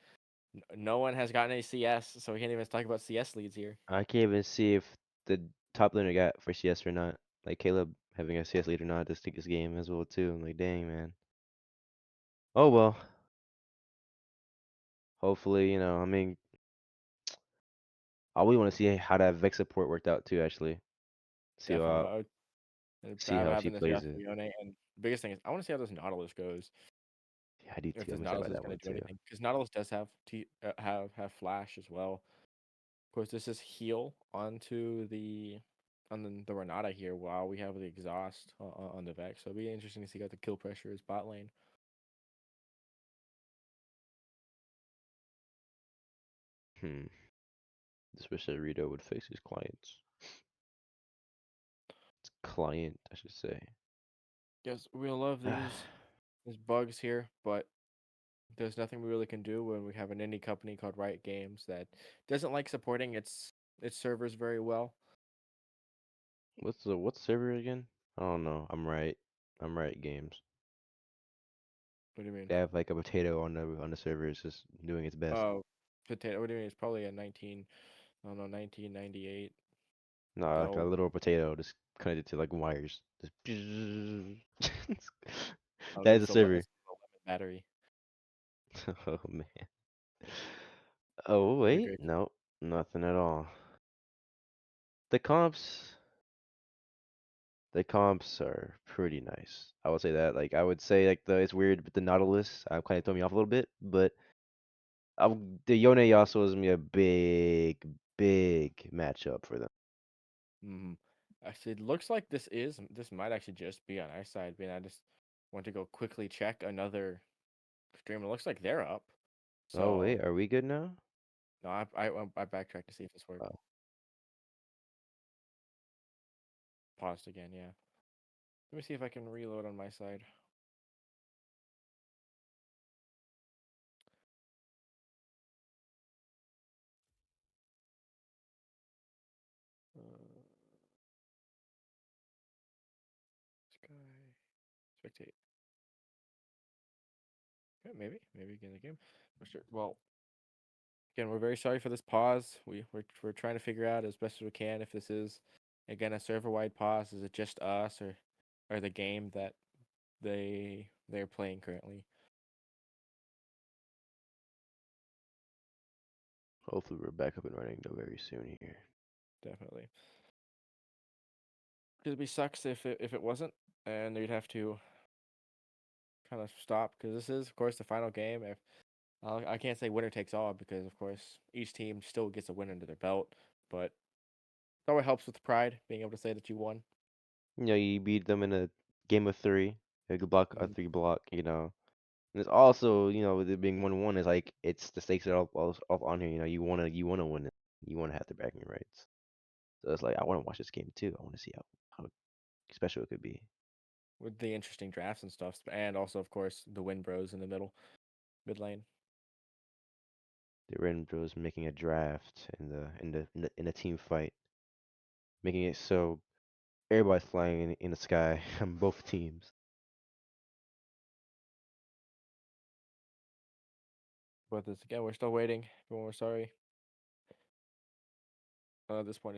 no one has gotten any CS, so we can't even talk about CS leads here. I can't even see if the top laner got for CS or not. Like Caleb having a CS lead or not, just take this game as well too. I'm like, dang man. Oh well. Hopefully, I mean, I really want to see how that Vex support worked out too. Actually, see Definitely, how I'm see how she having this plays draft it. for Yone, and the biggest thing is I want to see how this Nautilus goes. Yeah, I do if too. this I'm excited Nautilus about is that going one to do too. anything, because Nautilus does have have flash as well. Of course, this is heal onto the Renata here while we have the exhaust on the Vex. So it'll be interesting to see how the kill pressure is bot lane. Hmm. Just wish that Rito would face his clients. Client, I should say. Yes, we love these bugs here, but there's nothing we really can do when we have an indie company called Riot Games that doesn't like supporting its servers very well. What's server again? I don't know. I'm right games. What do you mean? They have like a potato on the server. It's just doing its best. Oh, potato. What do you mean? It's probably a 19. I don't know, 1998 No, like a build. little potato just connected to like wires. Just Oh, that is a it's server. it's a lemon battery. Oh man. Oh What a wait, great. no, nothing at all. The comps, the comps are pretty nice. I would say that. Like I would say like it's weird with the Nautilus. Kind of throw me off a little bit, but the Yone Yasuo is gonna be a big matchup for them. Mm-hmm. Actually, it looks like this might actually just be on our side. Being I just want to go quickly check another stream. It looks like they're up. Oh So wait, are we good now? no, I backtracked to see if this worked. Oh, Paused again. Yeah. Let me see if I can reload on my side. Uh, Sky spectate. Yeah, maybe again the game. For sure. Well, again, we're very sorry for this pause. We're trying to figure out as best as we can if this is again a server wide pause. Is it just us or the game that they're playing currently? hopefully we're back up and running though very soon here. Definitely. Because it'd be sucks if it wasn't, and they'd have to kind of stop because this is of course the final game. If I can't say winner takes all because of course each team still gets a win under their belt, but it always helps with pride being able to say that you won. You know, you beat them in a game of three, a block, a Mhm. three block. And it's also, with it being 1-1, is like it's the stakes are all on here. You wanna win it. You wanna have the bragging rights. So it's like I wanna watch this game too. I wanna see how special it could be. With the interesting drafts and stuff, and also of course the win bros in the mid lane. The Red Bros making a draft in a team fight, making it so everybody's flying in the sky on both teams. But this again, we're still waiting. Everyone, we're sorry. At this point,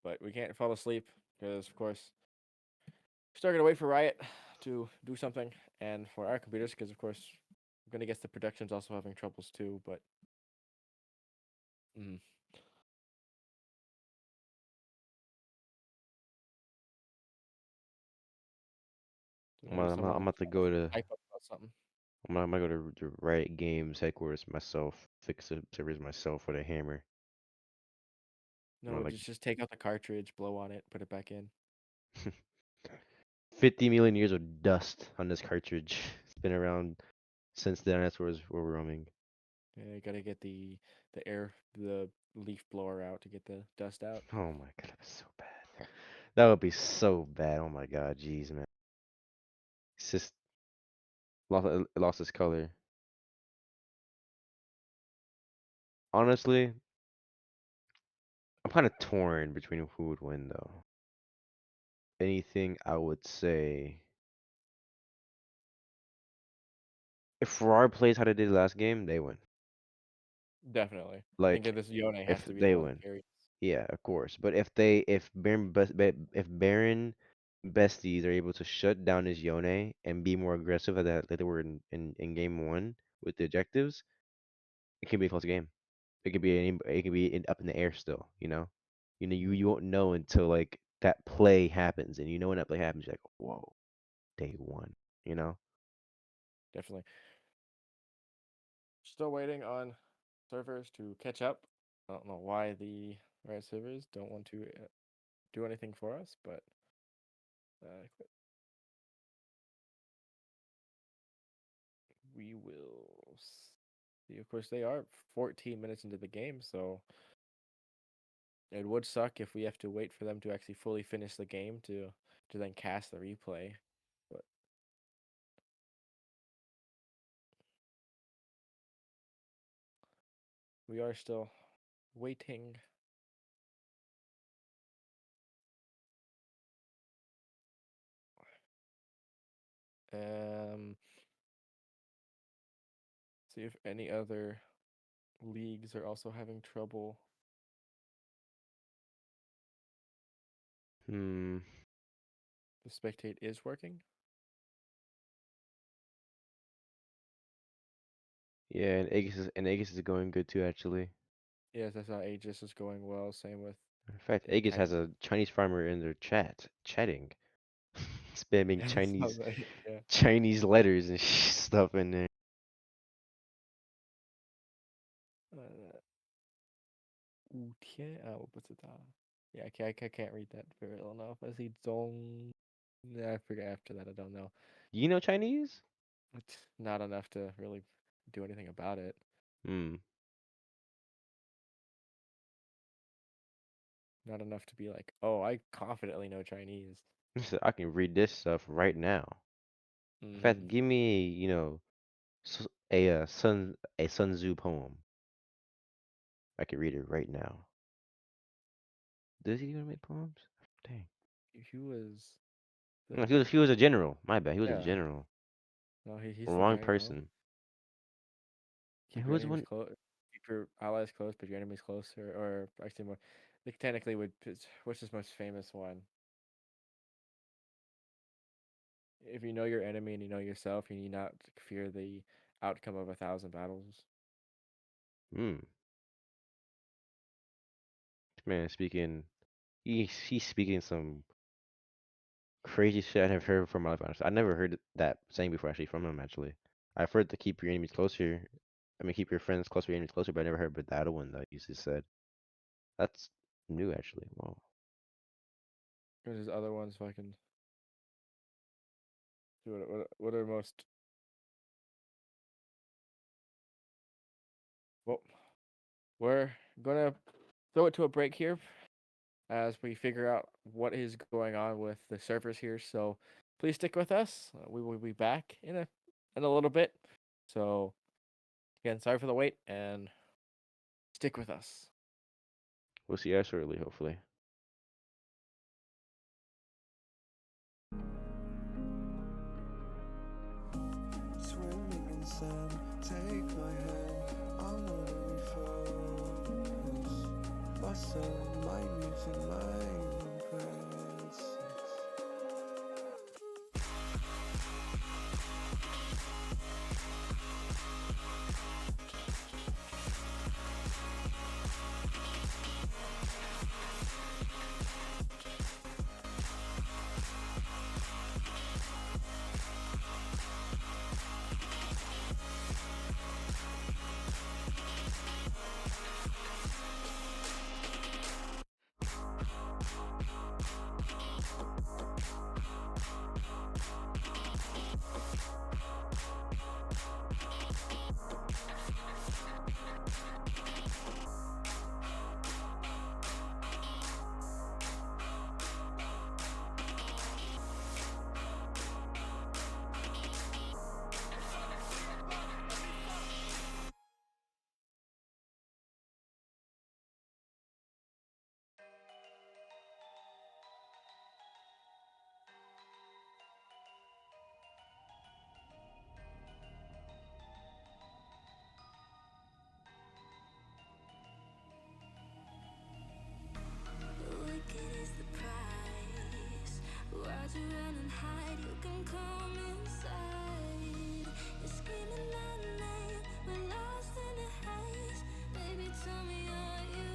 but we can't fall asleep because of course we're still gonna wait for Riot to do something, and for our computers because of course we're gonna guess the production's also having troubles too. But mm, so I'm maybe gonna, I'm gonna, I'm someone about to go to hype up about something. I'm gonna go to the Riot Games headquarters myself, fix the servers myself with a hammer. I'm No, gonna just take out the cartridge, blow on it, put it back in. like 50 million years of dust on this cartridge. It's been around since the dinosaurs were roaming. Yeah, you gotta get the leaf blower out to get the dust out. Oh my god, that was so bad. That would be so bad. Oh my god, jeez, man. It's just it lost its color. Honestly, I'm kind of torn between who would win though. Anything I would say if RAWR plays how they did last game, they win. Definitely. I think Like that this Yone has if to be the they one win. that carries. Yeah, of course. But if Baron Besties are able to shut down his Yone and be more aggressive at that like they were in game one with the objectives, it can be a close game. Up in the air still, you know? You Mhm. won't know until like that play happens, and when that play happens, you're like, whoa, day one, you know? definitely. Still waiting on servers to catch up. I don't know why the Riot servers don't want to do anything for us, but we will see. Of course, they are 14 minutes into the game, so it would suck if we have to wait for them to actually fully finish the game to then cast the replay. But we are still waiting. See if any other leagues are also having trouble. Hmm. The spectate is working. Yeah, and Aegis is going good too, actually. Yes, I saw Aegis is going well. Same with In fact, the Aegis Titan. has a Chinese farmer in their chatting, spamming Yeah, I saw that, yeah. Chinese letters and stuff in there. 5天 我不知道. Yeah, I can't read that very well enough. I see Zong. I forget after that. I don't know. You know Chinese? It's not enough to really do anything about it. Hmm. Not enough to be like, oh, I confidently know Chinese. So I can read this stuff right now. In fact, give me, a Sun Tzu poem. I can read it right now. Does he even make poems? Dang. He was No, the he was a general. My bad. He was a yeah. general. No, he's the Wrong guy, bro. person. Keep Who your was the enemies one? close. Keep your allies close, but your enemies closer. Or actually, more. Like technically, what's his most famous one? If you know your enemy and you know yourself, you need not fear the outcome of 1,000 battles. Hmm. This man is speaking. He's speaking some crazy shit I never heard from my life. Honestly, I never heard that saying before. Actually, from him. Actually, I've heard to keep your enemies closer. I mean, keep your friends closer, your enemies closer. But I never heard about that one that you just said. That's new, actually. Wow. There's his other ones. If I can do it. What are most? Well, we're gonna throw it to a break here as we figure out what is going on with the servers here. So please stick with us. We will be back in a little bit. So again, sorry for the wait and stick with us. We'll see you guys shortly, hopefully. Swimming in sand, take my hand, I wanna refocus. Bustle my music, my impress. Wicked is the price. Why'd you run and hide? You can come inside. You're screaming my name. We're lost in the haze. Baby, tell me, are you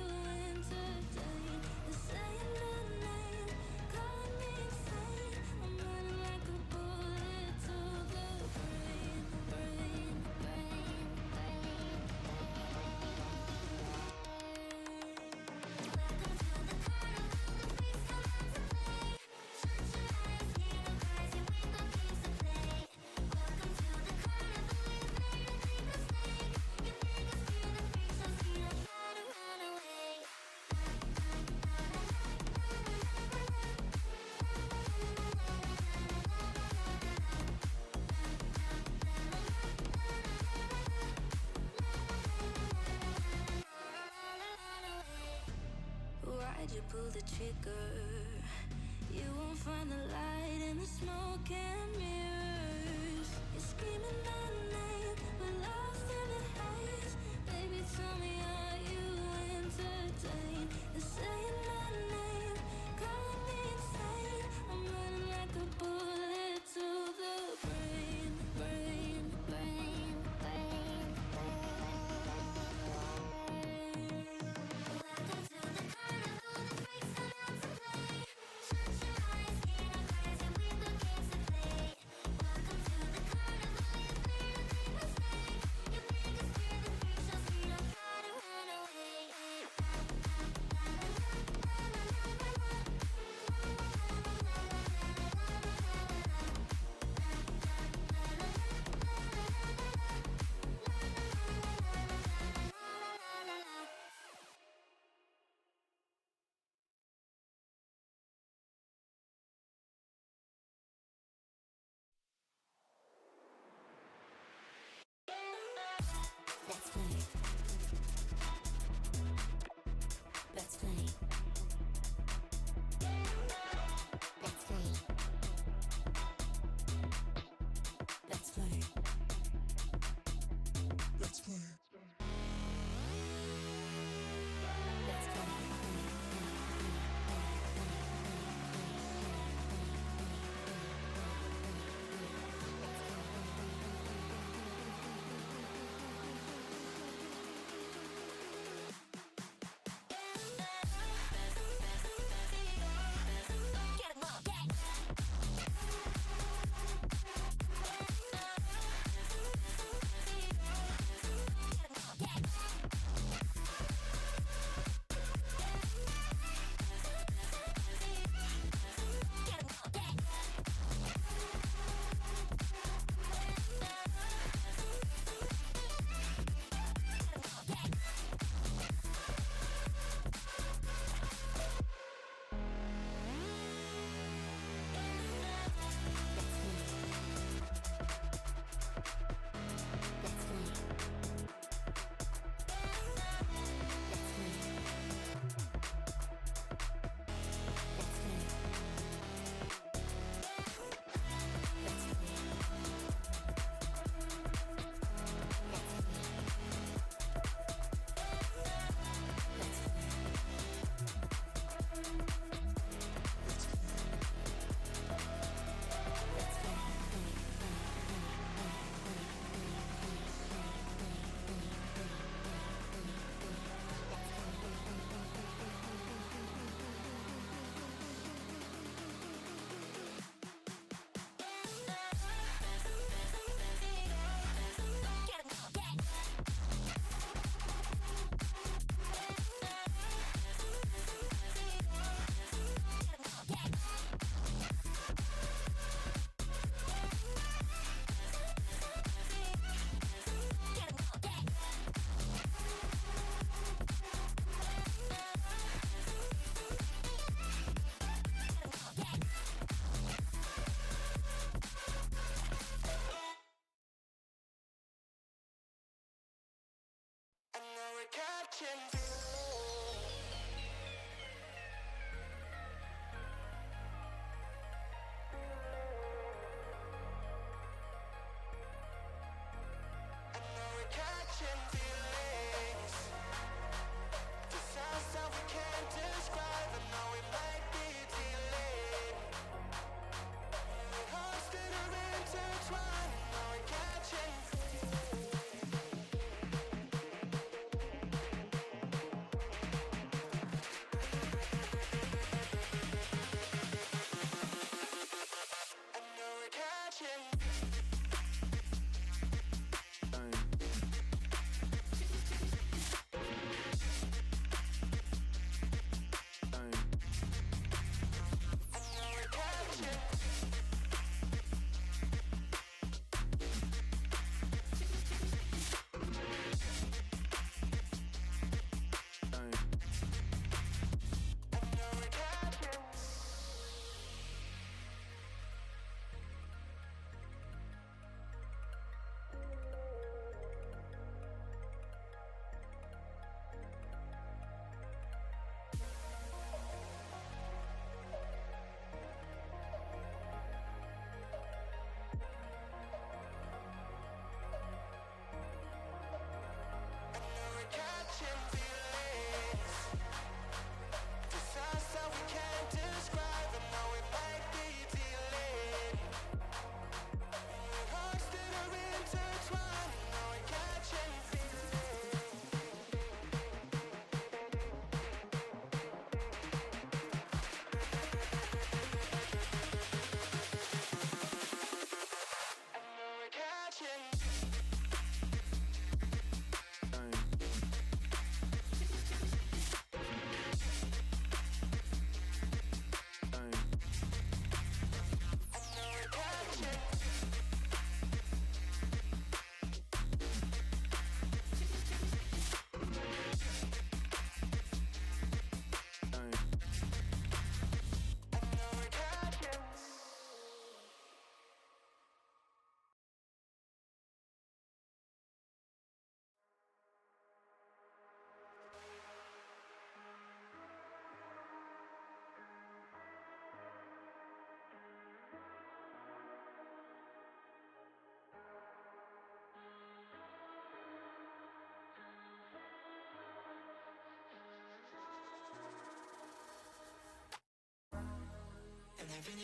entertained? They're saying my name, calling me insane. I'm running like a bullet to the brain. made you pull the trigger. You won't find the light in the smoke and mirrors. You're screaming my name, we're lost in the haze. Baby, tell me, are you entertained? You're saying my name, calling me insane. I'm running like a bullet to the brain, brain, brain, brain, Welcome to the carnival, the freaks come out to play. Shut your eyes, ain't no crazy, we got games to play. Welcome to the carnival, you fear to make mistake. Your biggest fear, the freak show, so you don't try to run away. Let's play. Let's play. Let's play. Let's play. Let's play. Let's play. Get 'em up, get. I know we're catching feelings. I know we're catching feelings. The sounds that we can't describe. I know we might be delayed. Your hearts that are intertwined. I know we're catching feelings.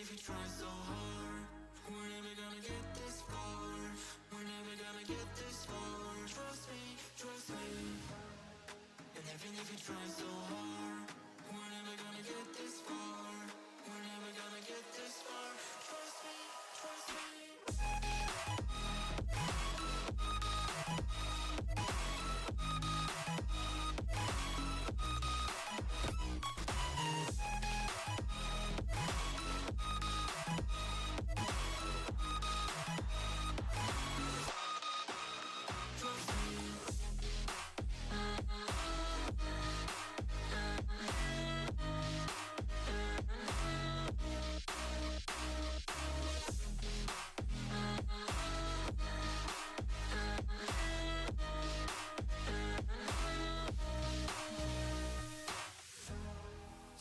if you try so hard, we're never gonna get this far. We're never gonna get this far. Trust me, trust me. And even if you try so hard, we're never gonna get this far. We're never gonna get this far. Trust me, trust me.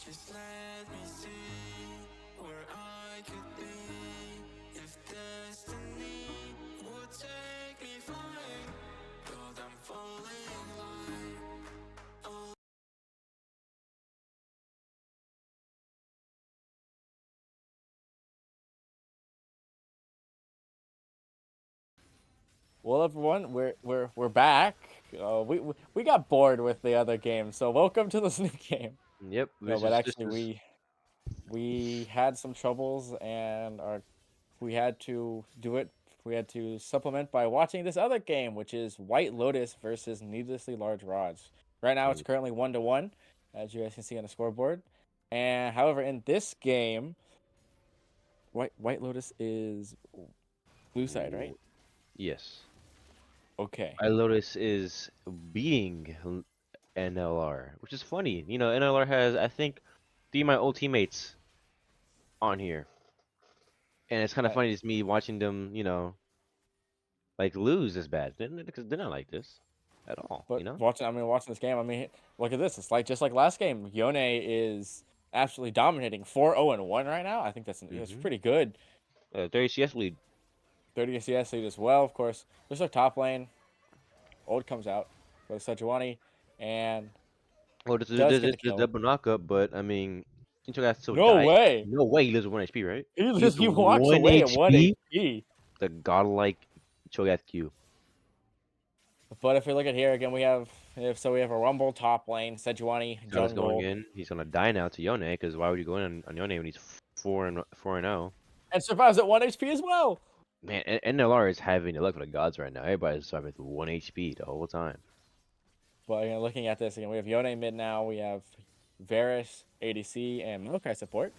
Just let me see where I could be if destiny would take me flying. God, I'm falling like Well, everyone, we're back. We got bored with the other game, so welcome to this new game. Yep. No, This but is this actually, is we had some troubles, and we had to do it. We had to supplement by watching this other game, which is White Lotus versus Needlessly Large Rods. Right now, it's Mm. currently 1-1, as you guys can see on the scoreboard. And however, in this game, White Lotus is blue side, right? Yes. Okay. I Lotus is beating NLR, which is funny. You know, NLR has, I think, three of my old teammates on here, and it's kind of Uh, funny to me watching them, like lose this bad. Because they're not like this at all, But you know? watching this game, look at this. It's like just like last game. Yone is absolutely dominating, 4-0-1 right now. I think that's Mm-hmm. pretty good. 30 CS lead. 30 CS lead as well, of course. There's our top lane. Old comes out with Sejuani and Oh, this is does this get is the the kill. double knockup, but I mean, Intergas still No died. way. No way he lives with 1 HP, right? He He lives just he with walks 1 away at 1 HP. HP. The godlike Cho'Gath Q. But if we look at here again, we have a Rumble top lane, Sejuani Silas going jungle, in. He's gonna die now to Yone, because why would you go in on Yone when he's 4-0? and survives at 1 HP as well. Man, NLR is having the luck of the gods right now. Everybody's surviving with 1 HP the whole time. But looking at this again, we have Yone mid now. We have Varus, ADC, and Maokai support.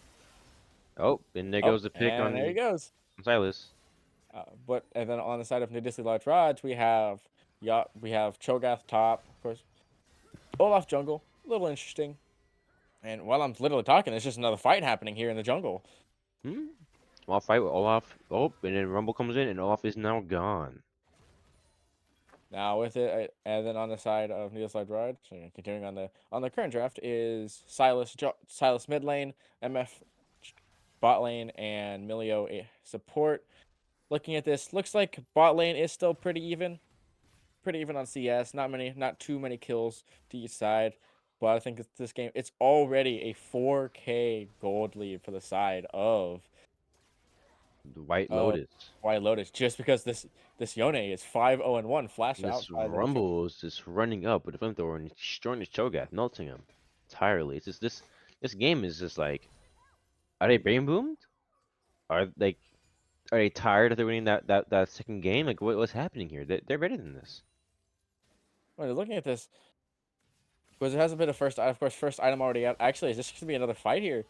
Oh, and there Oh, goes the pick and there he on goes. Silas. And then on the side of Nidisly Large Rods, we have Cho'Gath top, of course. Olaf jungle, a little interesting. And while I'm literally talking, there's just another fight happening here in the jungle. Hmm? Small fight with Olaf. Oh, and then Rumble comes in, and Olaf is now gone. Now with it, and then on the side of Nidisly Large Rods, so continuing on the current draft is Silas mid lane, MF bot lane, and Milio support. Looking at this, looks like bot lane is still pretty even on CS. Not too many kills to each side. But I think this game, it's already a 4K gold lead for the side of The White uh Lotus. White Lotus, just because this Yone is 5-0-1 flash out This by the Rumble is just running up with the flamethrower and destroying his Cho'Gath, melting him entirely. It's just this game is just like, are they brain boomed? Are like are they tired of winning that second game? Like what's happening here? They're better than this. looking at this, because it hasn't been first item already out. Actually, is this going to be another fight here?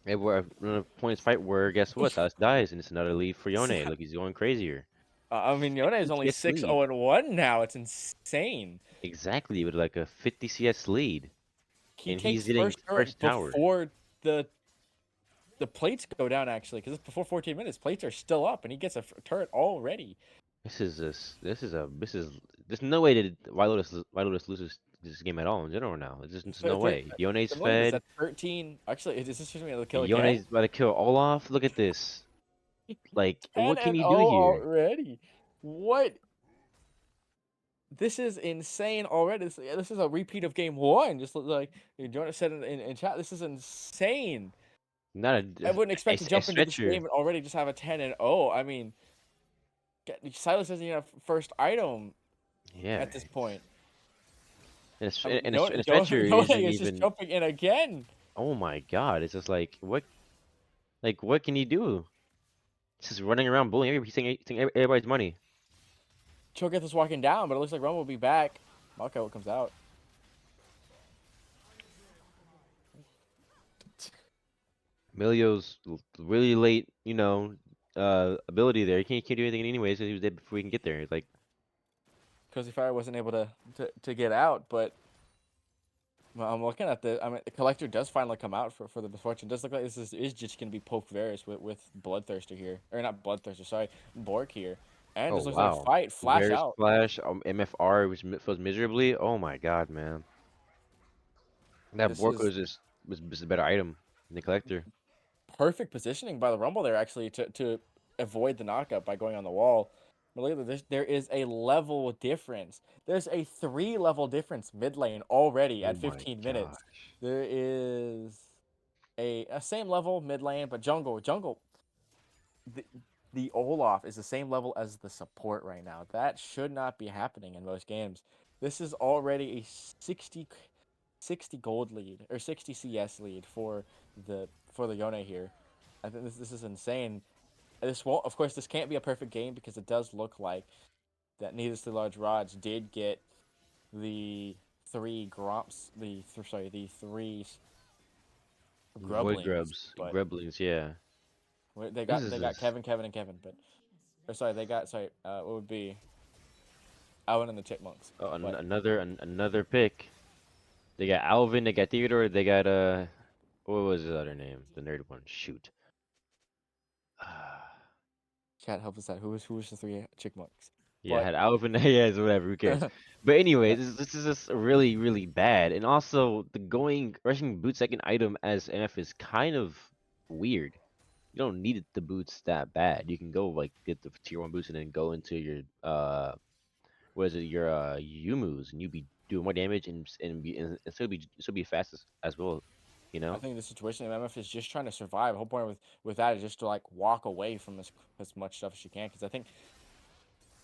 Hey, we're in a points fight where guess what? Silas dies and it's another lead for Yone. Look, he's going crazier. I mean, Yone is only CS lead. 6-0-1 now. It's insane. Exactly, with like a 50 CS lead. He And he's takes getting first turret first tower. before the plates go down, actually, because it's before 14 minutes. Plates are still up, and he gets a turret already. There's no way that White Lotus loses this game at all in general now. There's no way. Yone's 30 minutes, fed. that's 13. Actually, is this just me to kill again? Yone's about to kill Olaf. Look at this. Like, 10 what can and he 0 do here? already. What? This is insane already. This is a repeat of game one. Just like Jonah said in chat, this is insane. Not I wouldn't expect to a jump into this stretcher. game and already just have a 10-0. I mean, Silas doesn't even have first item Yeah, at this point. and I mean, and a stretcher Yone isn't is just even. jumping in again. Oh my god! It's just like what can he do? He's just running around bullying everybody, taking everybody's money. Cho'Gath is walking down, but it looks like Rumble will be back. Mako comes out. Milio's really late, ability there. He can't do anything anyways, so he was dead before he can get there. It's like, Cozy Fire wasn't able to get out, but well, I'm looking at the. I mean, the collector does finally come out for the misfortune. It does look like this is just gonna be Poke Varus with Bloodthirster here, or not Bloodthirster, sorry, Bork here, and oh just looks like wow. fight flash Very out. splash, MFR, which feels miserably. Oh my god, man. That This Borko is was a better item than the collector. perfect positioning by the Rumble there actually to avoid the knockup by going on the wall. But look at this, there is a level difference. There's a 3-level difference mid lane already Oh at my 15 minutes. gosh. There is a same level mid lane, but jungle the, the Olaf is the same level as the support right now. That should not be happening in most games. This is already a 60 gold lead or 60 CS lead for the Yone here. I think this is insane. This won't, of course, this can't be a perfect game because it does look like that Needlessly Large Rods did get the three Gromps, the three Void Grublings, grubs, but grublings, yeah. they This got is they got just Kevin, and Kevin, but or sorry, they got what would be Alvin and the Chipmunks. What? another pick. They got Alvin, they got Theodore, they got what was his other name? The nerd one. Shoot. Chat, help us out. Who was the three Chipmunks? Yeah, But had Alvin. Yeah, it's whatever. Who cares? But anyway, yeah, this is just really, really bad. And also, the rushing boot second item as MF is kind of weird. You don't need the boots that bad. You can go like get the tier one boots and then go into your what is it? Your Yumus, and you be doing more damage and still be fast as well. You I know? think the situation of MF is just trying to survive. The whole point with that is just to like walk away from as much stuff as she can. Because I think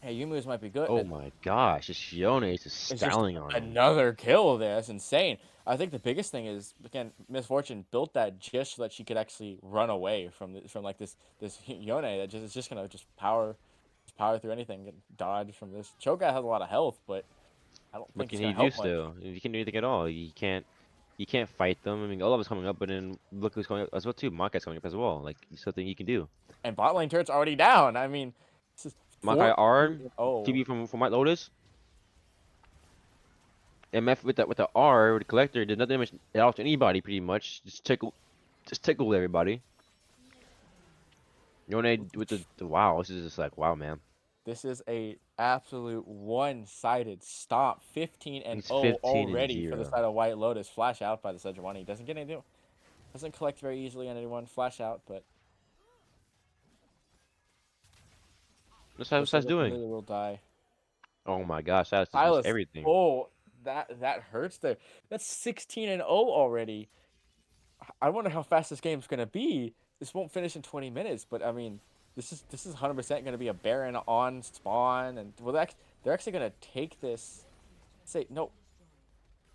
hey, Yumu's might be good. Oh my gosh, this Shione is just It's just styling on him. another kill there. That's insane. I think the biggest thing is again, Miss Fortune built that just so that she could actually run away from like this Yone that just is just gonna just power through anything and dodge from this. Cho'Gath has a lot of health, but I don't What think can it's he gonna do help much. still? He can't do anything at all. You can't fight them. I mean, Olaf is coming up, but then look who's coming up as well too. Makai's coming up as well. Like something you can do. And bot lane turret's already down. I mean, this is Makai 14 R, and oh. TB from White Lotus. MF with the R with the collector did nothing damage at all to anybody pretty much. Just tickle everybody. Yone with the wow. This is just like wow, man. This is a absolute one-sided stomp. 15 and He's 0 15 and already for the 0. side of White Lotus. Flash out by the Sejuani. Doesn't get anything. Doesn't collect very easily on anyone. Flash out, but What's looks like Silas doing? Lily will die. Oh my gosh, Silas just missed Silas. everything. Oh, that hurts there. That's 16 and 0 already. I wonder how fast this game's gonna be. This won't finish in 20 minutes, but I mean, this is 100% gonna be a Baron on spawn, and well, they're actually gonna take this. Say no.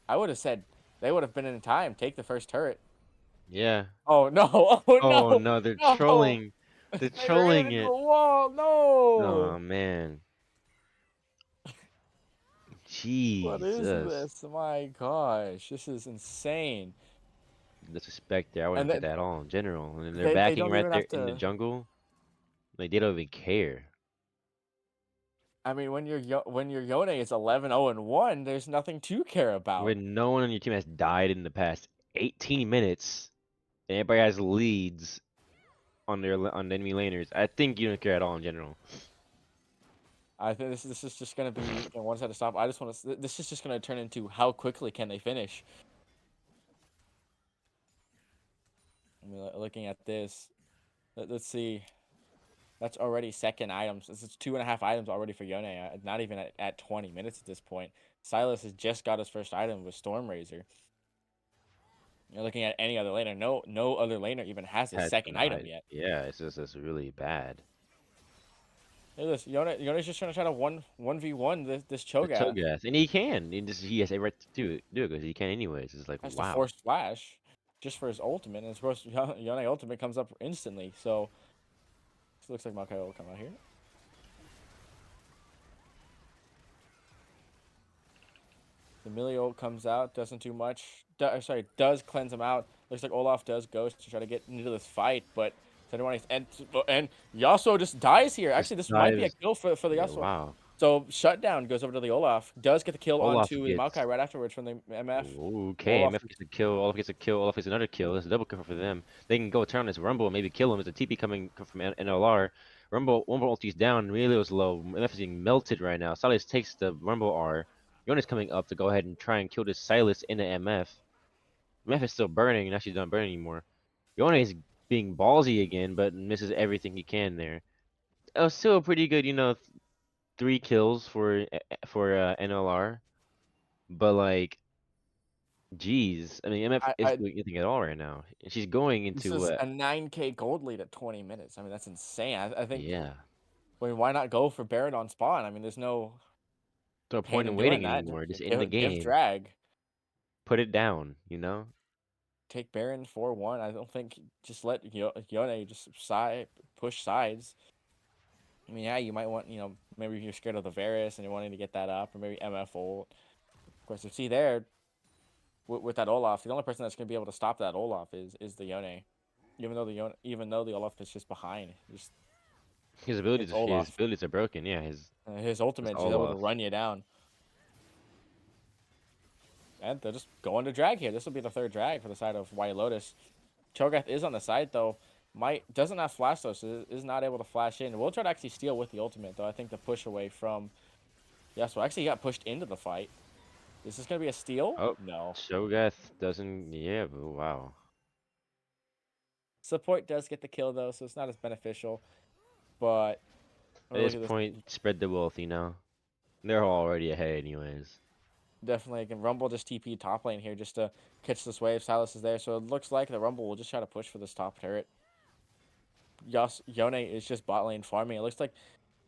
I would have said they would have been in time. Take the first turret. Yeah. Oh no! Oh Oh no! no, they're No! trolling. They're They ran trolling into it. the wall. No! Oh man. What is Jesus. this? My gosh, this is insane. Disrespect there. I wouldn't And take then that at all in general. And they're they backing don't right even there have in the to. jungle. Like they don't even care. I mean, when your Yone is 11-0 and 1, there's nothing to care about. When no one on your team has died in the past 18 minutes, and everybody has leads on the enemy laners, I think you don't care at all in general. I think this is just gonna be one side to stop. I just want to. This is just gonna turn into how quickly can they finish. I mean, looking at this, let's see. That's already second items. This is 2.5 items already for Yone. Not even at 20 minutes at this point. Silas has just got his first item with Storm Razor. You're looking at any other laner. No other laner even has a Had second an item yet. yeah, it's really bad. Look at this. Yone's just trying to one v one this The Cho'Gath. Cho'Gath, and he can. He has every right to do it because he can anyways. It's like Has to wow. force flash just for his ultimate, and of course Yone ultimate comes up instantly. So this looks like Maokai will come out here. The melee ult comes out, doesn't do much. Does cleanse him out. Looks like Olaf does ghost to try to get into this fight, but and Yasuo just dies here. Just Actually, this might be a dives. kill for the Yeah, Yasuo. wow. So shutdown goes over to the Olaf. Does get the kill Olaf onto the gets Maokai right afterwards from the MF. okay. Olaf, MF gets a kill. Olaf gets a kill. Olaf gets another kill. It's a double kill for them. They can go turn on this Rumble and maybe kill him. There's a TP coming from NLR. Rumble ulti's down. Really was low. MF is being melted right now. Silas takes the Rumble R. Yona's coming up to go ahead and try and kill this Silas in the MF. MF is still burning. Now she's not burning anymore. Yona is being ballsy again, but misses everything he can there. It was still a pretty good, 3 kills for NLR. But like, geez, I mean, MF isn't I doing anything at all right now. She's going this into is a 9K gold lead at 20 minutes. I mean, that's insane. I think. yeah, I mean, why not go for Baron on spawn? I mean, there's no no pain point in in doing waiting that. anymore. Just in the Give game, drag. put it down. Take Baron 4-1. I don't think just let Yone just push sides. I mean, yeah, you might want, maybe you're scared of the Varus and you're wanting to get that up, or maybe MF ult. Of course, you see there with that Olaf, the only person that's going to be able to stop that Olaf is the Yone. Even though the Olaf is just behind, just it's His Olaf. abilities are broken. Yeah, His his ultimate is able to Olaf. run you down. And they're just going to drag here. This will be the third drag for the side of White Lotus. Cho'Gath is on the side though. Doesn't have flash though, so is not able to flash in. We'll try to actually steal with the ultimate though. I think the push away from Yasuo actually got pushed into the fight. Is this gonna be a steal? Oh, No. Shogath doesn't. Yeah, but wow. Support does get the kill though, so it's not as beneficial. But At look this at this. point, spread the wealth. They're already ahead anyways. Definitely again. Rumble just TP top lane here just to catch this wave. Silas is there, so it looks like the Rumble will just try to push for this top turret. Yone is just bot lane farming. It looks like,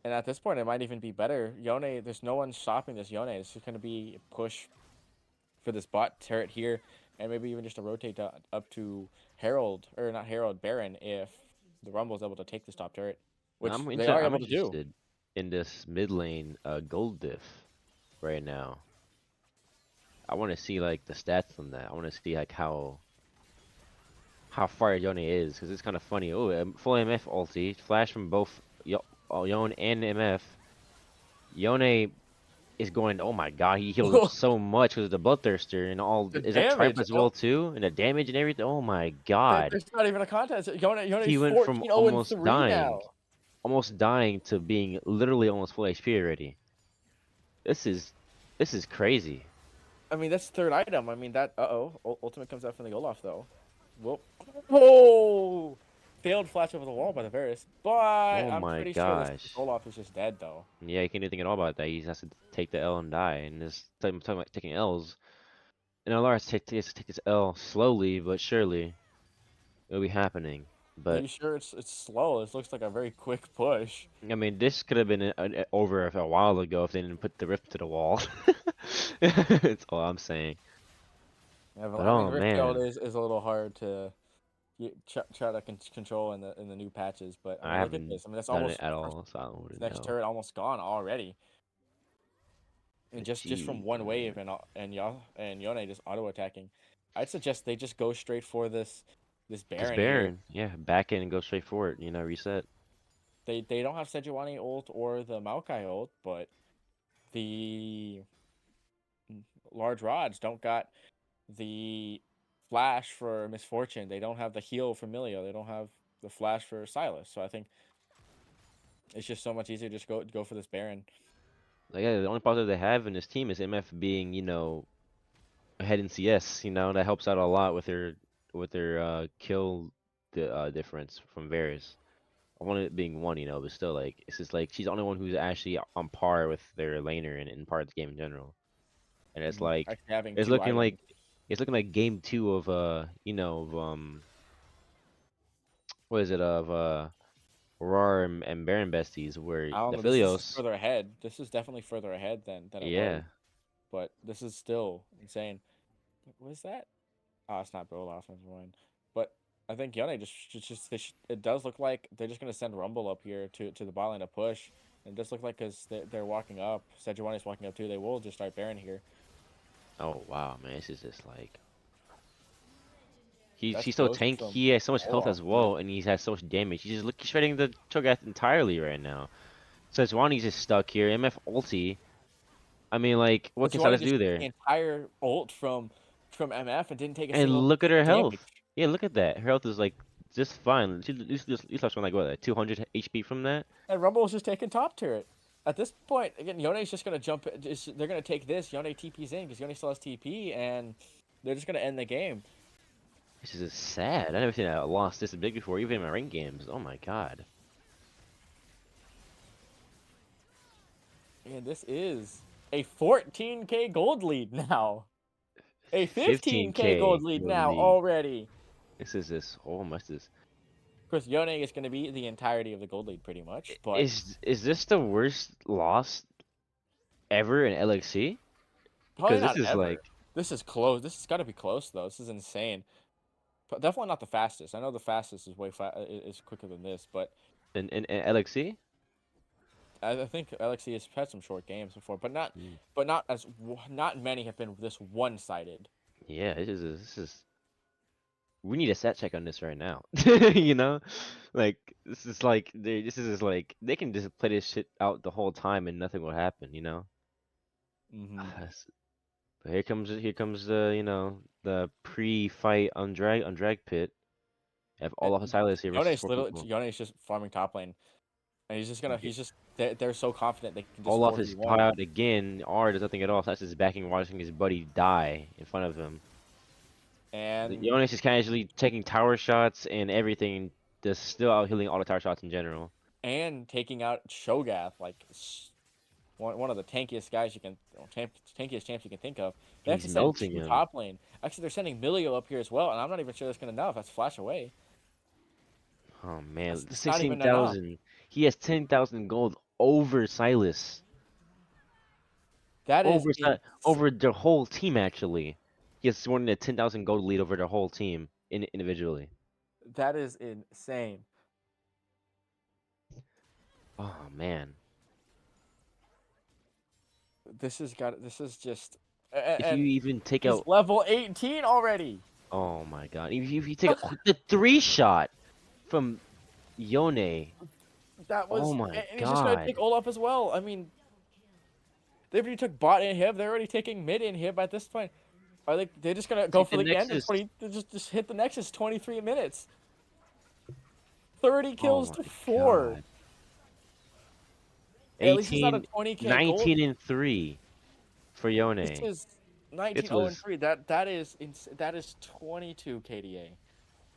and at this point, it might even be better. Yone, there's no one stopping this Yone. It's just going to be a push for this bot turret here, and maybe even just a rotate up to Herald, or not Herald, Baron, if the Rumble is able to take this top turret, which they are I'm able to do. interested in this mid lane gold diff right now. I want to see like the stats on that. I want to see like how far Yone is, because it's kind of funny. Oh, full MF ulti, flash from both Yone and MF. Yone is going. Oh my God, he healed up so much because of the Bloodthirster and all. The Is that Tribe damage. as well too, and the damage and everything? Oh my God, There's not even a contest. Yone's he went from 14-0-3 now. almost dying to being literally almost full HP already. This is crazy. I mean, that's third item. I mean, that. Ultimate comes out from the Olaf, though. Whoop. Oh! Failed flash over the wall by the Varus. But Oh I'm my pretty sure this gosh. Olaf is just dead, though. Yeah, he can't do anything at all about that. He just has to take the L and die. And this I'm talking about taking L's. And LR has to take this L slowly but surely. It'll be happening. Are But you sure it's slow? This looks like a very quick push. I mean, this could have been over a while ago if they didn't put the rift to the wall. That's all I'm saying. Yeah, but, But I mean, oh Rift Shield man, is a little hard to try to control in the new patches. But I I mean, look at haven't this. I mean, that's done it almost at all, so I wouldn't next know. turret almost gone already. And But just from geez, one man. wave and Yone just auto attacking. I'd suggest they just go straight for this This Baron here. Baron, yeah, back in and go straight for it. Reset. They don't have Sejuani ult or the Maokai ult, but the large rods don't got the flash for Misfortune. They don't have the heal for Milio. They don't have the flash for Silas. So I think it's just so much easier to just go for this Baron. Like, yeah, the only positive they have in this team is MF being, ahead in CS. That helps out a lot with their kill difference from Varus. I want it being one, but still, like, it's just like she's the only one who's actually on par with their laner and in part of the game in general. And it's like Actually having it's two looking like items. It's looking like game two of what is it of RAWR and Baron Besties, where I don't the know. This is Filios, further ahead. This is definitely further ahead than it was, yeah. but this is still insane. What is that? Oh, it's not Bill Offense one. But I think Yone just it does look like they're just gonna send Rumble up here to the bot lane to push. And it does look like because they're walking up, Sejuani's walking up too. They will just start Baron here. Oh wow, man, this is just like That's he's so close to tanky. some He has so much health Olaf as too. well, and he has so much damage. He's shredding the Cho'Gath entirely right now. So Zwani's just stuck here. MF ulti. I mean, like, what can Sejuani Sylas just do took the there? entire ult from MF and didn't take a And single look at piece her of health. damage. Yeah, look at that. Her health is like just fine. She lost from like what, like 200 HP from that. And Rumble was just taking top turret. At this point, again, Yone's just gonna jump. They're gonna take this. Yone TP's in because Yone still has TP, and they're just gonna end the game. This is just sad. I never seen a loss this big before, even in my rank games. Oh my god. And this is a 14k gold lead now. A 15k 15k gold lead gold now lead. already. This is this. Oh my, this Of course, Yone is going to be the entirety of the gold lead pretty much, but is this the worst loss ever in LXC? probably Because this not is like ever. This is close. This has got to be close though. This is insane. But definitely not the fastest. I know the fastest is is quicker than this, but in LXC. I think Alexi has had some short games before, Mm. but not as not many have been this one-sided. Yeah, this is we need a set check on this right now. You know, like this is like this is like they can just play this shit out the whole time and nothing will happen. You know. Mm-hmm. But here comes the the pre-fight on drag pit. Have all of Silas here versus four people. Yone's just farming top lane, and he's just gonna Get he's just they're so confident they can just Olaf is 4v1. out again. R does nothing at all. That's just backing, watching his buddy die in front of him. And Jonas is casually taking tower shots and everything, just still out healing all the tower shots in general. taking out Shogath, like one of the tankiest guys you can, tankiest champs you can think of. They He's actually sent melting two him. top lane. Actually, they're sending Milio up here as well, and I'm not even sure that's gonna enough. That's flash away. Oh man, That's not even enough. 16,000. He has 10,000 gold over Silas. That is Over the whole team actually. He has more than a 10,000 gold lead over the whole team individually. that is insane. Oh man. This is just If you and even take he's out level 18 already. Oh my god. If you take out the 3 shot from Yone. That Oh was, my and he's just gonna god. take Olaf as well. I mean, they already took bot inhib. They're already taking mid inhib at this point. Are they just gonna go Take for the the end in Nexus. 20? Just hit the Nexus 23 minutes. 30 Oh kills my to 4. god. At least it's not a 18, 20k gold. 19 and 3 for This Yone. is 19 It 0 and was 3. That is 22 KDA.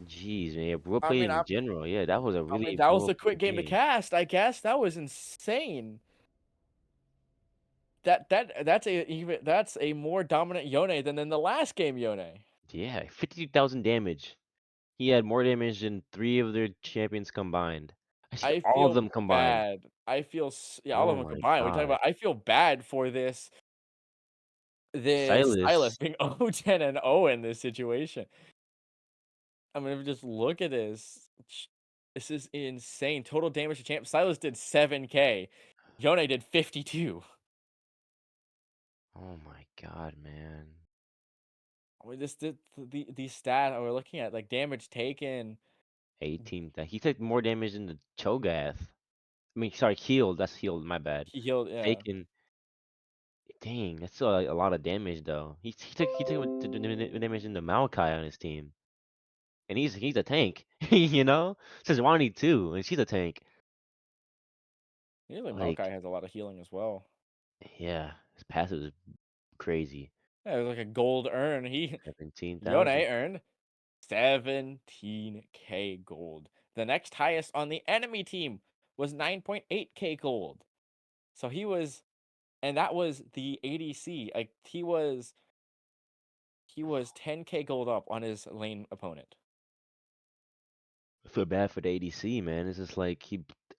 jeez, man. Yeah, bro I played mean, in general. Yeah, that was a I mean really that was well a quick played game to game. cast. I guess that was insane. That's a more dominant Yone than in the last game Yone. Yeah, 52,000 damage. He had more damage than 3 of their champions combined. Actually, I all of feel them combined. bad. Yeah, all Oh of them my combined. We talk god. about. I feel bad for this Silas Silas. being 0-10 and 0 in this situation. I mean, if you just look at this, this is insane. Total damage to champ. Silas did 7k. Yone did 52. Oh my god, man. I mean, the stat we're looking at, like damage taken, 18. He took more damage than the Cho'Gath. I mean, sorry, healed. That's healed. My bad. he healed. Yeah, Faking. Dang, that's still a lot of damage though. He took the damage in the Maokai on his team, and he's a tank, you know. Sejuani too, and she's a tank. usually Like, Maokai has a lot of healing as well. yeah, his passive is crazy. Yeah, it was like a gold earn. Yone 17,000. earned 17k gold. The next highest on the enemy team was 9.8k gold. So he was, and that was the ADC. Like he was he was 10k gold up on his lane opponent. I feel bad for the ADC, man. It's just like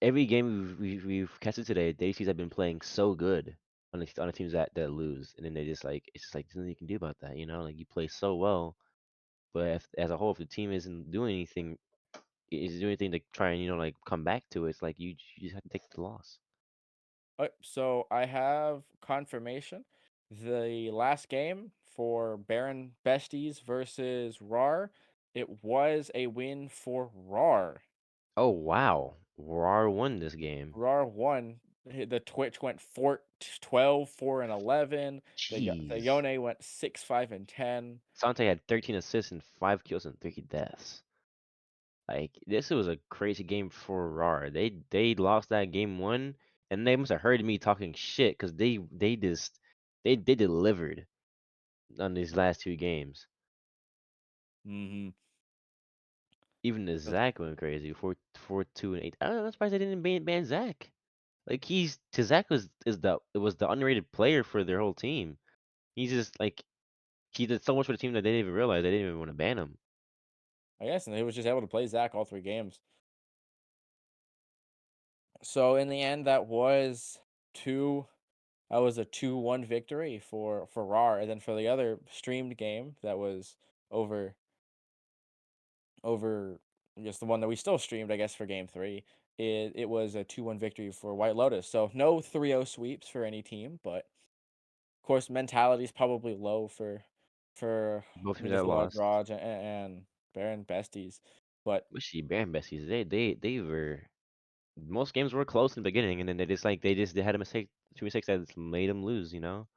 every game we've casted today, the ADCs have been playing so good on the teams that lose, and then they just like it's just like there's nothing you can do about that, you know? Like you play so well, but if, as a whole, if the team isn't doing anything, is doing anything to try and like come back to it, it's like you just have to take the loss. So I have confirmation. The last game for Baron Besties versus RAWR, it was a win for RAWR. Oh wow, RAR won this game. RAR won. The Twitch went 12, 4, and 11. The Jeez. Yone went 6, 5, and 10. Sante had 13 assists and 5 kills and 3 deaths. Like this was a crazy game for RAR. They lost that game one, and they must have heard me talking shit because they just they delivered on these last two games. Mm-hmm. Even the Zach went crazy. 4, 2, and 8. I'm surprised they didn't ban Zach. Like Zach was the underrated player for their whole team. He's just like he did so much for the team that they didn't even realize they didn't even want to ban him. I guess, and he was just able to play Zach all 3 games. So in the end, two. That was a 2-1 victory for RAR, and then for the other streamed game that was over over I guess the one that we still streamed, I guess, for game 3, it was a 2-1 victory for White Lotus. So no 3-0 sweeps for any team, but of course mentality is probably low for Both teams that Invisible lost. Garage and Baron Besties. But Wishy Baron Besties, they were most games were close in the beginning, and then they had a mistake, two mistakes that made them lose. You know?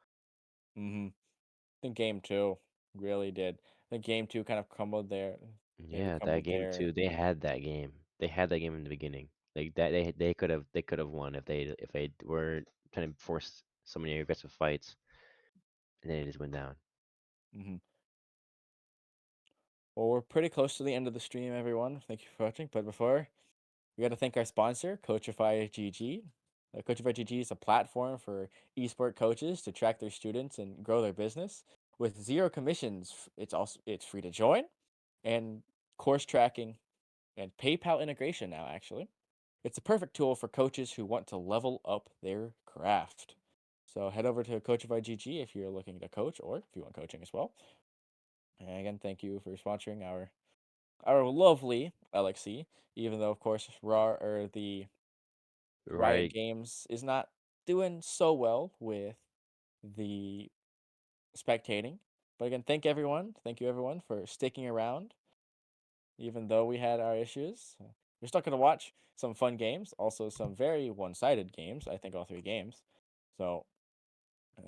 I think game 2 really did. I think game 2 kind of crumbled there. Maybe Yeah, that crumbled game there. too. They had that game. They had that game in the beginning. Like that, they could have won if they were trying to force so many aggressive fights, and then it just went down. hmm Well, we're pretty close to the end of the stream, everyone. Thank you for watching. But before, we got to thank our sponsor, Coachify GG. Coachify GG is a platform for esport coaches to track their students and grow their business with zero commissions. It's free to join, and course tracking and PayPal integration now. Actually, it's a perfect tool for coaches who want to level up their craft. So head over to Coachify GG if you're looking to coach or if you want coaching as well. And again, thank you for sponsoring our lovely LXC, even though of course Raw or the Riot Right. Games is not doing so well with the spectating. But again, thank you everyone for sticking around, even though we had our issues. You're still gonna watch some fun games, also some very one-sided games. I think all 3 games. So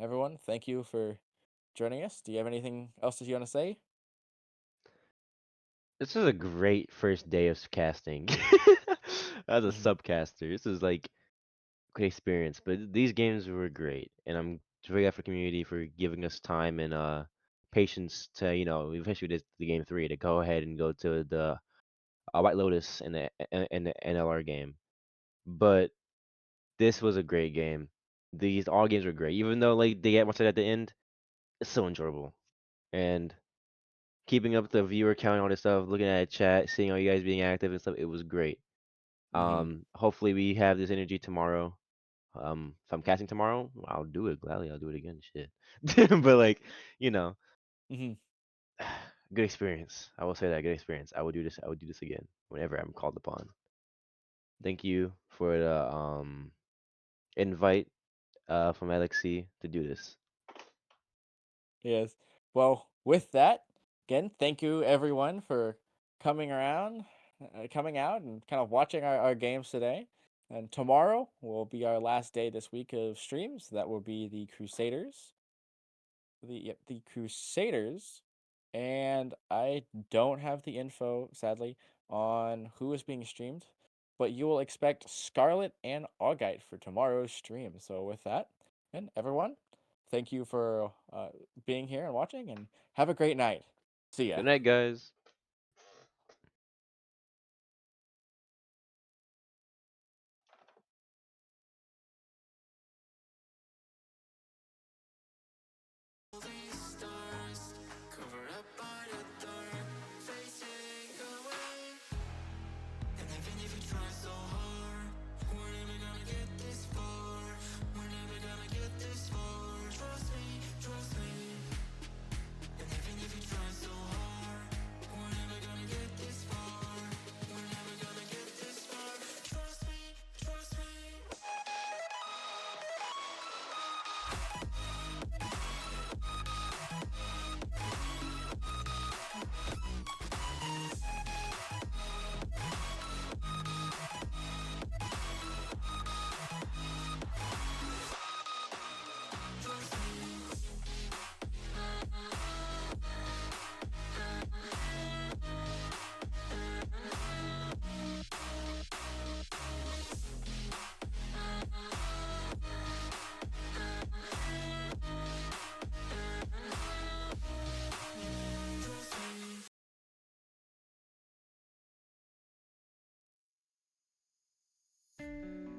everyone, thank you for joining us. Do you have anything else that you want to say? This is a great first day of casting. As a hmm subcaster, this is like great experience. But these games were great, and I'm very glad for the community for giving us time and patience to eventually this the game three to go ahead and go to the White Lotus and the NLR game. But this was a great game. These all games were great, even though like they get much at the end. It's so enjoyable, and keeping up the viewer count and all this stuff, looking at chat, seeing all you guys being active and stuff, it was great. hmm Hopefully we have this energy tomorrow. If I'm casting tomorrow, I'll do it gladly. I'll do it again. Shit. But like, you know, hmm good experience. I will say that good experience. I will do this. I will do this again whenever I'm called upon. Thank you for the invite from Alexi to do this. Yes. Well, with that, again, thank you everyone for coming out and kind of watching our games today. And tomorrow will be our last day this week of streams. That will be the Crusaders. The Crusaders. And I don't have the info, sadly, on who is being streamed, but you will expect Scarlet and Augite for tomorrow's stream. So with that, and everyone, thank you for being here and watching, and have a great night. See ya. Good night, guys. These stars cover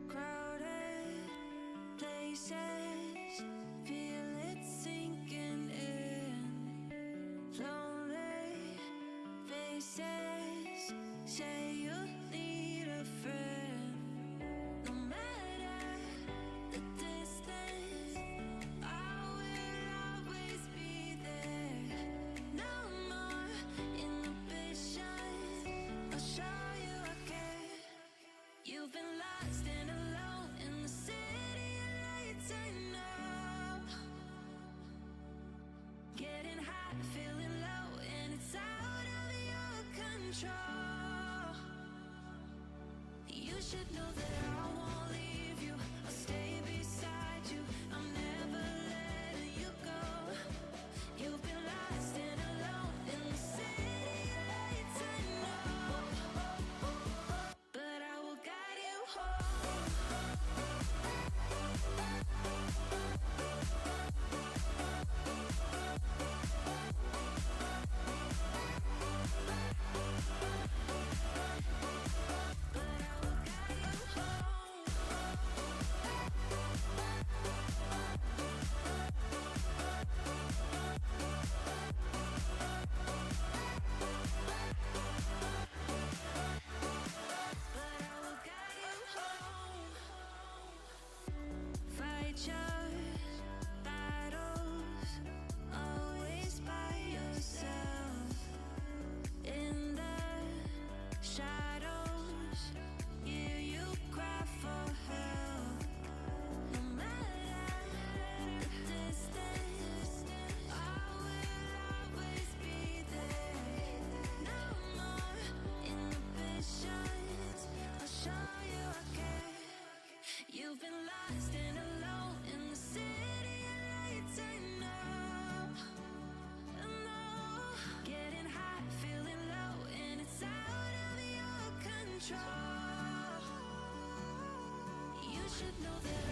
Crowded places, feel it sinking in. Lonely faces, say you need a friend. No matter the distance, I will always be there. No more inhibitions, I'll show you I care. You've been lost and alone in the city of lights, I know. Getting high, feeling low, and it's out of your control. You should know that I won't leave you. I'll stay beside you. I'm never letting you go. You've been lost and alone in the city of lights, I know. But I will guide you home. But I will guide you home. But I will guide you home. Fight your battles, always by yourself. In the shadows, hear you cry for help. No matter the distance, I will always be there. No more inhibitions, I'll show you I care. You've been lost and alone in the city of lights, I know. I know. Getting high, feeling low, and it's out of your control. You should know that